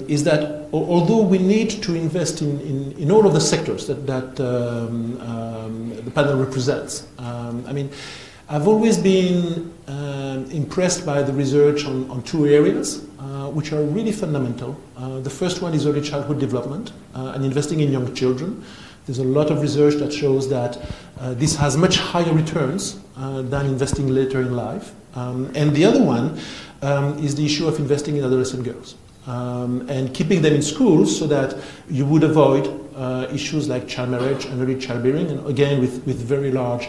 is that although we need to invest in all of the sectors that the panel represents, I mean, I've always been impressed by the research on two areas which are really fundamental. The first one is early childhood development and investing in young children. There's a lot of research that shows that this has much higher returns than investing later in life. And the other one is the issue of investing in adolescent girls. And keeping them in schools so that you would avoid issues like child marriage and early childbearing, and again with very large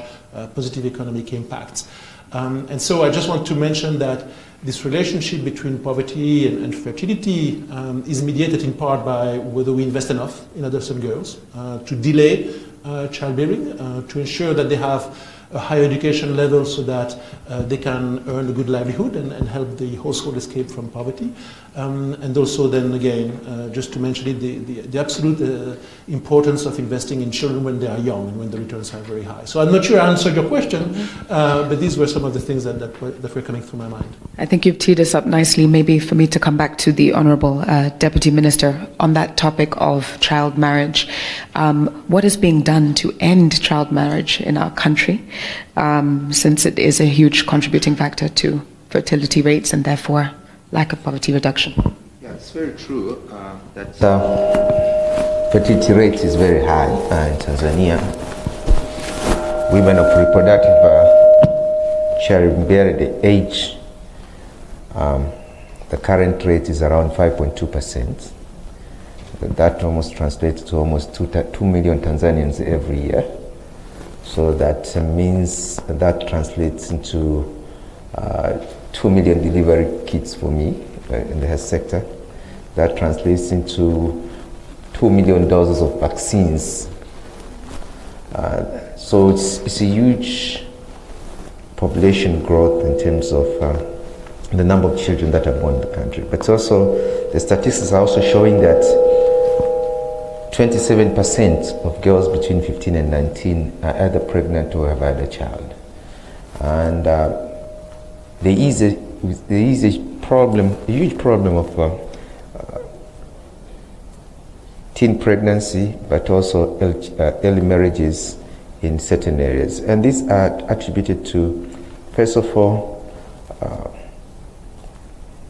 positive economic impacts. And so I just want to mention that this relationship between poverty and fertility is mediated in part by whether we invest enough in adolescent girls to delay childbearing, to ensure that they have a higher education level so that they can earn a good livelihood and help the household escape from poverty. And also then again, just to mention it, the absolute importance of investing in children when they are young and when the returns are very high. So I'm not sure I answered your question, but these were some of the things that were coming through my mind. I think you've teed us up nicely, maybe for me to come back to the Honourable Deputy Minister on that topic of child marriage. What is being done to end child marriage in our country, since it is a huge contributing factor to fertility rates and therefore lack of poverty reduction? Yeah, it's very true that fertility rate is very high in Tanzania. Women of reproductive childbearing age, the current rate is around 5.2%. That almost translates to almost 2 million Tanzanians every year. So that means that translates into 2 million delivery kits for me in the health sector. That translates into $2 million of vaccines. So it's a huge population growth in terms of the number of children that are born in the country. But also, the statistics are also showing that 27% of girls between 15 and 19 are either pregnant or have had a child. And there is a problem, a huge problem of teen pregnancy, but also early marriages in certain areas. And these are attributed to, first of all,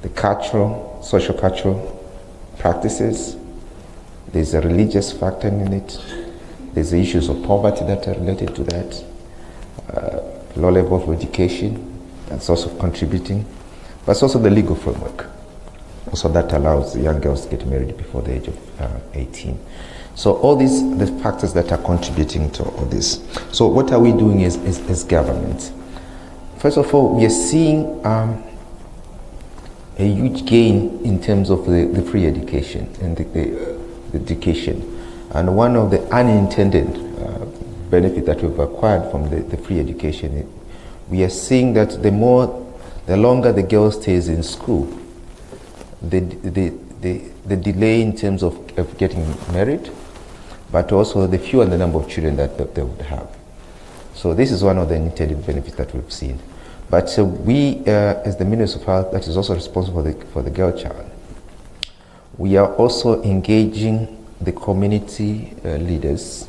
the cultural, social-cultural practices. There's a religious factor in it. There's the issues of poverty that are related to that. Low level of education, that's also contributing. But it's also the legal framework. Also that allows young girls to get married before the age of 18. So all these the factors that are contributing to all this. So what are we doing as government? First of all, we are seeing a huge gain in terms of the free education and the education. And one of the unintended benefits that we've acquired from the free education, we are seeing that the longer the girl stays in school, the delay in terms of getting married, but also the fewer the number of children that they would have. So this is one of the intended benefits that we've seen. But we, as the Ministry of Health, that is also responsible for the girl child, we are also engaging the community leaders,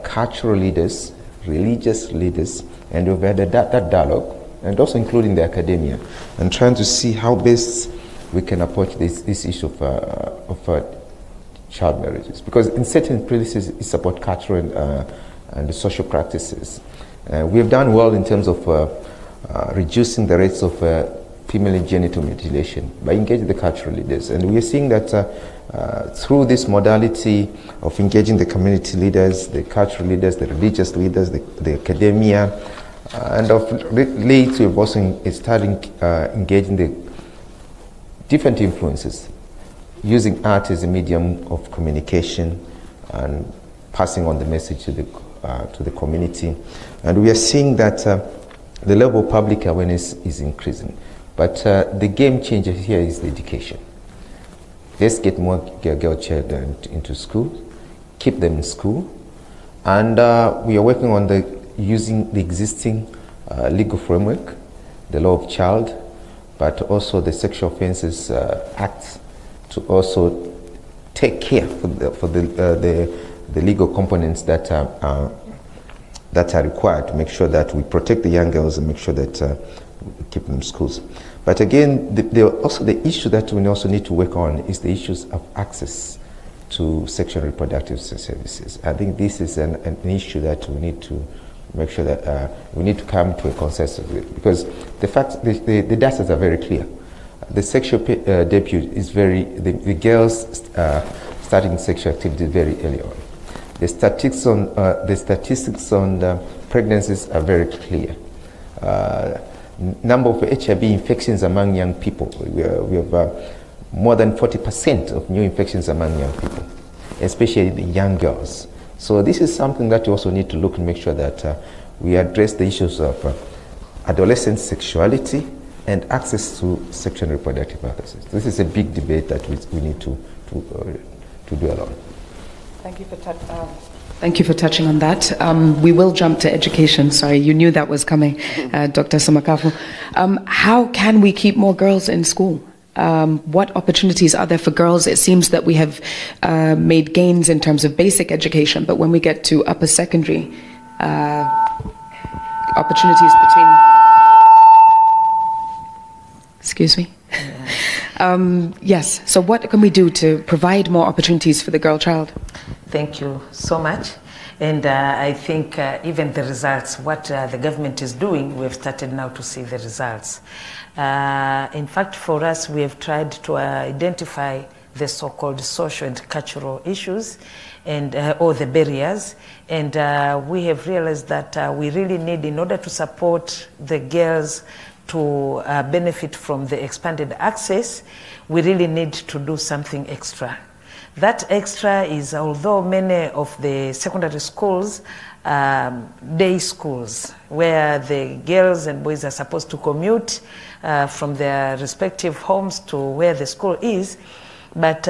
cultural leaders, religious leaders, and we've had that dialogue, and also including the academia, and trying to see how best we can approach this issue of child marriages. Because in certain places it's about cultural and social practices. We have done well in terms of reducing the rates of female genital mutilation by engaging the cultural leaders. And we are seeing that through this modality of engaging the community leaders, the cultural leaders, the religious leaders, the academia, and of late we've also started engaging the different influences, using art as a medium of communication and passing on the message to the community. And we are seeing that the level of public awareness is increasing. But the game changer here is the education. Let's get more girl children into school, keep them in school, and we are working on using the existing legal framework, the law of child, but also the Sexual Offences Act, to also take care for the legal components that are required to make sure that we protect the young girls and make sure that we keep them in schools. But again, also the issue that we also need to work on is the issues of access to sexual and reproductive services. I think this is an issue that we need to make sure that we need to come to a consensus with, because the data are very clear. The sexual debut is the girls starting sexual activity very early on. The statistics on pregnancies are very clear. Number of HIV infections among young people, we have more than 40% of new infections among young people, especially the young girls. So this is something that we also need to look and make sure that we address the issues of adolescent sexuality and access to sexual and reproductive health. This is a big debate that we need to dwell on. Thank you for touching on that. We will jump to education. Sorry, you knew that was coming, Dr. Samakafu. How can we keep more girls in school? What opportunities are there for girls? It seems that we have made gains in terms of basic education, but when we get to upper secondary, opportunities between... Excuse me? Yes, so what can we do to provide more opportunities for the girl child? Thank you so much. And I think even the results, what the government is doing, we've started now to see the results. In fact, for us, we have tried to identify the so-called social and cultural issues and or the barriers. And we have realized that we really need, in order to support the girls to benefit from the expanded access, we really need to do something extra. That extra is, although many of the secondary schools, day schools, where the girls and boys are supposed to commute from their respective homes to where the school is. But,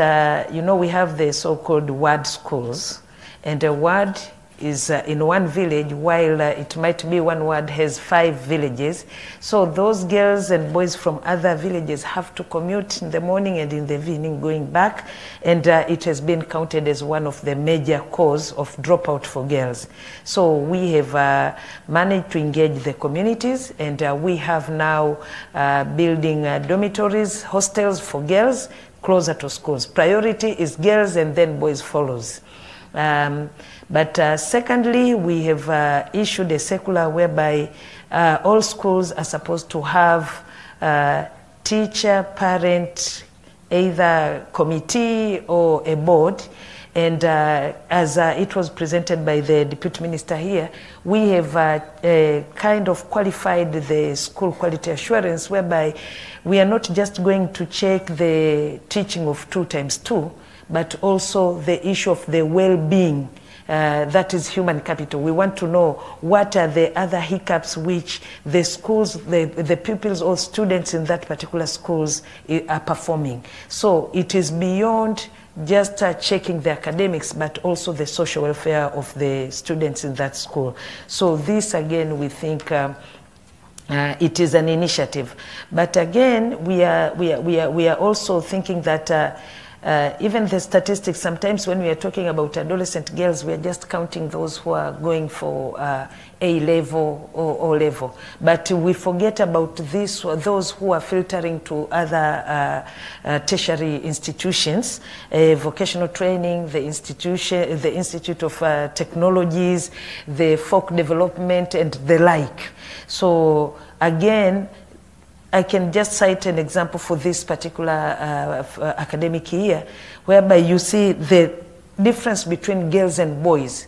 you know, we have the so-called ward schools. And a ward is in one village, while it might be one ward has 5 villages. So those girls and boys from other villages have to commute in the morning and in the evening going back. And it has been counted as one of the major cause of dropout for girls. So we have managed to engage the communities, and we have now building dormitories, hostels for girls closer to schools. Priority is girls, and then boys follows. But secondly, we have issued a circular whereby all schools are supposed to have teacher, parent, either committee or a board. And as it was presented by the Deputy Minister here, we have kind of qualified the school quality assurance, whereby we are not just going to check the teaching of 2 times 2, but also the issue of the well-being. That is human capital. We want to know what are the other hiccups which the schools, the pupils or students in that particular schools are performing. So it is beyond just checking the academics, but also the social welfare of the students in that school. So this, again, we think it is an initiative. But again, we are also thinking that even the statistics, sometimes when we are talking about adolescent girls, we are just counting those who are going for A level or O level. But we forget about those who are filtering to other tertiary institutions, vocational training, the Institute of Technologies, the folk development, and the like. So again, I can just cite an example for this particular academic year, whereby you see the difference between girls and boys,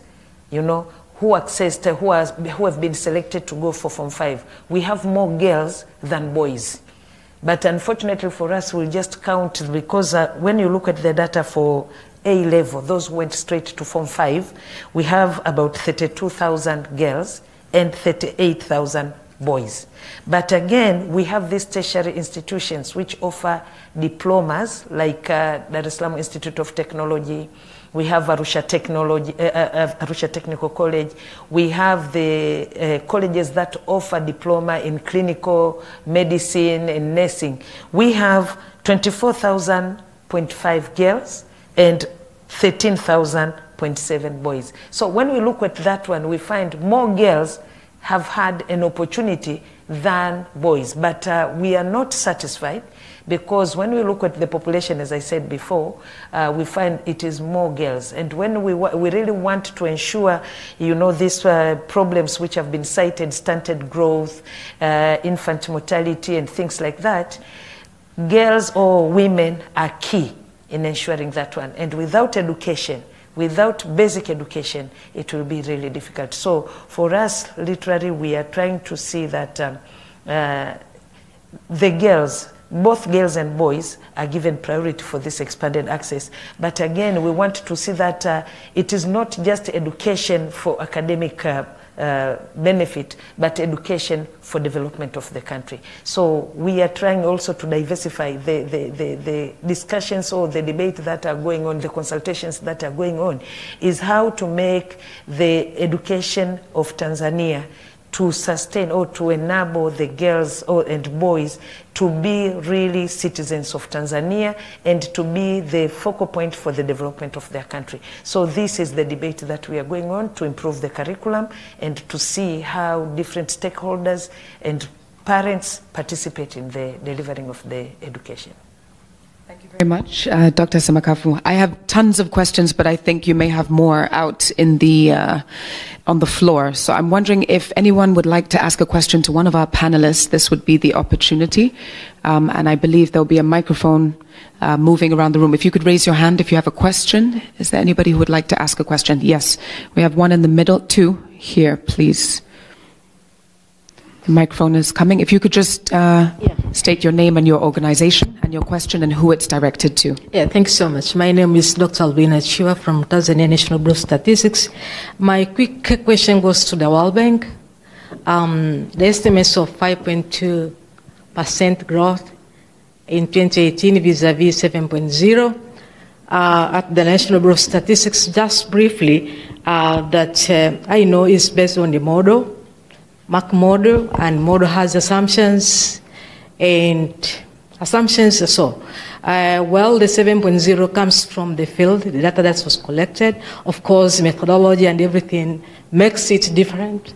you know, who have been selected to go for Form 5. We have more girls than boys. But unfortunately for us, we'll just count, because when you look at the data for A level, those who went straight to Form 5, we have about 32,000 girls and 38,000 boys. But again, we have these tertiary institutions which offer diplomas, like Dar es Salaam Institute of Technology. We have Arusha Technical College. We have the colleges that offer diploma in clinical medicine and nursing. We have 24,000.5 girls and 13,000.7 boys. So when we look at that one, we find more girls have had an opportunity than boys. But we are not satisfied, because when we look at the population, as I said before, we find it is more girls. And when we really want to ensure, you know, these problems which have been cited, stunted growth, infant mortality, and things like that, girls or women are key in ensuring that one. And without education, without basic education, it will be really difficult. So for us, literally, we are trying to see that the girls, both girls and boys, are given priority for this expanded access. But again, we want to see that it is not just education for academic benefit, but education for development of the country. So we are trying also to diversify the discussions or the debate that are going on, the consultations that are going on, is how to make the education of Tanzania to sustain or to enable the girls and boys to be really citizens of Tanzania and to be the focal point for the development of their country. So this is the debate that we are going on, to improve the curriculum and to see how different stakeholders and parents participate in the delivering of the education. Thank you Very much, Dr. Semakafu. I have tons of questions, but I think you may have more out in the on the floor. So I'm wondering if anyone would like to ask a question to one of our panelists. This would be the opportunity, and I believe there'll be a microphone moving around the room. If you could raise your hand if you have a question. Is there anybody who would like to ask a question? Yes, we have one in the middle. Two here, please. The microphone is coming. If you could just state your name and your organization and your question and who it's directed to. Yeah, thanks so much. My name is Dr. Albina Chiwa from Tanzania National Bureau of Statistics. My quick question goes to the World Bank. The estimates of 5.2% growth in 2018 vis-a-vis 7.0 at the National Bureau of Statistics, just briefly, that I know is based on the model. Mark model, and model has assumptions, and assumptions so. Well, the 7.0 comes from the field, the data that was collected. Of course, methodology and everything makes it different,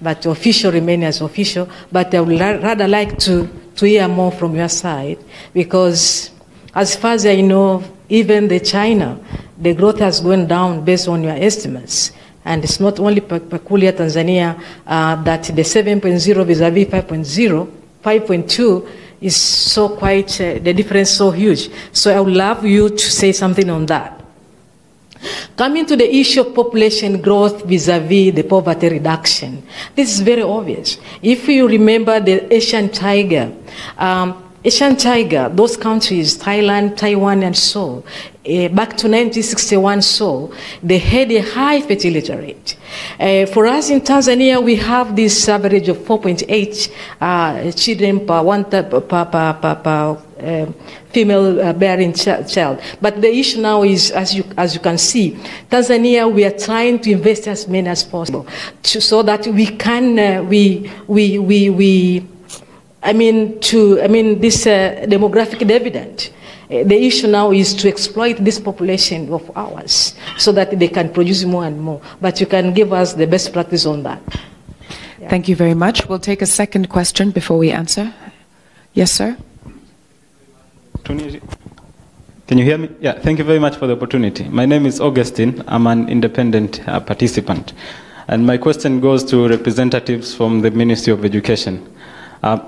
but official remains as official. But I would rather like to hear more from your side, because as far as I know, even the China, the growth has gone down based on your estimates. And it's not only peculiar Tanzania that the 7.0 vis-a-vis 5.2 is so quite, the difference so huge. So I would love you to say something on that. Coming to the issue of population growth vis-a-vis the poverty reduction, this is very obvious. If you remember the Asian tiger, those countries, Thailand, Taiwan, and so, back to 1961, so, they had a high fertility rate. For us in Tanzania, we have this average of 4.8 children per female bearing child. But the issue now is, as you can see, Tanzania, we are trying to invest as many as possible so that we can, this demographic dividend. The issue now is to exploit this population of ours so that they can produce more and more. But you can give us the best practice on that. Yeah. Thank you very much. We'll take a second question before we answer. Yes, sir. Can you hear me? Yeah, thank you very much for the opportunity. My name is Augustine. I'm an independent participant. And my question goes to representatives from the Ministry of Education.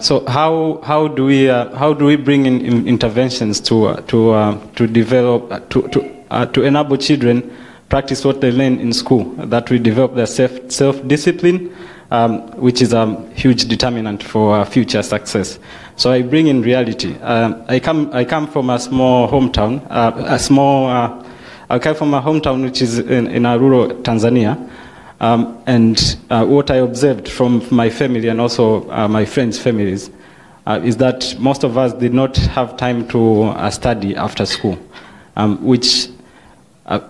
So how do we bring in interventions to develop to enable children practice what they learn in school, that we develop their self-discipline, which is a huge determinant for future success. So I bring in reality. I come from a small hometown, I come from a hometown which is in a rural Tanzania. And what I observed from my family and also my friends' families is that most of us did not have time to study after school, which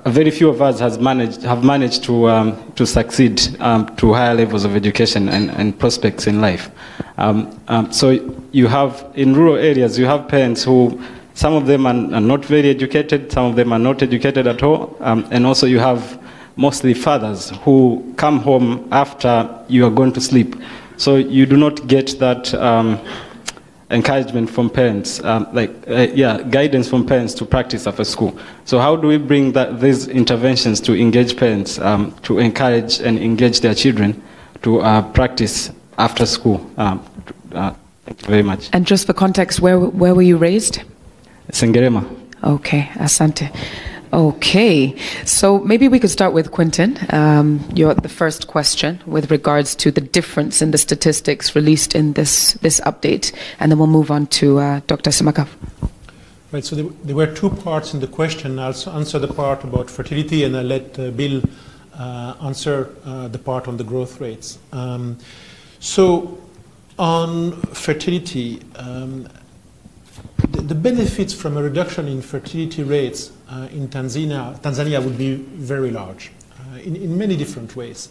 very few of us have managed to succeed to higher levels of education and prospects in life. So you have, in rural areas, you have parents who, some of them are not very educated, some of them are not educated at all, and also you have mostly fathers who come home after you are going to sleep. So you do not get that encouragement from parents, guidance from parents to practice after school. So how do we bring these interventions to engage parents, to encourage and engage their children to practice after school? Thank you very much. And just for context, where were you raised? Sengerema. Okay, asante. Okay, so maybe we could start with Quentin. The first question with regards to the difference in the statistics released in this update, and then we'll move on to Dr. Semakafu. Right, so there were two parts in the question. I'll answer the part about fertility, and I'll let Bill answer the part on the growth rates. So on fertility, the benefits from a reduction in fertility rates in Tanzania would be very large in many different ways.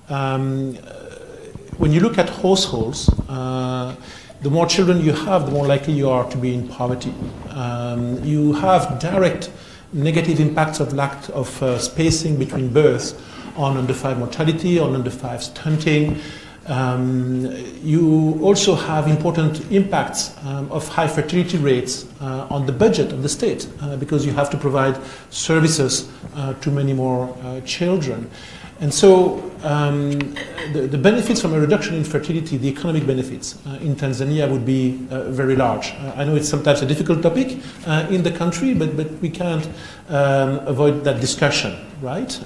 When you look at households, the more children you have, the more likely you are to be in poverty. You have direct negative impacts of lack of spacing between births on under 5 mortality, on under 5 stunting. You also have important impacts of high fertility rates on the budget of the state because you have to provide services to many more children. And so the benefits from a reduction in fertility, the economic benefits in Tanzania would be very large. I know it's sometimes a difficult topic in the country, but we can't avoid that discussion, right?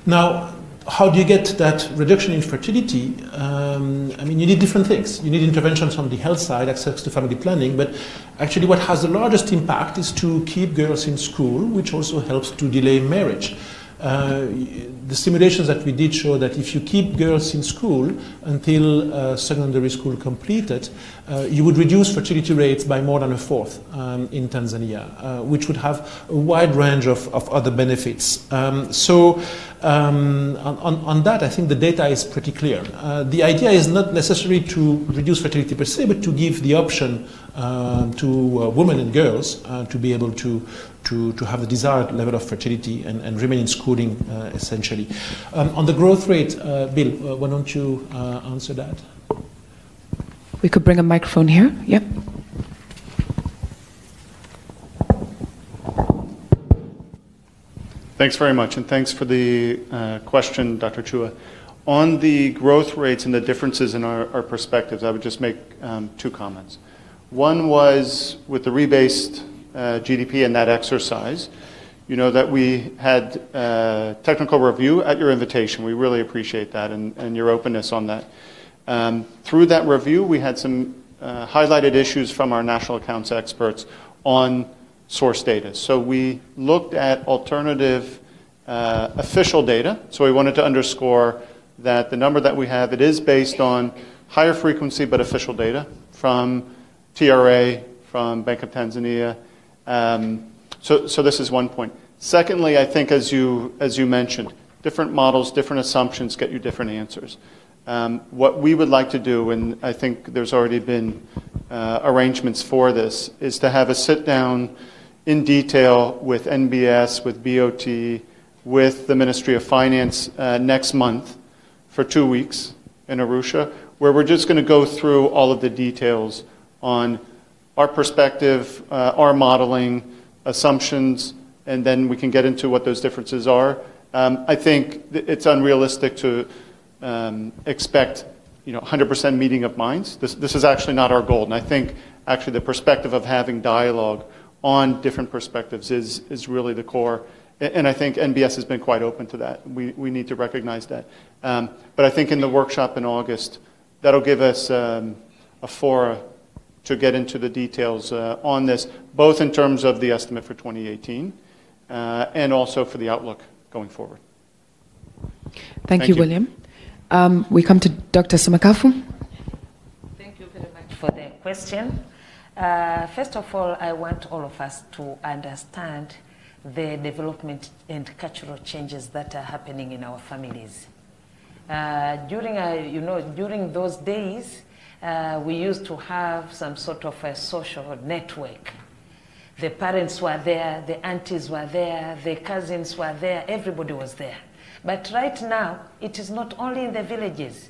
Now, how do you get that reduction in fertility? I mean, you need different things. You need interventions on the health side, access to family planning, but actually what has the largest impact is to keep girls in school, which also helps to delay marriage. The simulations that we did show that if you keep girls in school until secondary school completed, you would reduce fertility rates by more than a fourth in Tanzania, which would have a wide range of other benefits. So on that, I think the data is pretty clear. The idea is not necessarily to reduce fertility per se, but to give the option to women and girls to be able to have the desired level of fertility and remain in schooling, essentially. On the growth rate, Bill, why don't you answer that? We could bring a microphone here. Yep. Thanks very much, and thanks for the question, Dr. Chua. On the growth rates and the differences in our perspectives, I would just make two comments. One was with the rebased GDP and that exercise, you know that we had technical review at your invitation. We really appreciate that and your openness on that. Through that review, we had some highlighted issues from our national accounts experts on source data. So we looked at alternative official data. So we wanted to underscore that the number that we have, it is based on higher frequency but official data from TRA, from Bank of Tanzania. So this is one point. Secondly, I think as you mentioned, different models, different assumptions get you different answers. What we would like to do, and I think there's already been arrangements for this, is to have a sit down in detail with NBS, with BOT, with the Ministry of Finance next month for 2 weeks in Arusha, where we're just going to go through all of the details on our perspective, our modeling, assumptions, and then we can get into what those differences are. I think it's unrealistic to expect 100% meeting of minds. This is actually not our goal, and I think actually the perspective of having dialogue on different perspectives is really the core, and I think NBS has been quite open to that. We need to recognize that. But I think in the workshop in August, that'll give us a fora to get into the details on this, both in terms of the estimate for 2018 and also for the outlook going forward. Thank you, William. We come to Dr. Samakafu. Thank you very much for the question. First of all, I want all of us to understand the development and cultural changes that are happening in our families. During those days, we used to have some sort of a social network. The parents were there, the aunties were there, the cousins were there, everybody was there. But right now, it is not only in the villages.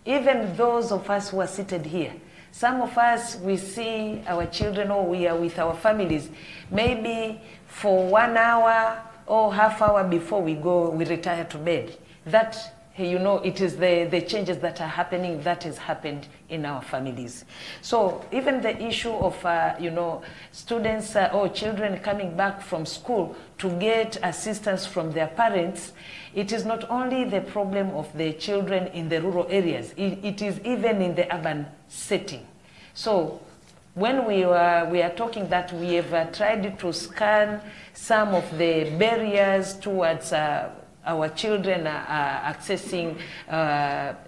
Even those of us who are seated here, some of us, we see our children or we are with our families, maybe for 1 hour or half hour before we retire to bed. That, it is the changes that are happening, that has happened in our families. So even the issue of, students or children coming back from school to get assistance from their parents, it is not only the problem of the children in the rural areas, it is even in the urban setting. So when we are talking that we have tried to scan some of the barriers towards our children accessing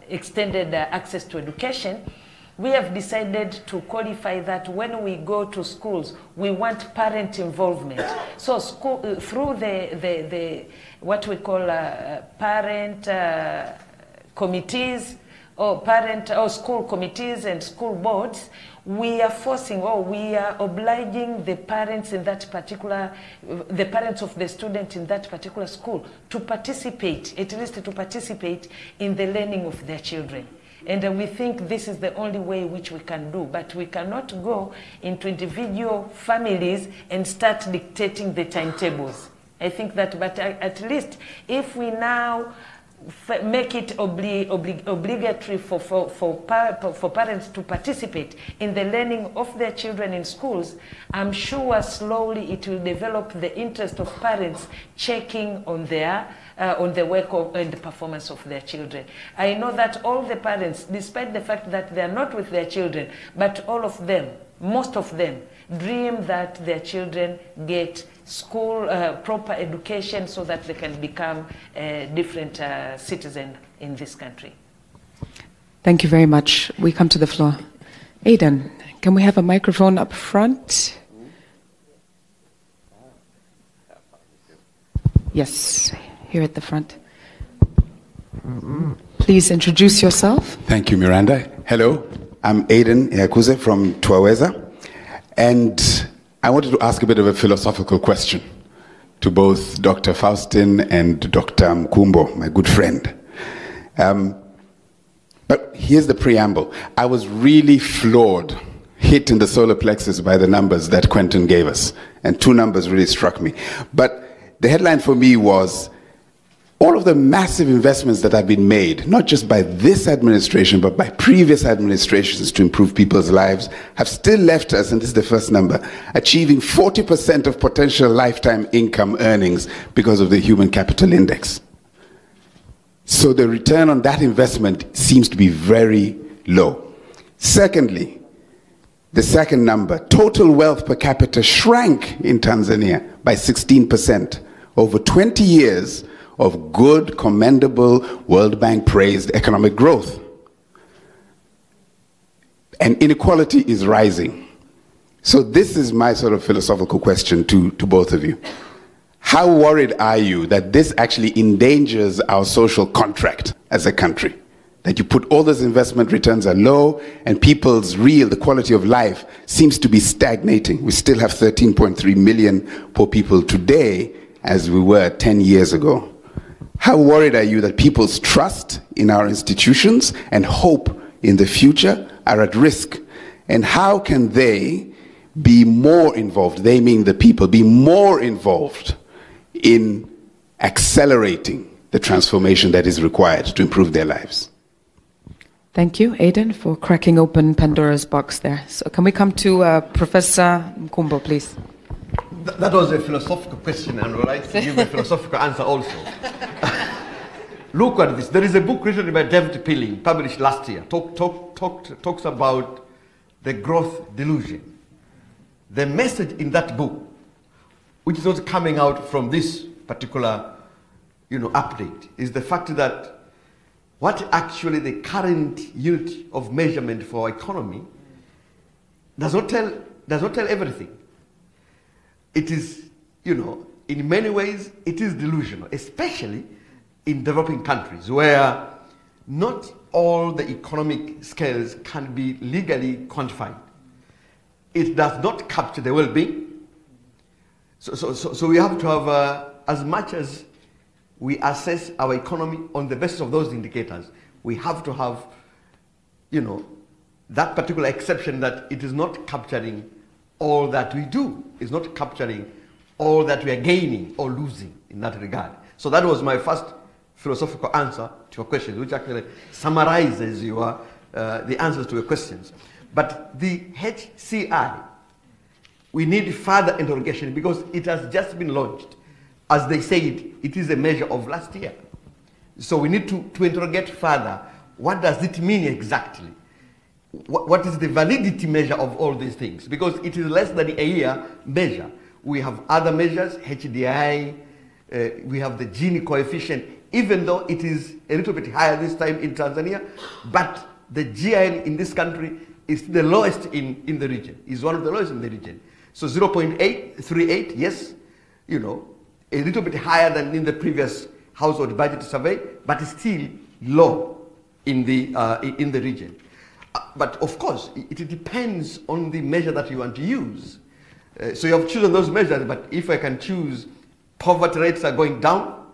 extended access to education, we have decided to qualify that when we go to schools, we want parent involvement. So school, through the what we call parent committees or school committees and school boards, we are forcing, or we are obliging the parents in that particular, the parents of the student in that particular school to participate, at least to participate in the learning of their children. And we think this is the only way which we can do, but we cannot go into individual families and start dictating the timetables. I think that, but at least if we now make it obligatory for parents to participate in the learning of their children in schools, I'm sure slowly it will develop the interest of parents checking on their on the work and the performance of their children. I know that all the parents, despite the fact that they are not with their children, but all of them, most of them, dream that their children get school, proper education so that they can become a different citizen in this country. Thank you very much. We come to the floor. Aidan, can we have a microphone up front? Yes, here at the front. Please introduce yourself. Thank you, Miranda. Hello, I'm Aidan Yakuze from Twaweza. And I wanted to ask a bit of a philosophical question to both Dr. Faustin and Dr. Mkumbo, my good friend. But here's the preamble. I was really floored, hit in the solar plexus by the numbers that Quentin gave us. And two numbers really struck me. But the headline for me was, all of the massive investments that have been made, not just by this administration, but by previous administrations to improve people's lives, have still left us, and this is the first number, achieving 40% of potential lifetime income earnings because of the human capital index. So the return on that investment seems to be very low. Secondly, the second number, total wealth per capita shrank in Tanzania by 16% over 20 years of good, commendable, World Bank praised economic growth. And inequality is rising. So this is my sort of philosophical question to both of you. How worried are you that this actually endangers our social contract as a country? That you put all those investment returns are low and people's the quality of life seems to be stagnating. We still have 13.3 million poor people today as we were 10 years ago. How worried are you that people's trust in our institutions and hope in the future are at risk? And how can they be more involved, they mean the people, be more involved in accelerating the transformation that is required to improve their lives? Thank you, Aidan, for cracking open Pandora's box there. So can we come to Professor Mkumbo, please? That was a philosophical question, and I'd like to give a philosophical answer also. Look at this. There is a book written by David Pilling, published last year, talks about the growth delusion. The message in that book, which is not coming out from this particular update, is the fact that what actually the current unit of measurement for our economy does not tell everything. It is, in many ways, it is delusional, especially in developing countries where not all the economic scales can be legally quantified. It does not capture the well-being. So we have to have, as much as we assess our economy on the basis of those indicators, we have to have, that particular exception that it is not capturing all that we do, is not capturing all that we are gaining or losing in that regard. So that was my first philosophical answer to your question, which actually summarizes the answers to your questions. But the HCI, we need further interrogation because it has just been launched. As they said, it is a measure of last year. So we need to interrogate further. What does it mean exactly? What is the validity measure of all these things? Because it is less than a year measure. We have other measures, HDI, we have the Gini coefficient, even though it is a little bit higher this time in Tanzania, but the GIN in this country is the lowest in the region, is one of the lowest in the region. So 0.838, yes, a little bit higher than in the previous household budget survey, but still low in the region. But of course, it depends on the measure that you want to use. So you have chosen those measures, but if I can choose, poverty rates are going down,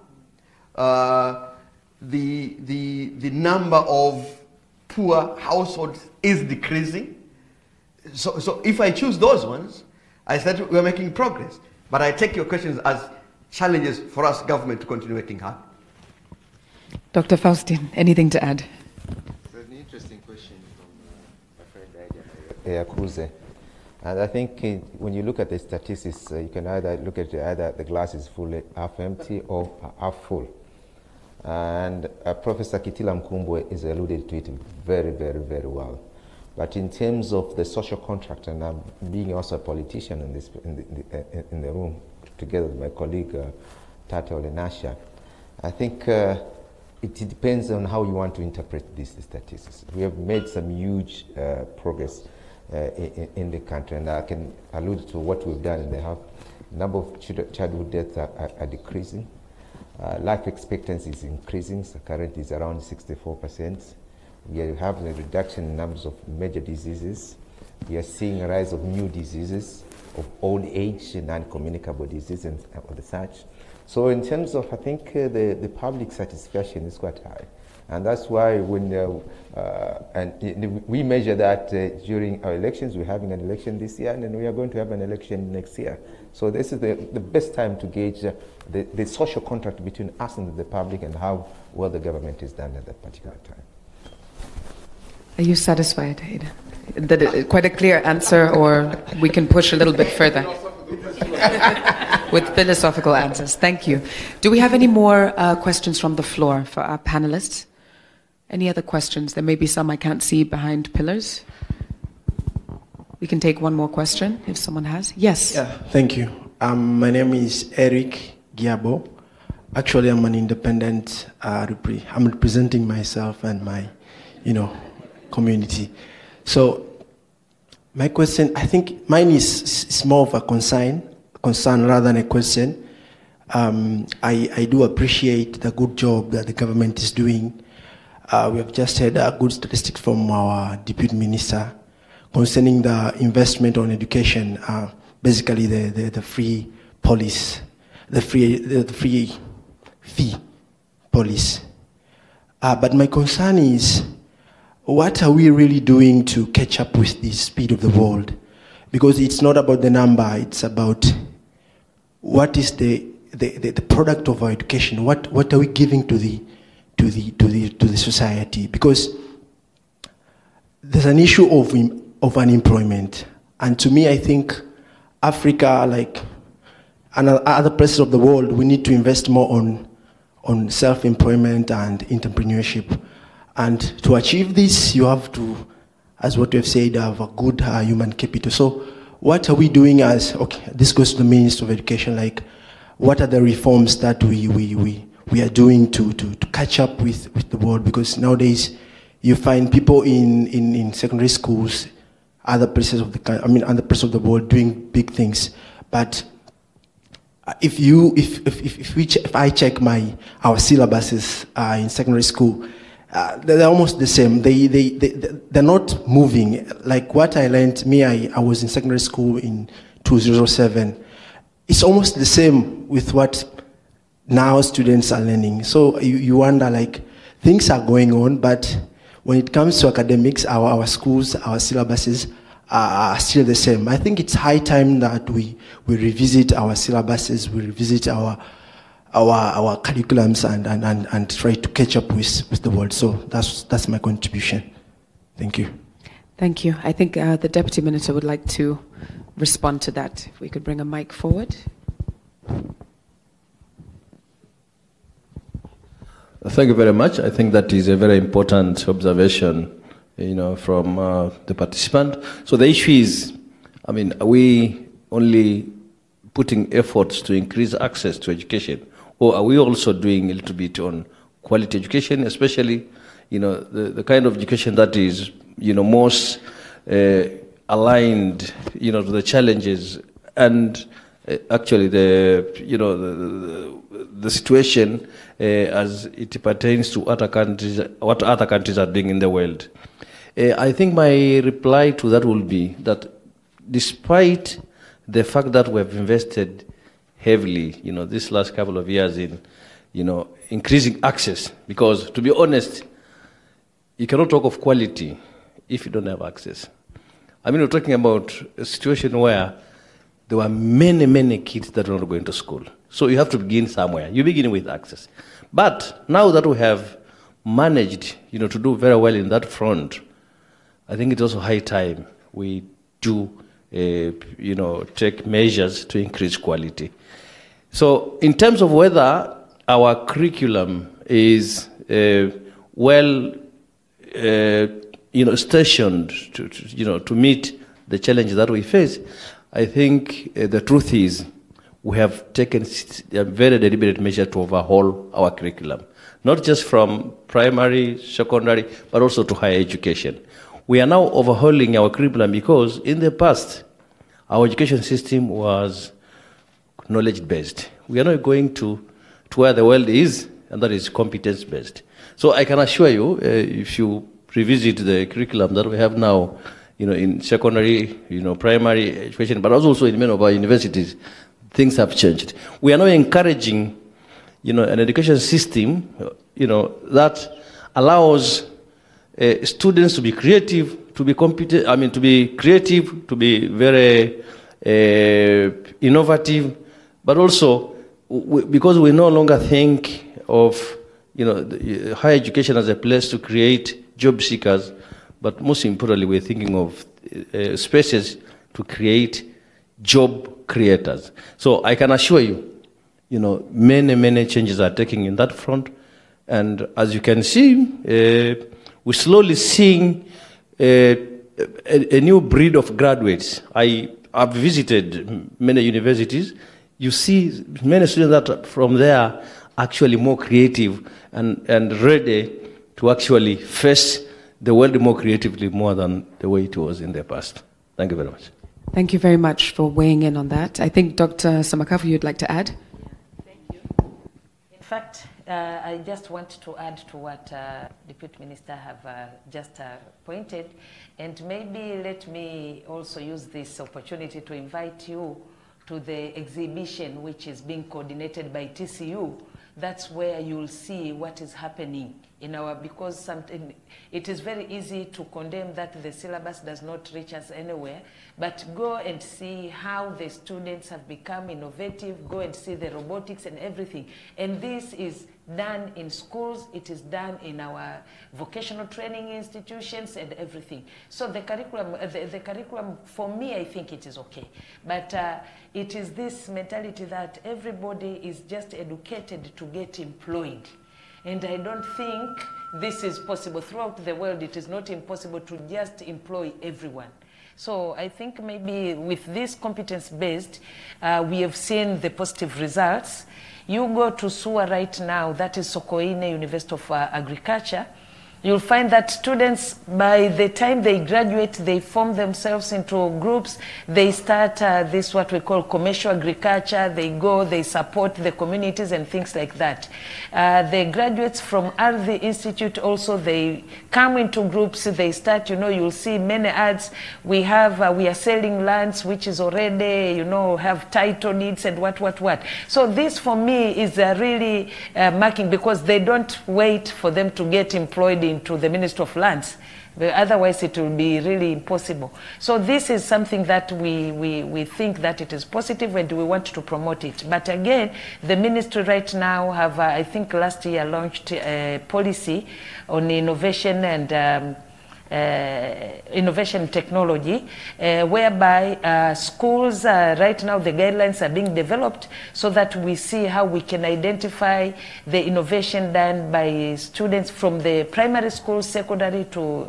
the number of poor households is decreasing. So if I choose those ones, I said we're making progress. But I take your questions as challenges for us government to continue working hard. Dr. Faustin, anything to add? It's an interesting question from my friend Kruse. And I think when you look at the statistics, you can either look at either the glass is full, half empty, or half full. And Professor Kitila Mkumbwe has alluded to it very, very, very well. But in terms of the social contract, and I'm being also a politician in the room, together with my colleague Tata Olenasha, I think it depends on how you want to interpret these statistics. We have made some huge progress in the country, and I can allude to what we've done. And the number of childhood deaths are decreasing. Life expectancy is increasing, so currently it's around 64%. We are having a reduction in numbers of major diseases. We are seeing a rise of new diseases, of old age, non-communicable diseases, and the such. So in terms of, I think the public satisfaction is quite high. And that's why when we measure that during our elections. We're having an election this year, and then we are going to have an election next year. So this is the best time to gauge the social contract between us and the public and how well the government is done at that particular time. Are you satisfied, Ada? Quite a clear answer, or we can push a little bit further? With philosophical answers. Thank you. Do we have any more questions from the floor for our panelists? Any other questions? There may be some I can't see behind pillars. We can take one more question if someone has. Yes. Yeah, thank you. My name is Eric Giabo. Actually, I'm an independent. I'm representing myself and my, community. So my question, I think mine is more of a concern rather than a question. I do appreciate the good job that the government is doing. We have just had a good statistic from our deputy minister concerning the investment on education, basically the free policy, the free fee policy. But my concern is, what are we really doing to catch up with the speed of the world? Because it's not about the number, it's about what is the product of our education. What are we giving to the society? Because there's an issue of unemployment, and to me, I think Africa, like other places of the world, we need to invest more on self-employment and entrepreneurship. And to achieve this, you have to, as what we have said, have a good human capital. So what are we doing this goes to the Minister of Education, like what are the reforms that we are doing to catch up with the world? Because nowadays you find people in secondary schools, other places of the world doing big things. But if I check our syllabuses in secondary school, they're almost the same. They're not moving. Like what I learned, I was in secondary school in 2007. It's almost the same with what now students are learning. So you wonder, like, things are going on, but when it comes to academics, our schools, our syllabuses are still the same. I think it's high time that we revisit our syllabuses, we revisit our curriculums and try to catch up with the world. So that's my contribution. Thank you. Thank you. I think the Deputy Minister would like to respond to that. If we could bring a mic forward. Thank you very much. I think that is a very important observation, from the participant. So the issue is, are we only putting efforts to increase access to education, or are we also doing a little bit on quality education, especially, the kind of education that is, most aligned, to the challenges and actually the situation as it pertains to other countries, what other countries are doing in the world. I think my reply to that will be that despite the fact that we have invested heavily, this last couple of years in, increasing access, because to be honest, you cannot talk of quality if you don't have access. I mean, we're talking about a situation where there were many, many kids that were not going to school. So you have to begin somewhere. You begin with access. But now that we have managed, to do very well in that front, I think it's also high time we do, take measures to increase quality. So in terms of whether our curriculum is well, stationed to meet the challenges that we face, I think the truth is we have taken a very deliberate measure to overhaul our curriculum, not just from primary, secondary, but also to higher education. We are now overhauling our curriculum because in the past, our education system was knowledge-based. We are not going to where the world is, and that is competence-based. So I can assure you, if you revisit the curriculum that we have now, in secondary, primary education, but also in many of our universities, things have changed. We are now encouraging, an education system, that allows students to be creative, to be competent, to be creative, to be very innovative, but also because we no longer think of, higher education as a place to create job seekers, but most importantly, we're thinking of spaces to create job creators. So I can assure you, many, many changes are taking in that front. And as you can see, we're slowly seeing a new breed of graduates. I've visited many universities. You see many students that from there actually more creative and ready to actually face the world more creatively more than the way it was in the past. Thank you very much. Thank you very much for weighing in on that. I think Dr. Samakafu, you'd like to add? Thank you. In fact, I just want to add to what Deputy Minister have just pointed, and maybe let me also use this opportunity to invite you to the exhibition which is being coordinated by TCU. That's where you'll see what is happening in our, because it is very easy to condemn that the syllabus does not reach us anywhere, but go and see how the students have become innovative, go and see the robotics and everything. And this is done in schools, it is done in our vocational training institutions and everything. So the curriculum for me, I think it is okay. But it is this mentality that everybody is just educated to get employed. And I don't think this is possible. Throughout the world, it is not impossible to just employ everyone. So I think maybe with this competence-based, we have seen the positive results. You go to SUA right now, that is Sokoine University of Agriculture, you'll find that students, by the time they graduate, they form themselves into groups. They start this, what we call commercial agriculture. They go, they support the communities and things like that. The graduates from Aldi Institute also, they come into groups. They start, you'll see many ads. We are selling lands, which is already, have title deeds and what. So this for me is really marking, because they don't wait for them to get employed into the Ministry of Lands. Otherwise, it will be really impossible. So this is something that we think that it is positive and we want to promote it. But again, the ministry right now have, I think last year, launched a policy on innovation and innovation technology, whereby schools, right now the guidelines are being developed so that we see how we can identify the innovation done by students from the primary school, secondary to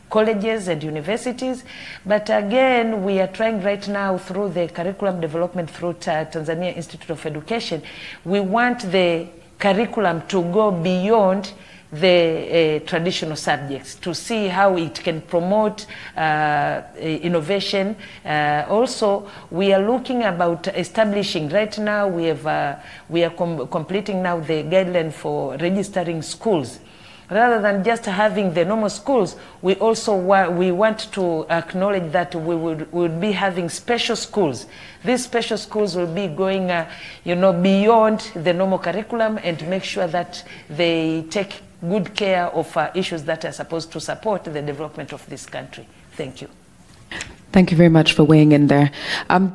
colleges and universities. But again, we are trying right now through the curriculum development through Tanzania Institute of Education. We want the curriculum to go beyond the traditional subjects, to see how it can promote innovation. Also, we are looking about establishing, right now we are completing now the guideline for registering schools. rather than just having the normal schools, we also we want to acknowledge that we would be having special schools. These special schools will be going, beyond the normal curriculum and make sure that they take good care of issues that are supposed to support the development of this country. Thank you. Thank you very much for weighing in there.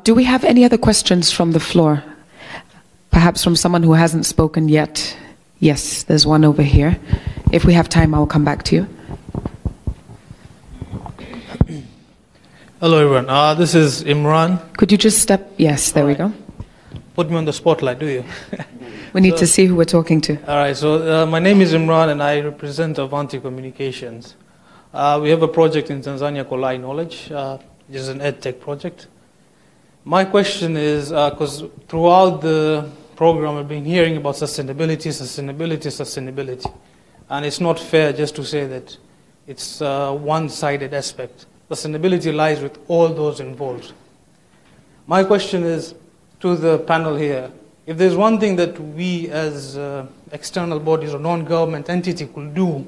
Do we have any other questions from the floor? Perhaps from someone who hasn't spoken yet? Yes, there's one over here. If we have time, I'll come back to you. Hello, everyone. This is Imran. Could you just step? Yes, there we go. Put me on the spotlight, do you? We need to see who we're talking to. All right, so my name is Imran, and I represent Avanti Communications. We have a project in Tanzania called iKnowledge, which is an EdTech project. My question is, because throughout the program I've been hearing about sustainability. And it's not fair just to say that it's a one-sided aspect. Sustainability lies with all those involved. My question is to the panel here, if there's one thing that we as external bodies or non-government entity could do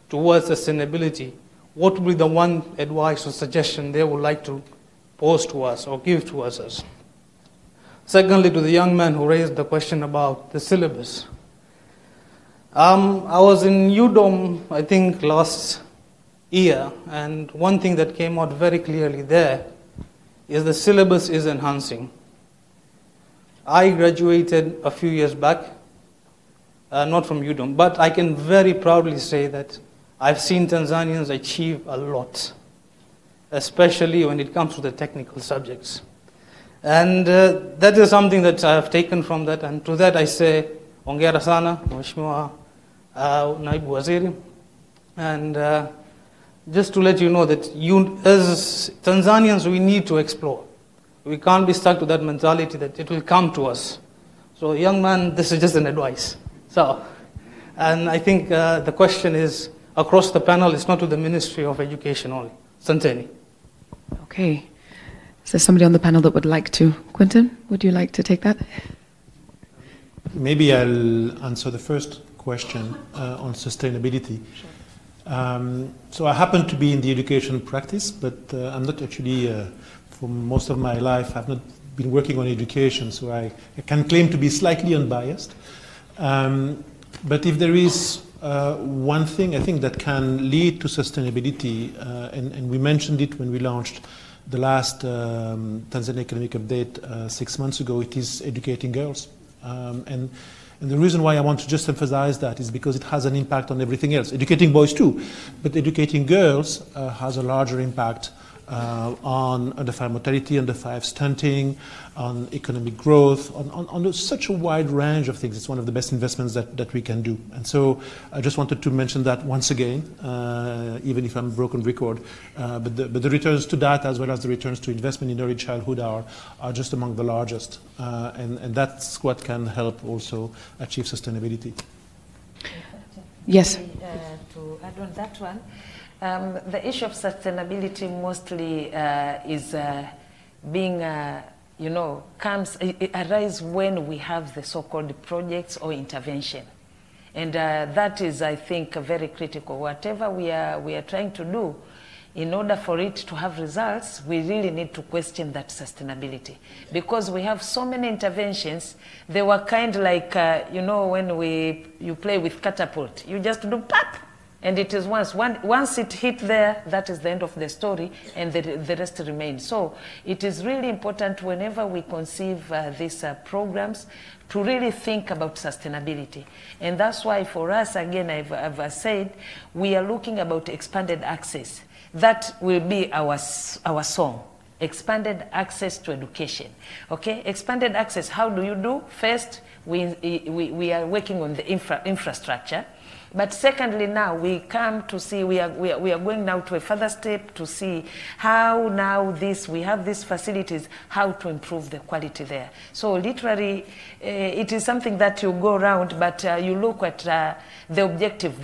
towards sustainability, what would be the one advice or suggestion they would like to pose to us or give to us? Secondly, to the young man who raised the question about the syllabus. I was in UDOM, I think, last year, and one thing that came out very clearly there is the syllabus is enhancing. I graduated a few years back, not from UDOM, but I can very proudly say that I've seen Tanzanians achieve a lot, especially when it comes to the technical subjects. And that is something that I have taken from that, and to that I say, hongera sana, Mheshimiwa Naibu Waziri. And just to let you know that as Tanzanians, we need to explore. We can't be stuck to that mentality that it will come to us. So young man, this is just an advice. So, and I think the question is across the panel, it's not to the Ministry of Education only. Santeni. Okay. Is there somebody on the panel that would like to? Quentin, would you like to take that? Maybe I'll answer the first question on sustainability. So I happen to be in the education practice, but I'm not actually, for most of my life, I've not been working on education, so I can claim to be slightly unbiased. But if there is one thing I think that can lead to sustainability, and we mentioned it when we launched the last Tanzania Economic Update 6 months ago, it is educating girls. And the reason why I want to just emphasize that is because it has an impact on everything else. Educating boys too, but educating girls has a larger impact on under-5 mortality, under-5 stunting, on economic growth, on such a wide range of things. It's one of the best investments that we can do. And so I just wanted to mention that once again, even if I'm a broken record. But the returns to that, as well as the returns to investment in early childhood, are just among the largest. And that's what can help also achieve sustainability. Yes. To add on that one, the issue of sustainability mostly is being, it arises when we have the so-called projects or intervention. And that is, I think, very critical. Whatever we are trying to do, in order for it to have results, we really need to question that sustainability. Because we have so many interventions, they were kind of like, when you play with catapult, you just do pop, and it is once it hit there, that is the end of the story, and the rest remains. So it is really important whenever we conceive these programs to really think about sustainability. And that's why for us, again, I've said, we are looking about expanded access. That will be our song. Expanded access to education. Okay, expanded access, how do you do? First, we are working on the infrastructure. But secondly, now we come to see, we are going now to a further step to see how now we have these facilities, how to improve the quality there. So literally, it is something that you go around, but you look at the objective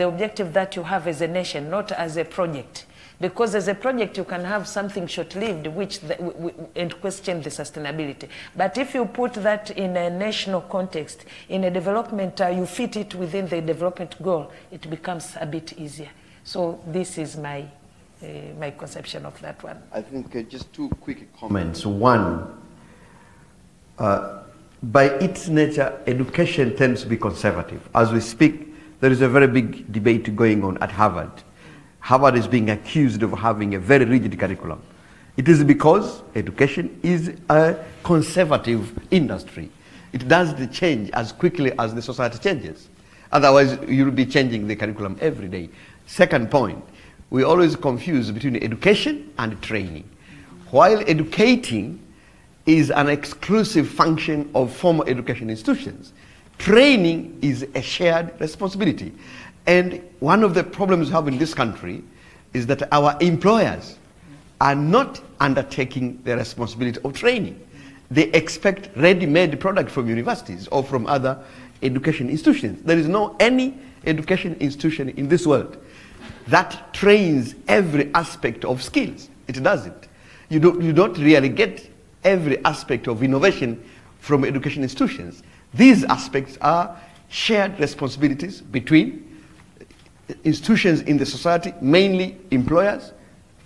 that you have as a nation, not as a project. Because as a project, you can have something short-lived and question the sustainability. But if you put that in a national context, in a development, you fit it within the development goal, it becomes a bit easier. So this is my conception of that one. I think just two quick comments. One, by its nature, education tends to be conservative. As we speak, there is a very big debate going on at Harvard. Harvard is being accused of having a very rigid curriculum. It is because education is a conservative industry. It doesn't change as quickly as the society changes. Otherwise, you'll be changing the curriculum every day. Second point, we always confuse between education and training. While educating is an exclusive function of formal education institutions, training is a shared responsibility. And one of the problems we have in this country is that our employers are not undertaking the responsibility of training. They expect ready-made product from universities or from other education institutions. There is no any education institution in this world that trains every aspect of skills. It doesn't. You don't really get every aspect of innovation from education institutions. These aspects are shared responsibilities between institutions in the society, mainly employers,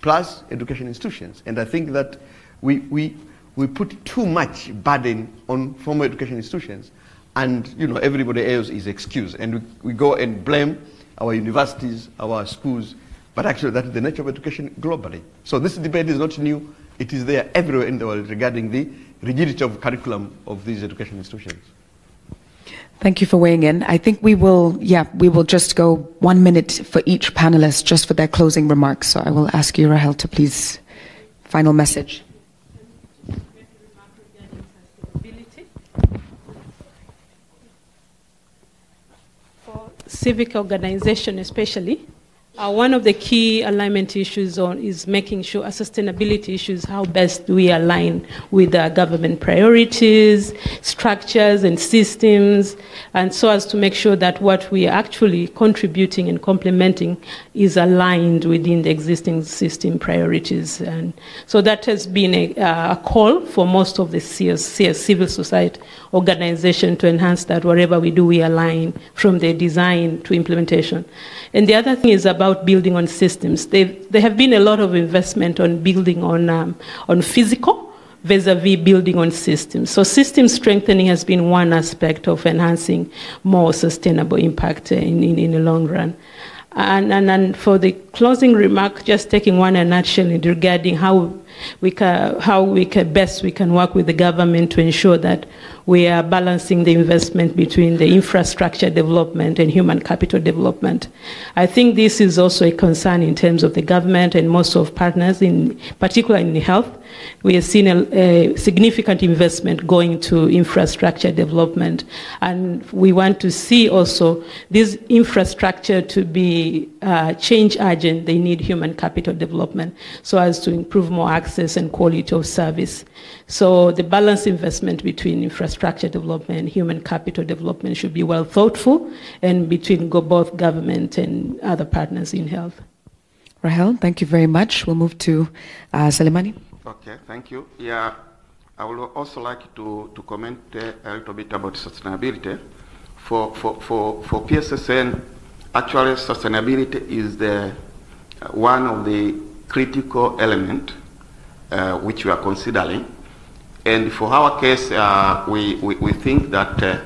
plus education institutions. And I think that we put too much burden on formal education institutions, and everybody else is excused. And we go and blame our universities, our schools, but actually that is the nature of education globally. So this debate is not new. It is there everywhere in the world regarding the rigidity of curriculum of these education institutions. Thank you for weighing in. I think we will just go 1 minute for each panelist just for their closing remarks. So I will ask you, Rahel, to please, final message. For civic organization especially, one of the key alignment issues is making sure sustainability issues, how best we align with government priorities, structures and systems, and so as to make sure that what we are actually contributing and complementing is aligned within the existing system priorities. And so that has been a call for most of the civil society organization to enhance that whatever we do, we align from the design to implementation. And the other thing is about building on systems. There have been a lot of investment on building on physical vis-a-vis building on systems. So system strengthening has been one aspect of enhancing more sustainable impact in the long run. And for the closing remark, just taking one in a nutshell regarding how we can best work with the government to ensure that we are balancing the investment between the infrastructure development and human capital development. I think this is also a concern in terms of the government and most of partners, in particular in health. We have seen a significant investment going to infrastructure development, and we want to see also this infrastructure to be change agent. They need human capital development so as to improve more access and quality of service. So the balanced investment between infrastructure development and human capital development should be well thoughtful, and between both government and other partners in health. Rahel, thank you very much. We'll move to Selemani. Okay, thank you. Yeah, I would also like to comment a little bit about sustainability. For PSSN, actually sustainability is one of the critical element which we are considering. And for our case, we think that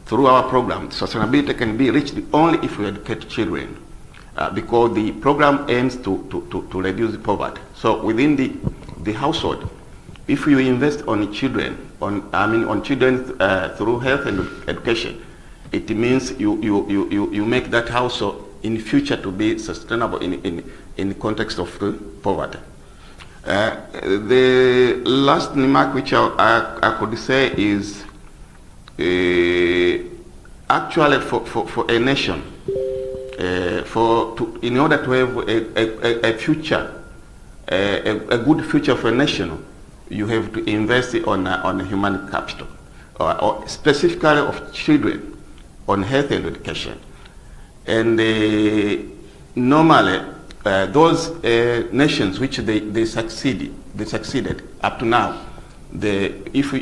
through our program, sustainability can be reached only if we educate children. Because the program aims to reduce poverty. So within the household, if you invest on children, on children through health and education, it means you make that household in future to be sustainable in the context of poverty. The last remark which I could say is actually for a nation, in order to have a future, a good future for a nation, you have to invest on human capital, or specifically of children, on health and education. And normally, those nations which they succeeded up to now, if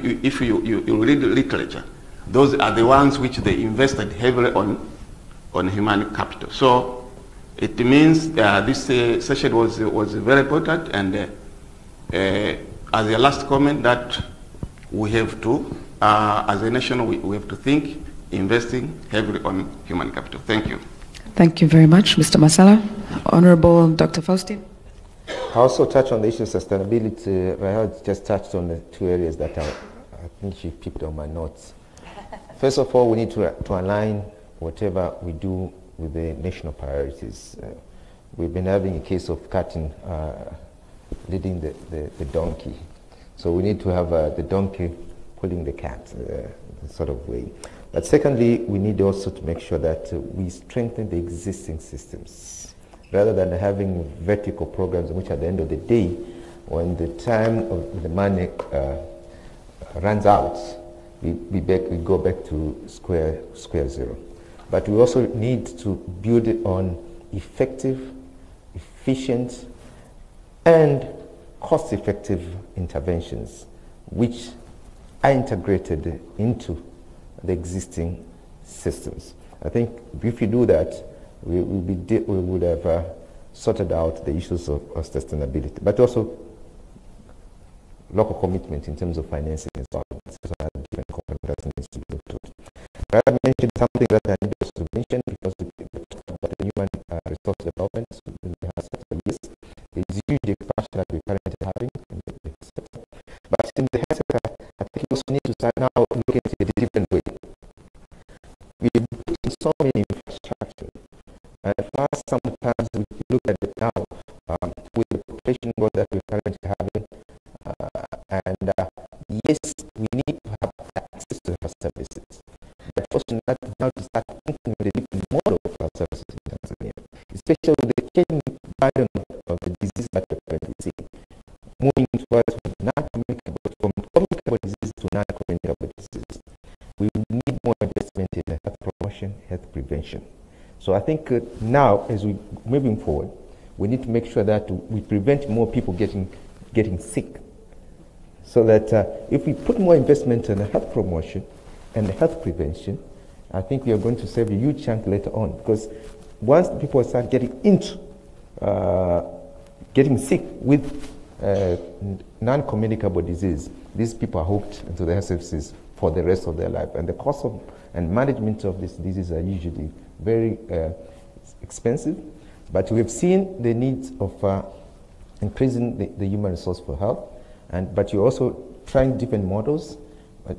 you read the literature, those are the ones which they invested heavily on human capital. So it means this session was very important, and as a last comment, that we have to, as a nation, we have to think investing heavily on human capital. Thank you. Thank you very much, Mr. Masala. Honorable Dr. Faustin. I also touched on the issue of sustainability. I just touched on the two areas that I think she picked on my notes. First of all, we need to align whatever we do with the national priorities. We've been having a case of cutting, leading the donkey. So we need to have the donkey pulling the cat, sort of way. But secondly, we need also to make sure that we strengthen the existing systems, rather than having vertical programs in which at the end of the day, when the time of the money runs out, we go back to square zero. But we also need to build it on effective, efficient, and cost-effective interventions, which are integrated into the existing systems. I think if we do that, we would have sorted out the issues of sustainability, but also local commitment in terms of financing and so on. So different components that needs to be looked at. But I mentioned something that I need to mention, because about the human resource development in the health sector is usually a question that we're currently having in the health sector. But in the health sector, I think we also need to start now looking at it a different way. We've put in so many infrastructure, and at first sometimes we look at it now with the population growth that we're currently having, and yes, we need to have access to health services. But also now to start thinking of the different model of health services in Tanzania, especially with the changing pattern of the disease that we're currently seeing, moving towards non-communicable, from communicable disease to non-communicable disease. We need more investment in health promotion, health prevention. So I think now, as we're moving forward, we need to make sure that we prevent more people getting sick. So that if we put more investment in health promotion and health prevention, I think we are going to save a huge chunk later on. Because once people start getting into getting sick with non-communicable disease, these people are hooked into the health services for the rest of their life. And the cost of and management of these diseases are usually very expensive. But we have seen the needs of increasing the human resource for health. But you're also trying different models,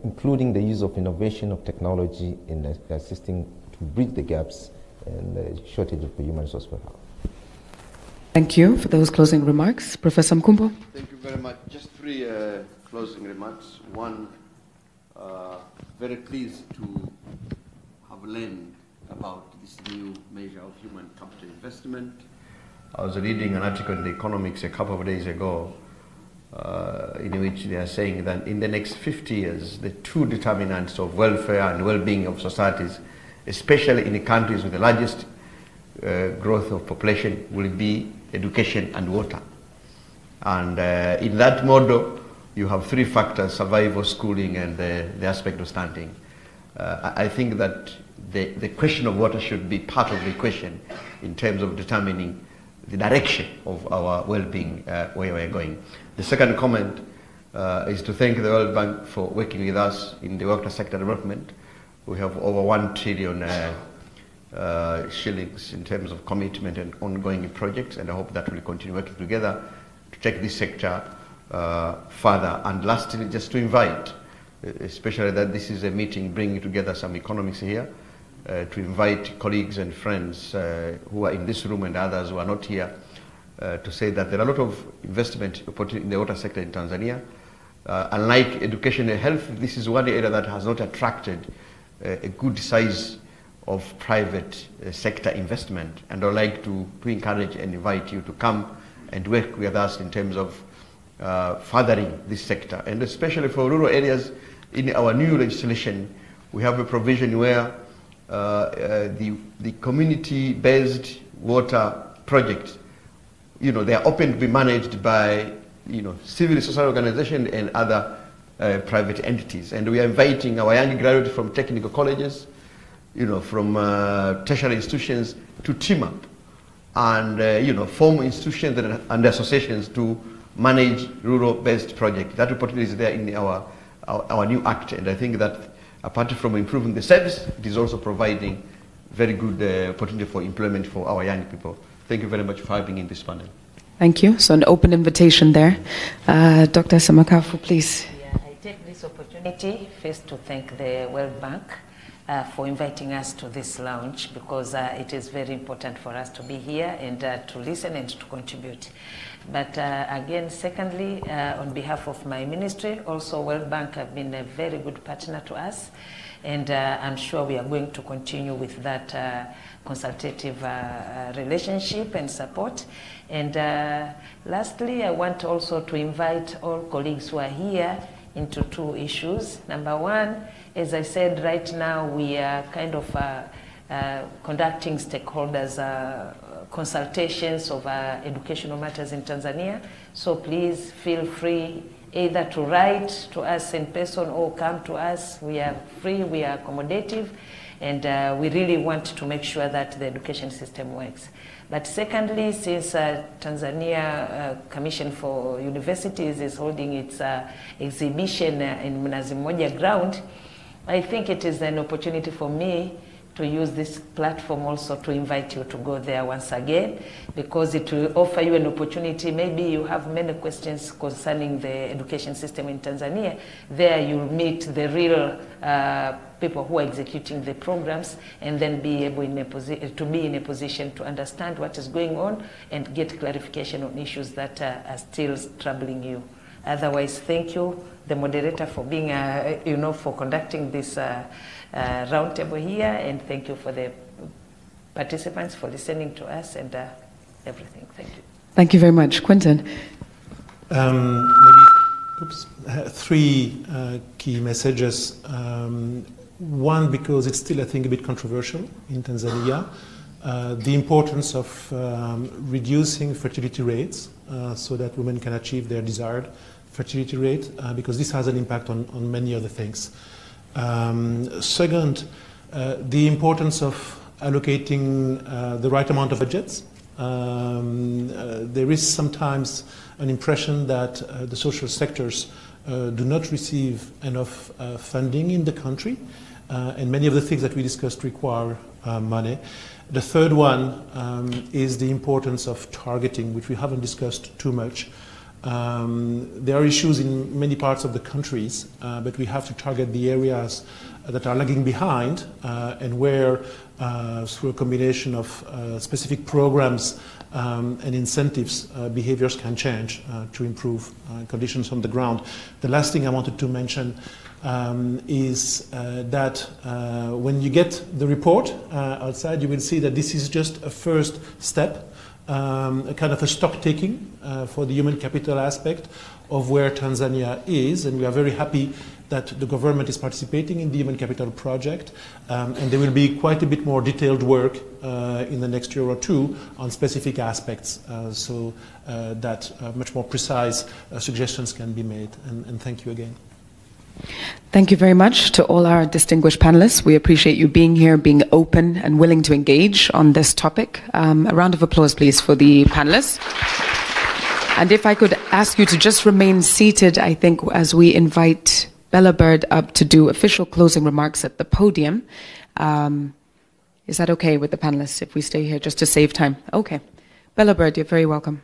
including the use of innovation of technology in assisting to bridge the gaps and the shortage of the human resource for health. Thank you for those closing remarks. Professor Mkumbo. Thank you very much. Just three closing remarks. One, very pleased to have learned about this new measure of human capital investment. I was reading an article in the Economist a couple of days ago in which they are saying that in the next 50 years, the two determinants of welfare and well-being of societies, especially in the countries with the largest growth of population, will be education and water. And in that model, you have three factors: survival, schooling, and the aspect of stunting. I think that the question of water should be part of the equation in terms of determining the direction of our well-being, where we're going. The second comment is to thank the World Bank for working with us in the water sector development. We have over 1 trillion shillings in terms of commitment and ongoing projects, and I hope that we'll continue working together to take this sector further. And lastly, just to invite, especially that this is a meeting bringing together some economists here, to invite colleagues and friends who are in this room and others who are not here, to say that there are a lot of investment opportunity in the water sector in Tanzania. Unlike education and health, this is one area that has not attracted a good size of private sector investment, and I'd like to encourage and invite you to come and work with us in terms of furthering this sector. And especially for rural areas, in our new legislation, we have a provision where the community-based water project they are open to be managed by, civil society organizations and other private entities. And we are inviting our young graduates from technical colleges, from tertiary institutions to team up and, form institutions and associations to manage rural-based projects. That opportunity is there in our new act, and I think that apart from improving the service, it is also providing very good opportunity for employment for our young people. Thank you very much for having me in this panel. Thank you. So an open invitation there. Dr. Samakafu, please. Yeah, I take this opportunity first to thank the World Bank for inviting us to this lounge, because it is very important for us to be here and to listen and to contribute. But again, secondly, on behalf of my ministry, also World Bank have been a very good partner to us, and I'm sure we are going to continue with that consultative relationship and support. And lastly, I want also to invite all colleagues who are here into two issues. Number one, as I said, right now we are kind of conducting stakeholders consultations of educational matters in Tanzania. So please feel free either to write to us in person or come to us. We are free, we are accommodative, and we really want to make sure that the education system works. But secondly, since Tanzania Commission for Universities is holding its exhibition in Mnazi Mmoja ground, I think it is an opportunity for me to use this platform also to invite you to go there once again, because it will offer you an opportunity. Maybe you have many questions concerning the education system in Tanzania. There you'll meet the real people who are executing the programs, and then be able to be in a position to understand what is going on and get clarification on issues that are still troubling you. Otherwise, thank you, the moderator, for being, for conducting this roundtable here, and thank you for the participants for listening to us and everything. Thank you. Thank you very much. Quentin. Three key messages. One, because it's still, I think, a bit controversial in Tanzania, the importance of reducing fertility rates so that women can achieve their desired fertility rate, because this has an impact on many other things. Second, the importance of allocating the right amount of budgets. There is sometimes an impression that the social sectors do not receive enough funding in the country, and many of the things that we discussed require money. The third one is the importance of targeting, which we haven't discussed too much. There are issues in many parts of the countries, but we have to target the areas that are lagging behind and where, through a combination of specific programs and incentives, behaviors can change to improve conditions on the ground. The last thing I wanted to mention is that when you get the report outside, you will see that this is just a first step, a kind of a stock taking for the human capital aspect of where Tanzania is, and we are very happy that the government is participating in the human capital project, and there will be quite a bit more detailed work in the next year or two on specific aspects, so that much more precise suggestions can be made, and thank you again. Thank you very much to all our distinguished panelists. We appreciate you being here, being open and willing to engage on this topic. A round of applause, please, for the panelists. And if I could ask you to just remain seated, I think, as we invite Bella Bird up to do official closing remarks at the podium. Is that okay with the panelists if we stay here just to save time? Okay. Bella Bird, you're very welcome.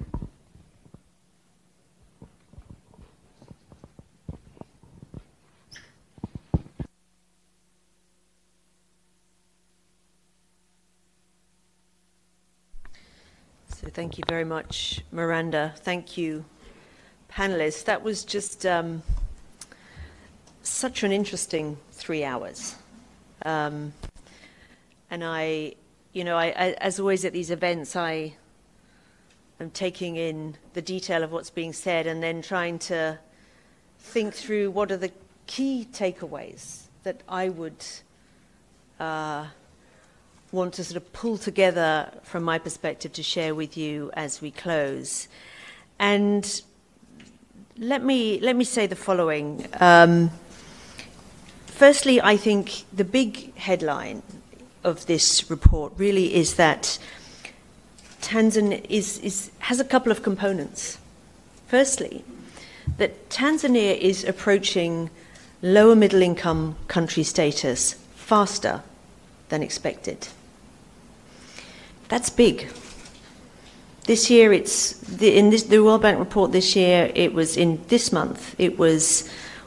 So thank you very much, Miranda. Thank you, panelists. That was just such an interesting 3 hours. And I, as always at these events, I am taking in the detail of what's being said and then trying to think through what are the key takeaways that I would want to sort of pull together from my perspective to share with you as we close. And let me say the following. Firstly, I think the big headline of this report really is that Tanzania has a couple of components. Firstly, that Tanzania is approaching lower middle income country status faster than expected. That's big. This year, the World Bank report this year, this month, it was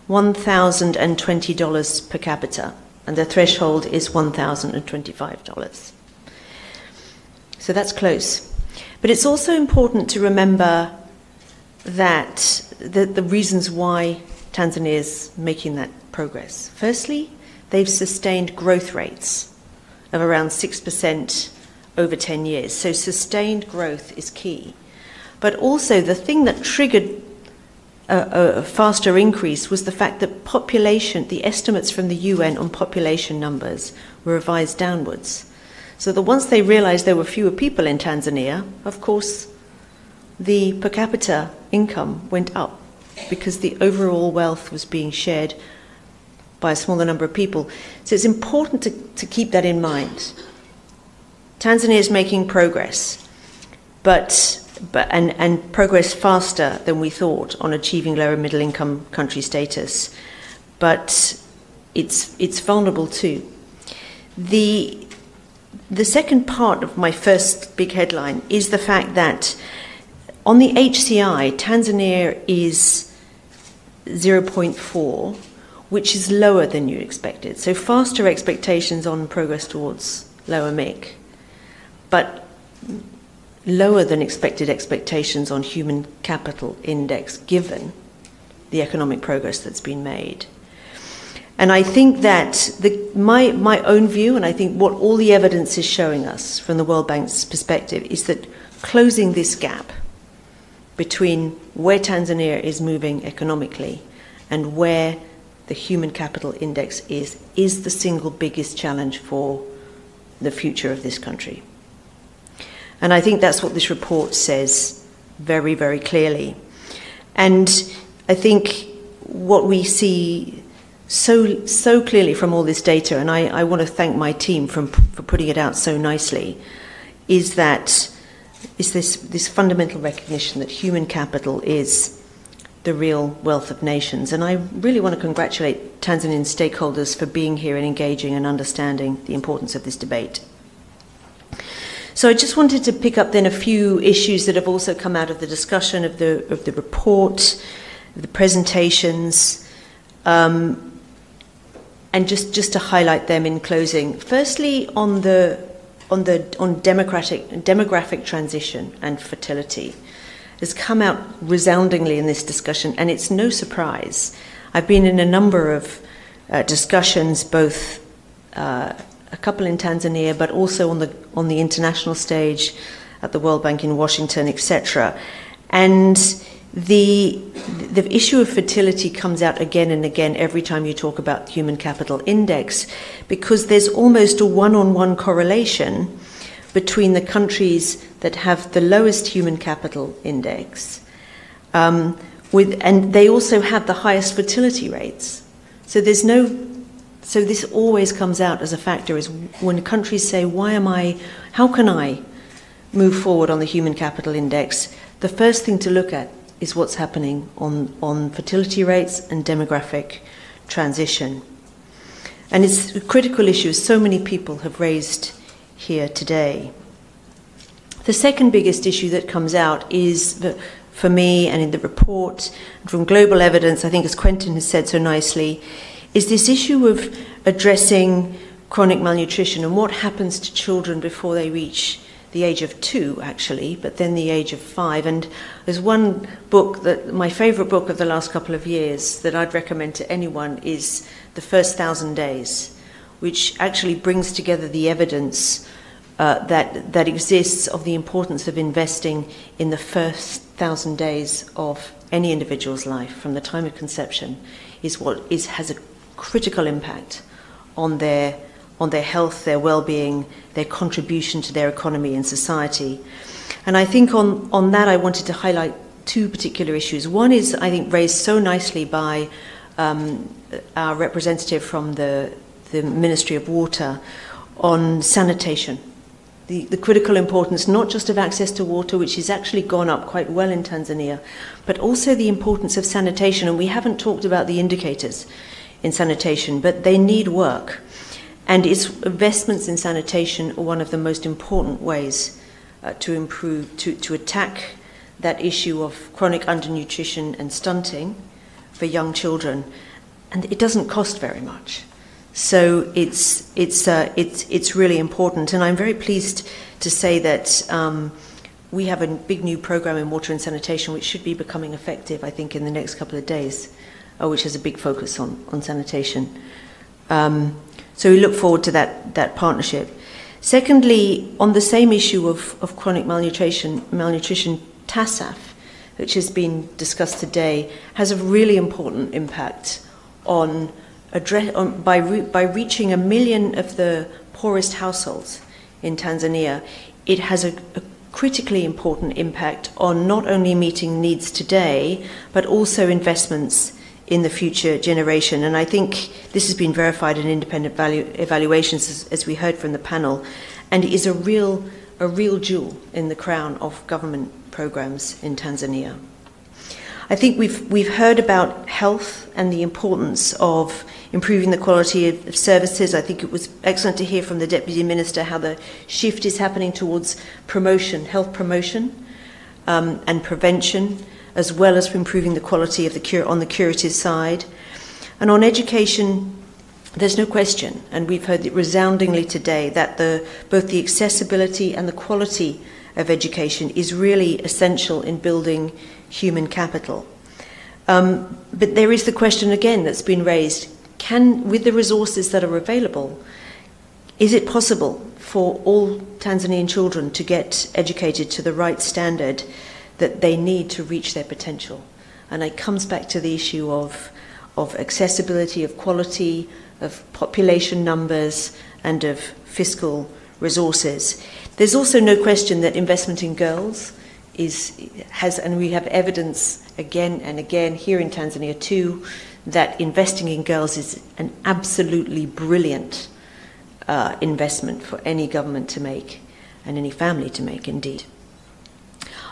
$1,020 per capita, and the threshold is $1,025. So that's close. But it's also important to remember that the reasons why Tanzania is making that progress. Firstly, they've sustained growth rates of around 6% over 10 years. So sustained growth is key. But also the thing that triggered a faster increase was the fact that the estimates from the UN on population numbers were revised downwards. So that once they realized there were fewer people in Tanzania, of course, the per capita income went up because the overall wealth was being shared by a smaller number of people. So it's important to keep that in mind. Tanzania is making progress, and progress faster than we thought on achieving lower middle income country status, but it's vulnerable too. The second part of my first big headline is the fact that on the HCI, Tanzania is 0.4, which is lower than you expected. So faster expectations on progress towards lower MIC, but lower than expected expectations on human capital index, given the economic progress that's been made. And I think that my own view, and I think what all the evidence is showing us from the World Bank's perspective, is that closing this gap between where Tanzania is moving economically and where the human capital index is the single biggest challenge for the future of this country. And I think that's what this report says very, very clearly. And I think what we see so clearly from all this data, and I want to thank my team for putting it out so nicely, is this fundamental recognition that human capital is the real wealth of nations. And I really want to congratulate Tanzanian stakeholders for being here and engaging and understanding the importance of this debate. So I just wanted to pick up then a few issues that have also come out of the discussion of the report, of the presentations, and just to highlight them in closing. Firstly, on demographic transition and fertility, has come out resoundingly in this discussion, and it's no surprise. I've been in a number of discussions, both a couple in Tanzania, but also on the international stage at the World Bank in Washington, etc. And the issue of fertility comes out again and again every time you talk about the human capital index, because there's almost a one-on-one correlation between the countries that have the lowest human capital index, and they also have the highest fertility rates. So this always comes out as a factor, is when countries say, how can I move forward on the human capital index? The first thing to look at is what's happening on fertility rates and demographic transition. And it's a critical issue, as so many people have raised here today. The second biggest issue that comes out is, for me and in the report, from global evidence, I think as Quentin has said so nicely, is this issue of addressing chronic malnutrition and what happens to children before they reach the age of 2, actually, but then the age of 5. And there's one book, my favorite book of the last couple of years, that I'd recommend to anyone, is The First 1,000 Days, which actually brings together the evidence that exists of the importance of investing in the first 1,000 days of any individual's life, from the time of conception, has a critical impact on their on their health, their well-being, their contribution to their economy and society. And I think on that I wanted to highlight two particular issues. One is, I think, raised so nicely by our representative from the Ministry of Water on sanitation. The critical importance not just of access to water, which has actually gone up quite well in Tanzania, but also the importance of sanitation. And we haven't talked about the indicators in sanitation, but they need work. And its investments in sanitation are one of the most important ways to improve, to attack that issue of chronic undernutrition and stunting for young children. And it doesn't cost very much. So it's really important. And I'm very pleased to say that we have a big new program in water and sanitation which should be becoming effective, I think, in the next couple of days, which has a big focus on sanitation. So we look forward to that partnership. Secondly, on the same issue of chronic malnutrition, TASAF, which has been discussed today, has a really important impact on by reaching 1 million of the poorest households in Tanzania. It has a critically important impact on not only meeting needs today, but also investments in the future generation. And I think this has been verified in independent evaluations, as we heard from the panel, and is a real jewel in the crown of government programs in Tanzania. I think we've heard about health and the importance of improving the quality of services. I think it was excellent to hear from the Deputy Minister how the shift is happening towards promotion, health promotion, and prevention, as well as improving the quality of the cure on the curative side. And on education, there's no question, and we've heard it resoundingly today, that both the accessibility and the quality of education is really essential in building human capital. But there is the question again that's been raised, with the resources that are available, is it possible for all Tanzanian children to get educated to the right standard that they need to reach their potential? And it comes back to the issue of accessibility, of quality, of population numbers, and of fiscal resources. There's also no question that investment in girls has, and we have evidence again and again here in Tanzania too, that investing in girls is an absolutely brilliant investment for any government to make, and any family to make indeed.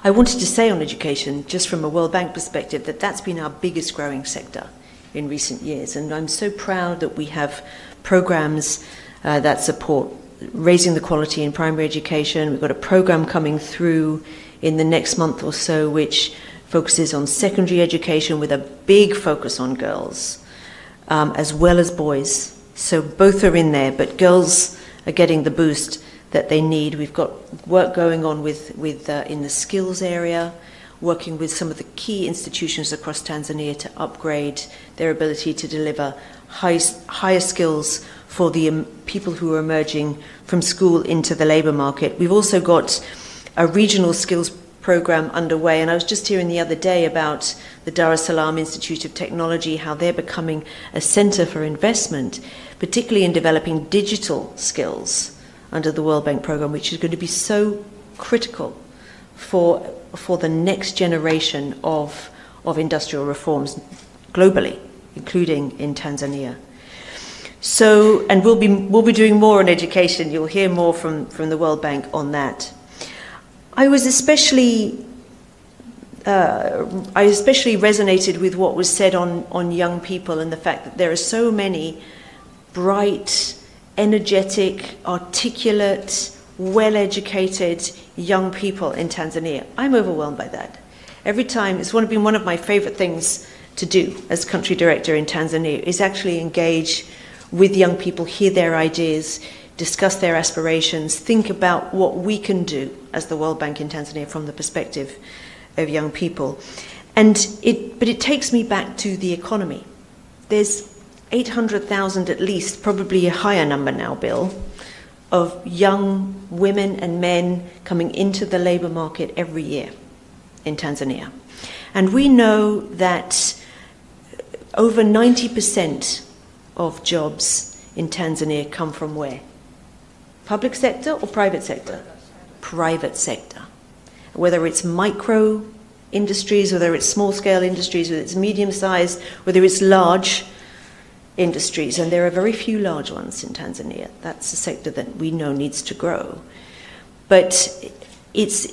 I wanted to say on education, just from a World Bank perspective, that that's been our biggest growing sector in recent years, and I'm so proud that we have programs that support raising the quality in primary education. We've got a program coming through in the next month or so which focuses on secondary education with a big focus on girls, as well as boys. So both are in there, but girls are getting the boost that they need. We've got work going on in the skills area, working with some of the key institutions across Tanzania to upgrade their ability to deliver higher skills for the people who are emerging from school into the labour market. We've also got a regional skills program underway, and I was just hearing the other day about the Dar es Salaam Institute of Technology, how they're becoming a centre for investment, particularly in developing digital skills under the World Bank program, which is going to be so critical for the next generation of industrial reforms globally, including in Tanzania. So, and we'll be doing more on education. You'll hear more from the World Bank on that. I especially resonated with what was said on young people and the fact that there are so many bright, energetic, articulate, well-educated young people in Tanzania. I'm overwhelmed by that. Every time, it's been one of my favorite things to do as country director in Tanzania, is actually engage with young people, hear their ideas, discuss their aspirations, think about what we can do as the World Bank in Tanzania from the perspective of young people. But it takes me back to the economy. There's 800,000 at least, probably a higher number now, Bill, of young women and men coming into the labour market every year in Tanzania. And we know that over 90% of jobs in Tanzania come from where? Public sector or private sector? Private sector. Whether it's micro industries, whether it's small-scale industries, whether it's medium-sized, whether it's large industries, and there are very few large ones in Tanzania. That's a sector that we know needs to grow. But it's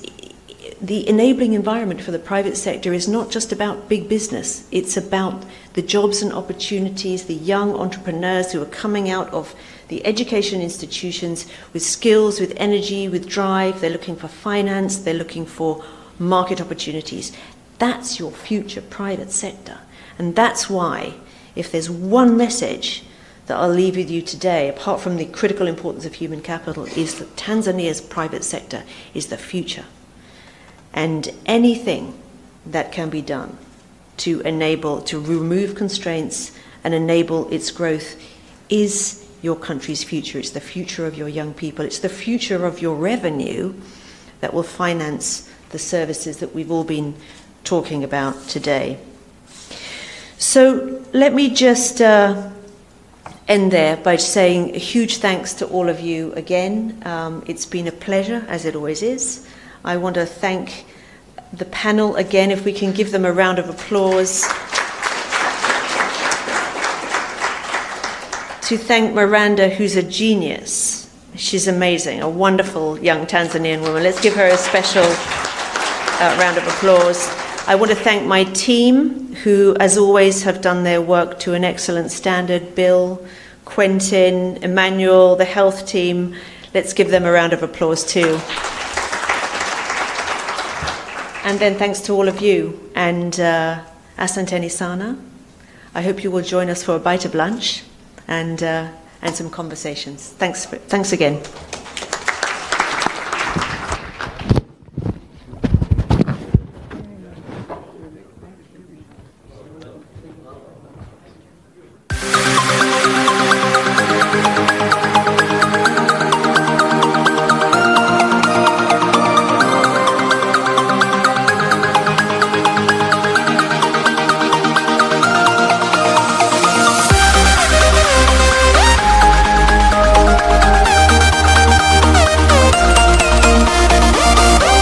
the enabling environment for the private sector is not just about big business. It's about the jobs and opportunities, the young entrepreneurs who are coming out of the education institutions with skills, with energy, with drive. They're looking for finance. They're looking for market opportunities. That's your future private sector. And that's why, if there's one message that I'll leave with you today, apart from the critical importance of human capital, is that Tanzania's private sector is the future. And anything that can be done to enable, to remove constraints and enable its growth is your country's future. It's the future of your young people. It's the future of your revenue that will finance the services that we've all been talking about today. So let me just end there by saying a huge thanks to all of you again. It's been a pleasure, as it always is. I want to thank the panel again, if we can give them a round of applause. To thank Miranda, who's a genius. She's amazing, a wonderful young Tanzanian woman. Let's give her a special round of applause. I want to thank my team, who, as always, have done their work to an excellent standard. Bill, Quentin, Emmanuel, the health team. Let's give them a round of applause too. And then thanks to all of you. And Asanteni Sana. I hope you will join us for a bite of lunch and some conversations. Thanks again.